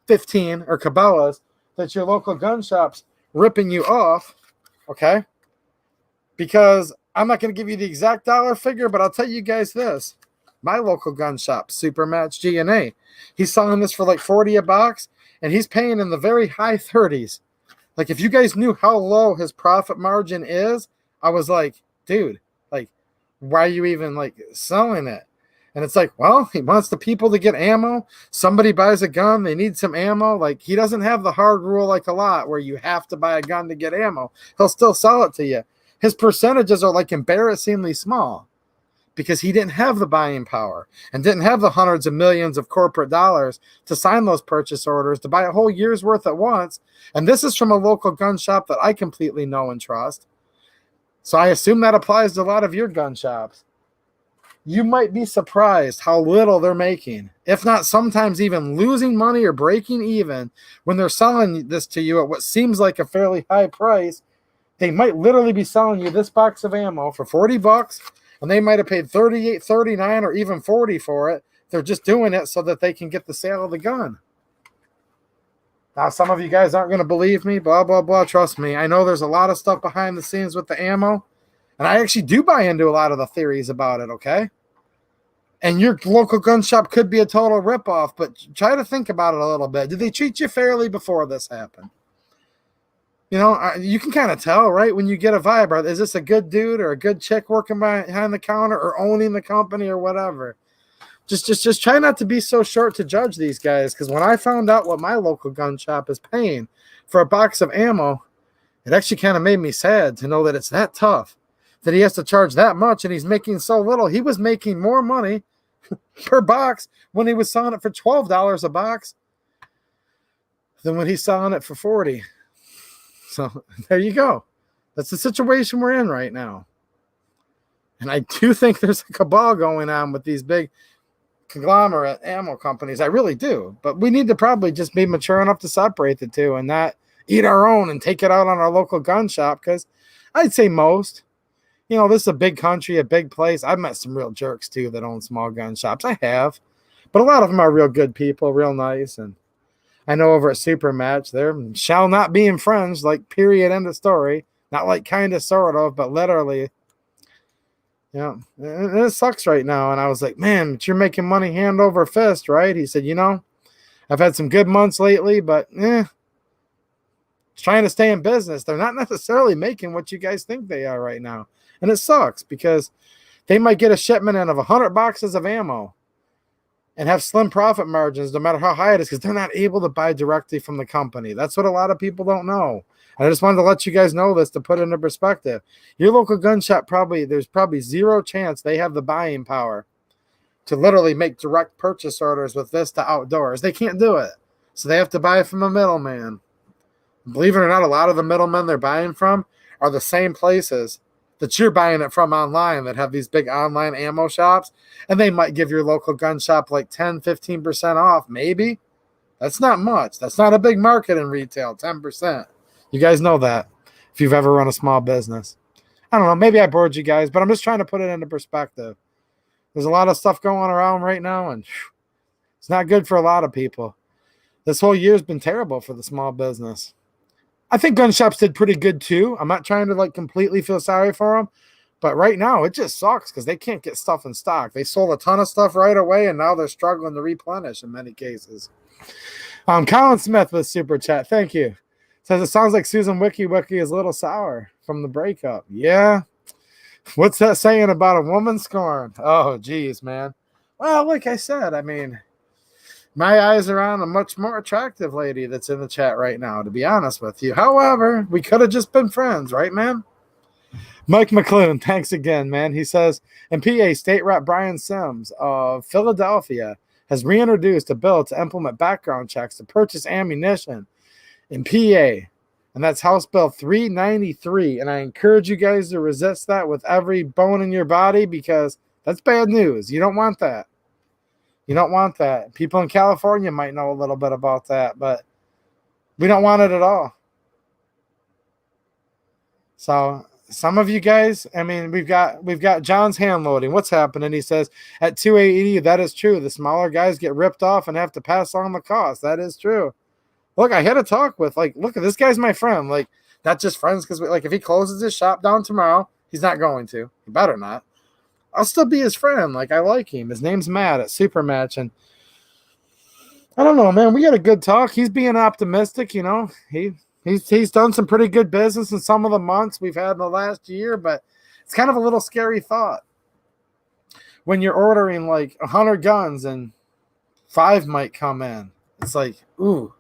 Speaker 1: 15 or Cabela's, that your local gun shop's ripping you off, okay? Because I'm not going to give you the exact dollar figure, but I'll tell you guys this. My local gun shop, Supermatch G&A, he's selling this for like $40 a box, and he's paying in the very high 30s. Like, if you guys knew how low his profit margin is, I was like, dude, like, why are you even, like, selling it? And it's like, well, he wants the people to get ammo. Somebody buys a gun, they need some ammo. Like, he doesn't have the hard rule like a lot where you have to buy a gun to get ammo. He'll still sell it to you. His percentages are, like, embarrassingly small because he didn't have the buying power and didn't have the hundreds of millions of corporate dollars to sign those purchase orders to buy a whole year's worth at once. And this is from a local gun shop that I completely know and trust. So I assume that applies to a lot of your gun shops. you might be surprised how little they're making, if not sometimes even losing money or breaking even when they're selling this to you at what seems like a fairly high price. They might literally be selling you this box of ammo for $40, and they might have paid $38, $39, or even $40 for it. They're just doing it so that they can get the sale of the gun. Now, some of you guys aren't going to believe me, blah, blah, blah. Trust me. I know there's a lot of stuff behind the scenes with the ammo, and I actually do buy into a lot of the theories about it, okay? And your local gun shop could be a total ripoff, but try to think about it a little bit. Did they treat you fairly before this happened? You know, you can kind of tell, right, when you get a vibe. Is this a good dude or a good chick working behind the counter or owning the company or whatever? Just try not to be so short to judge these guys, because when I found out what my local gun shop is paying for a box of ammo, it actually kind of made me sad to know that it's that tough, that he has to charge that much and he's making so little. He was making more money per box when he was selling it for $12 a box than when he's selling it for $40. So there you go. That's the situation we're in right now. And I do think there's a cabal going on with these big conglomerate ammo companies. I really do. But we need to probably just be mature enough to separate the two and not eat our own and take it out on our local gun shop, because I'd say most, you know, this is a big country, a big place. I've met some real jerks too that own small gun shops. I have. But a lot of them are real good people, real nice. And I know over at Supermatch, there shall not be in friends, like period, end of story. Not like kind of, sort of, but literally. Yeah, it sucks right now. And I was like, man, but you're making money hand over fist, right? He said, you know, I've had some good months lately, but trying to stay in business. They're not necessarily making what you guys think they are right now. And it sucks because they might get a shipment in of 100 boxes of ammo and have slim profit margins no matter how high it is, because they're not able to buy directly from the company. That's what a lot of people don't know. I just wanted to let you guys know this to put it into perspective. Your local gun shop, there's probably zero chance they have the buying power to literally make direct purchase orders with Vista Outdoors. They can't do it. So they have to buy it from a middleman. Believe it or not, a lot of the middlemen they're buying from are the same places that you're buying it from online that have these big online ammo shops, and they might give your local gun shop like 10, 15% off, maybe. That's not much. That's not a big market in retail, 10%. You guys know that if you've ever run a small business. I don't know, maybe I bored you guys, but I'm just trying to put it into perspective. There's a lot of stuff going around right now, and it's not good for a lot of people. This whole year's been terrible for the small business. I think gun shops did pretty good too. I'm not trying to like completely feel sorry for them, but right now it just sucks because they can't get stuff in stock. They sold a ton of stuff right away, and now they're struggling to replenish in many cases. Colin Smith with Super Chat. Thank you. Says it sounds like Susan Wiki is a little sour from the breakup. Yeah. What's that saying about a woman scorned? Oh, geez, man. Well, like I said, I mean, my eyes are on a much more attractive lady that's in the chat right now, to be honest with you. However, we could have just been friends, right, man? Mike McClune, thanks again, man. He says, in PA, State Rep Brian Sims of Philadelphia has reintroduced a bill to implement background checks to purchase ammunition in PA, and that's House Bill 393, and I encourage you guys to resist that with every bone in your body, because that's bad news. You don't want that. You don't want that. People in California might know a little bit about that, but we don't want it at all. So some of you guys, I mean, we've got John's hand loading. What's happening? He says at 280, that is true. The smaller guys get ripped off and have to pass on the cost. That is true. Look, I had a talk with, like, look, this guy's my friend. Like, not just friends, because, like, if he closes his shop down tomorrow, he's not going to. He better not. I'll still be his friend. Like, I like him. His name's Matt at Supermatch. And I don't know, man. We had a good talk. He's being optimistic, you know. He's done some pretty good business in some of the months we've had in the last year, but it's kind of a little scary thought when you're ordering, like, 100 guns and 5 might come in. It's like, ooh.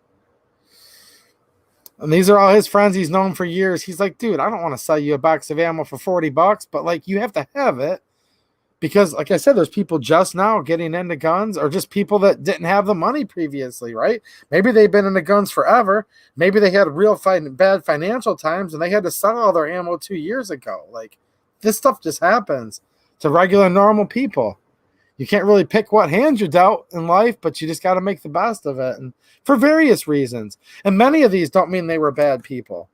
Speaker 1: And these are all his friends he's known for years. He's like, dude, I don't want to sell you a box of ammo for $40, but like you have to have it because, like I said, there's people just now getting into guns, or just people that didn't have the money previously, right? Maybe they've been into guns forever. Maybe they had real bad financial times and they had to sell all their ammo 2 years ago. Like, this stuff just happens. to regular, normal people. You can't really pick what hand you're dealt in life, but you just got to make the best of it, and for various reasons. And many of these don't mean they were bad people.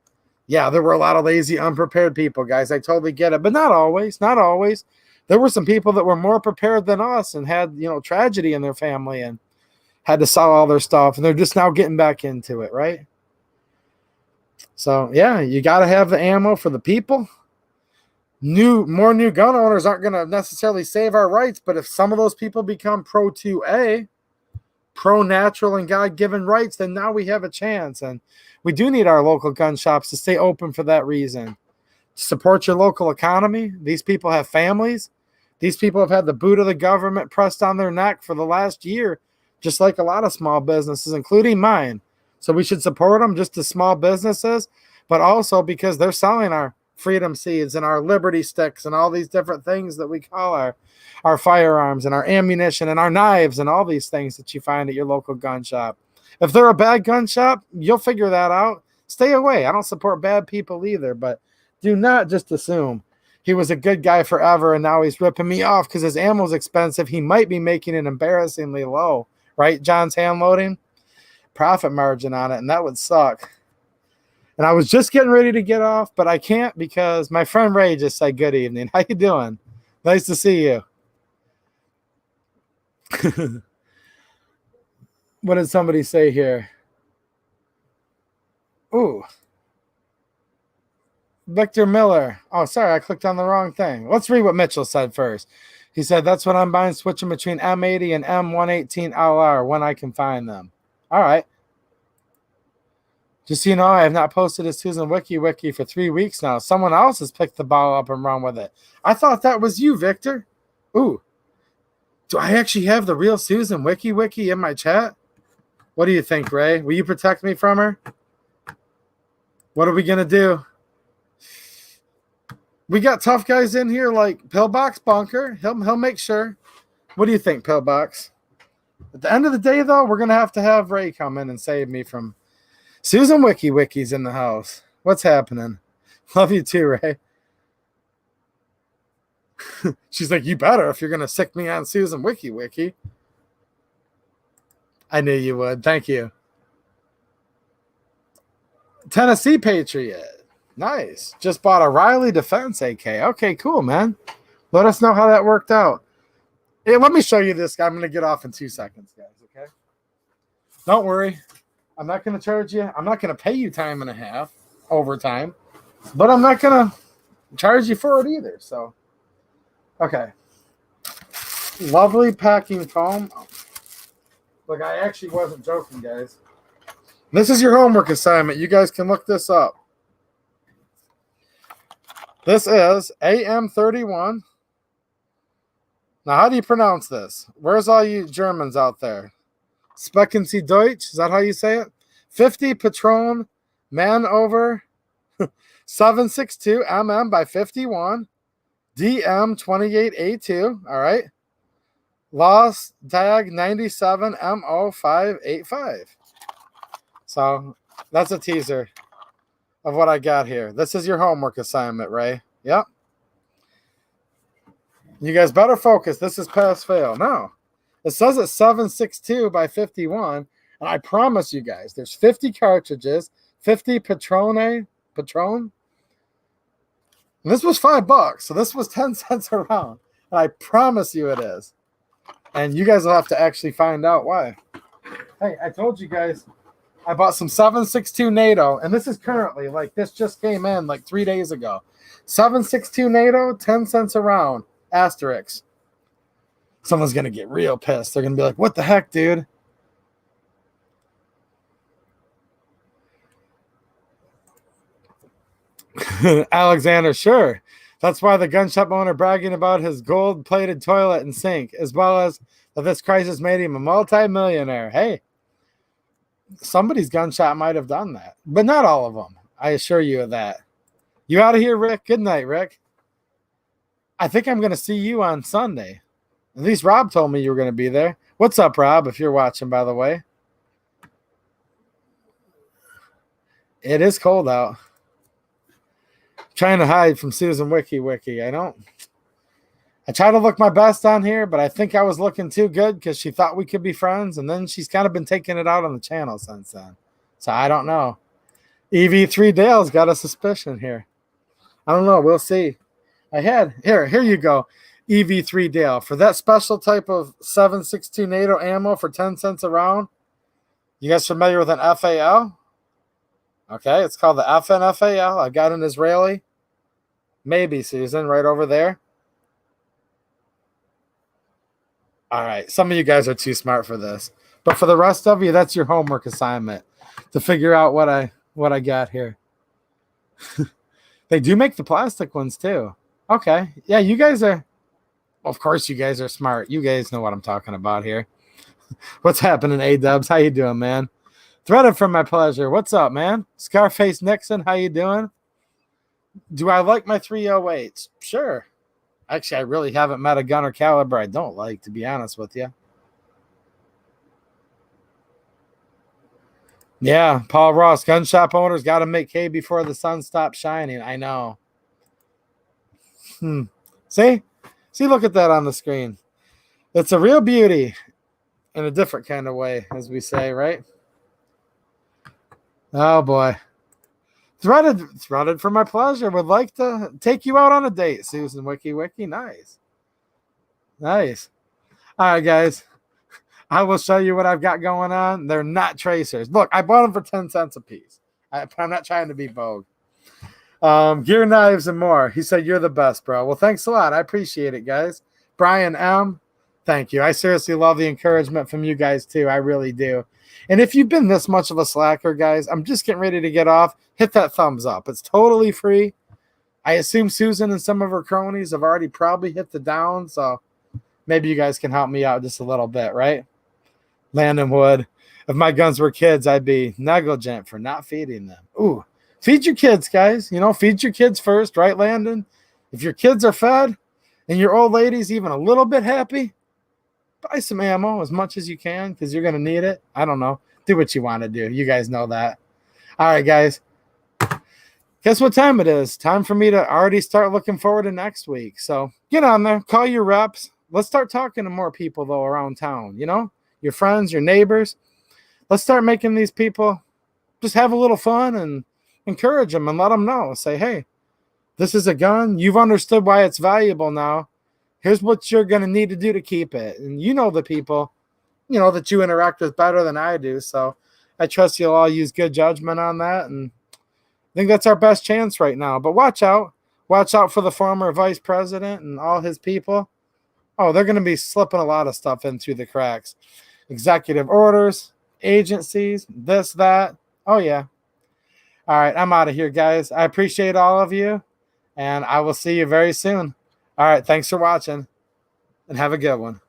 Speaker 1: Yeah, there were a lot of lazy, unprepared people, guys. I totally get it, but not always. Not always. There were some people that were more prepared than us and had, tragedy in their family and had to sell all their stuff, and they're just now getting back into it, right? So, yeah, you got to have the ammo for the people. More new gun owners aren't going to necessarily save our rights, but if some of those people become pro 2A, pro natural and God-given rights, then now we have a chance. And we do need our local gun shops to stay open for that reason. Support your local economy. These people have families. These people have had the boot of the government pressed on their neck for the last year, just like a lot of small businesses, including mine. So we should support them just as small businesses, but also because they're selling our freedom seeds and our liberty sticks and all these different things that we call our firearms and our ammunition and our knives and all these things that you find at your local gun shop. If they're a bad gun shop, you'll figure that out. Stay away. I don't support bad people either, but do not just assume he was a good guy forever and now he's ripping me off because his ammo's expensive. He might be making it embarrassingly low, right? John's hand loading, profit margin on it, and that would suck. And I was just getting ready to get off, but I can't because my friend Ray just said good evening. How you doing? Nice to see you. What did somebody say here? Ooh. Victor Miller. Oh, sorry, I clicked on the wrong thing. Let's read what Mitchell said first. He said, that's what I'm buying, switching between M80 and M118LR when I can find them. All right. Just so you know, I have not posted a Susan Wiki for 3 weeks now. Someone else has picked the ball up and run with it. I thought that was you, Victor. Ooh. Do I actually have the real Susan Wiki in my chat? What do you think, Ray? Will you protect me from her? What are we going to do? We got tough guys in here like Pillbox Bunker. He'll make sure. What do you think, Pillbox? At the end of the day, though, we're going to have Ray come in and save me from Susan Wiki's in the house. What's happening? Love you too, Ray. She's like, you better if you're going to sick me on Susan Wiki. I knew you would. Thank you. Tennessee Patriot. Nice. Just bought a Riley Defense AK. Okay, cool, man. Let us know how that worked out. Hey, let me show you this guy. I'm going to get off in 2 seconds, guys, okay? Don't worry. I'm not going to charge you. I'm not going to pay you time and a half overtime, but I'm not going to charge you for it either. So, okay. Lovely packing foam. Look, I actually wasn't joking, guys. This is your homework assignment. You guys can look this up. This is AM31. Now, how do you pronounce this? Where's all you Germans out there? Sprechen Sie Deutsch? Is that how you say it? 50 Patron Man over 762 mm by 51 DM 28A2. All right. Lost tag 97 MO585. So that's a teaser of what I got here. This is your homework assignment, Ray. Yep. You guys better focus. This is pass fail. No. It says it's 762 by 51, and I promise you guys, there's 50 cartridges, 50 Patron. And this was $5, so this was 10 cents a round, and I promise you it is. And you guys will have to actually find out why. Hey, I told you guys, I bought some 762 NATO, and this is currently, this just came in 3 days ago. 762 NATO, 10 cents a round, asterisk. Someone's going to get real pissed. They're going to be like, what the heck, dude? Alexander, sure. That's why the gun shop owner bragging about his gold-plated toilet and sink, as well as that this crisis made him a multi-millionaire. Hey, somebody's gun shop might have done that, but not all of them. I assure you of that. You out of here, Rick? Good night, Rick. I think I'm going to see you on Sunday. At least Rob told me you were going to be there. What's up, Rob, if you're watching, by the way? It is cold out. Trying to hide from Susan Wiki. I don't I try to look my best on here, but I think I was looking too good because she thought we could be friends, and then she's kind of been taking it out on the channel since then. So I don't know. EV3 Dale's got a suspicion here. I don't know. We'll see. Here you go. EV3 Dale. For that special type of 7.62 NATO ammo for 10 cents a round, you guys familiar with an FAL? Okay, it's called the FNFAL. I got an Israeli. Maybe, Susan, right over there. All right, some of you guys are too smart for this. But for the rest of you, that's your homework assignment to figure out what I got here. They do make the plastic ones too. Okay. Yeah, you guys are, of course you guys are smart. You guys know what I'm talking about here. What's happening, A-Dubs? How you doing, man? Threaded from my pleasure. What's up, man? Scarface Nixon, how you doing? Do I like my 308s? Sure. Actually, I really haven't met a gun or caliber I don't like, to be honest with you. Yeah, Paul Ross, gun shop owners got to make hay before the sun stops shining. I know. See, look at that on the screen. It's a real beauty in a different kind of way, as we say, right? Oh, boy. Threaded for my pleasure. Would like to take you out on a date, Susan Wiki. Nice. Nice. All right, guys. I will show you what I've got going on. They're not tracers. Look, I bought them for 10 cents a piece. I'm not trying to be vogue. Gear knives and more. He said, you're the best, bro. Well, thanks a lot. I appreciate it, guys. Brian M., thank you. I seriously love the encouragement from you guys, too. I really do. And if you've been this much of a slacker, guys, I'm just getting ready to get off. Hit that thumbs up. It's totally free. I assume Susan and some of her cronies have already probably hit the down, so maybe you guys can help me out just a little bit, right? Landon Wood. If my guns were kids, I'd be negligent for not feeding them. Ooh, feed your kids, guys. You know, feed your kids first, right, Landon? If your kids are fed and your old lady's even a little bit happy, buy some ammo as much as you can because you're going to need it. I don't know. Do what you want to do. You guys know that. All right, guys. Guess what time it is? Time for me to already start looking forward to next week. So get on there. Call your reps. Let's start talking to more people, though, around town. You know, your friends, your neighbors. Let's start making these people just have a little fun and encourage them and let them know. Say, hey, this is a gun. You've understood why it's valuable now. Here's what you're going to need to do to keep it. And you know the people, you know, that you interact with better than I do. So I trust you'll all use good judgment on that. And I think that's our best chance right now. But watch out. Watch out for the former vice president and all his people. Oh, they're going to be slipping a lot of stuff in through the cracks. Executive orders, agencies, this, that. Oh, yeah. All right, I'm out of here, guys. I appreciate all of you, and I will see you very soon. All right, thanks for watching, and have a good one.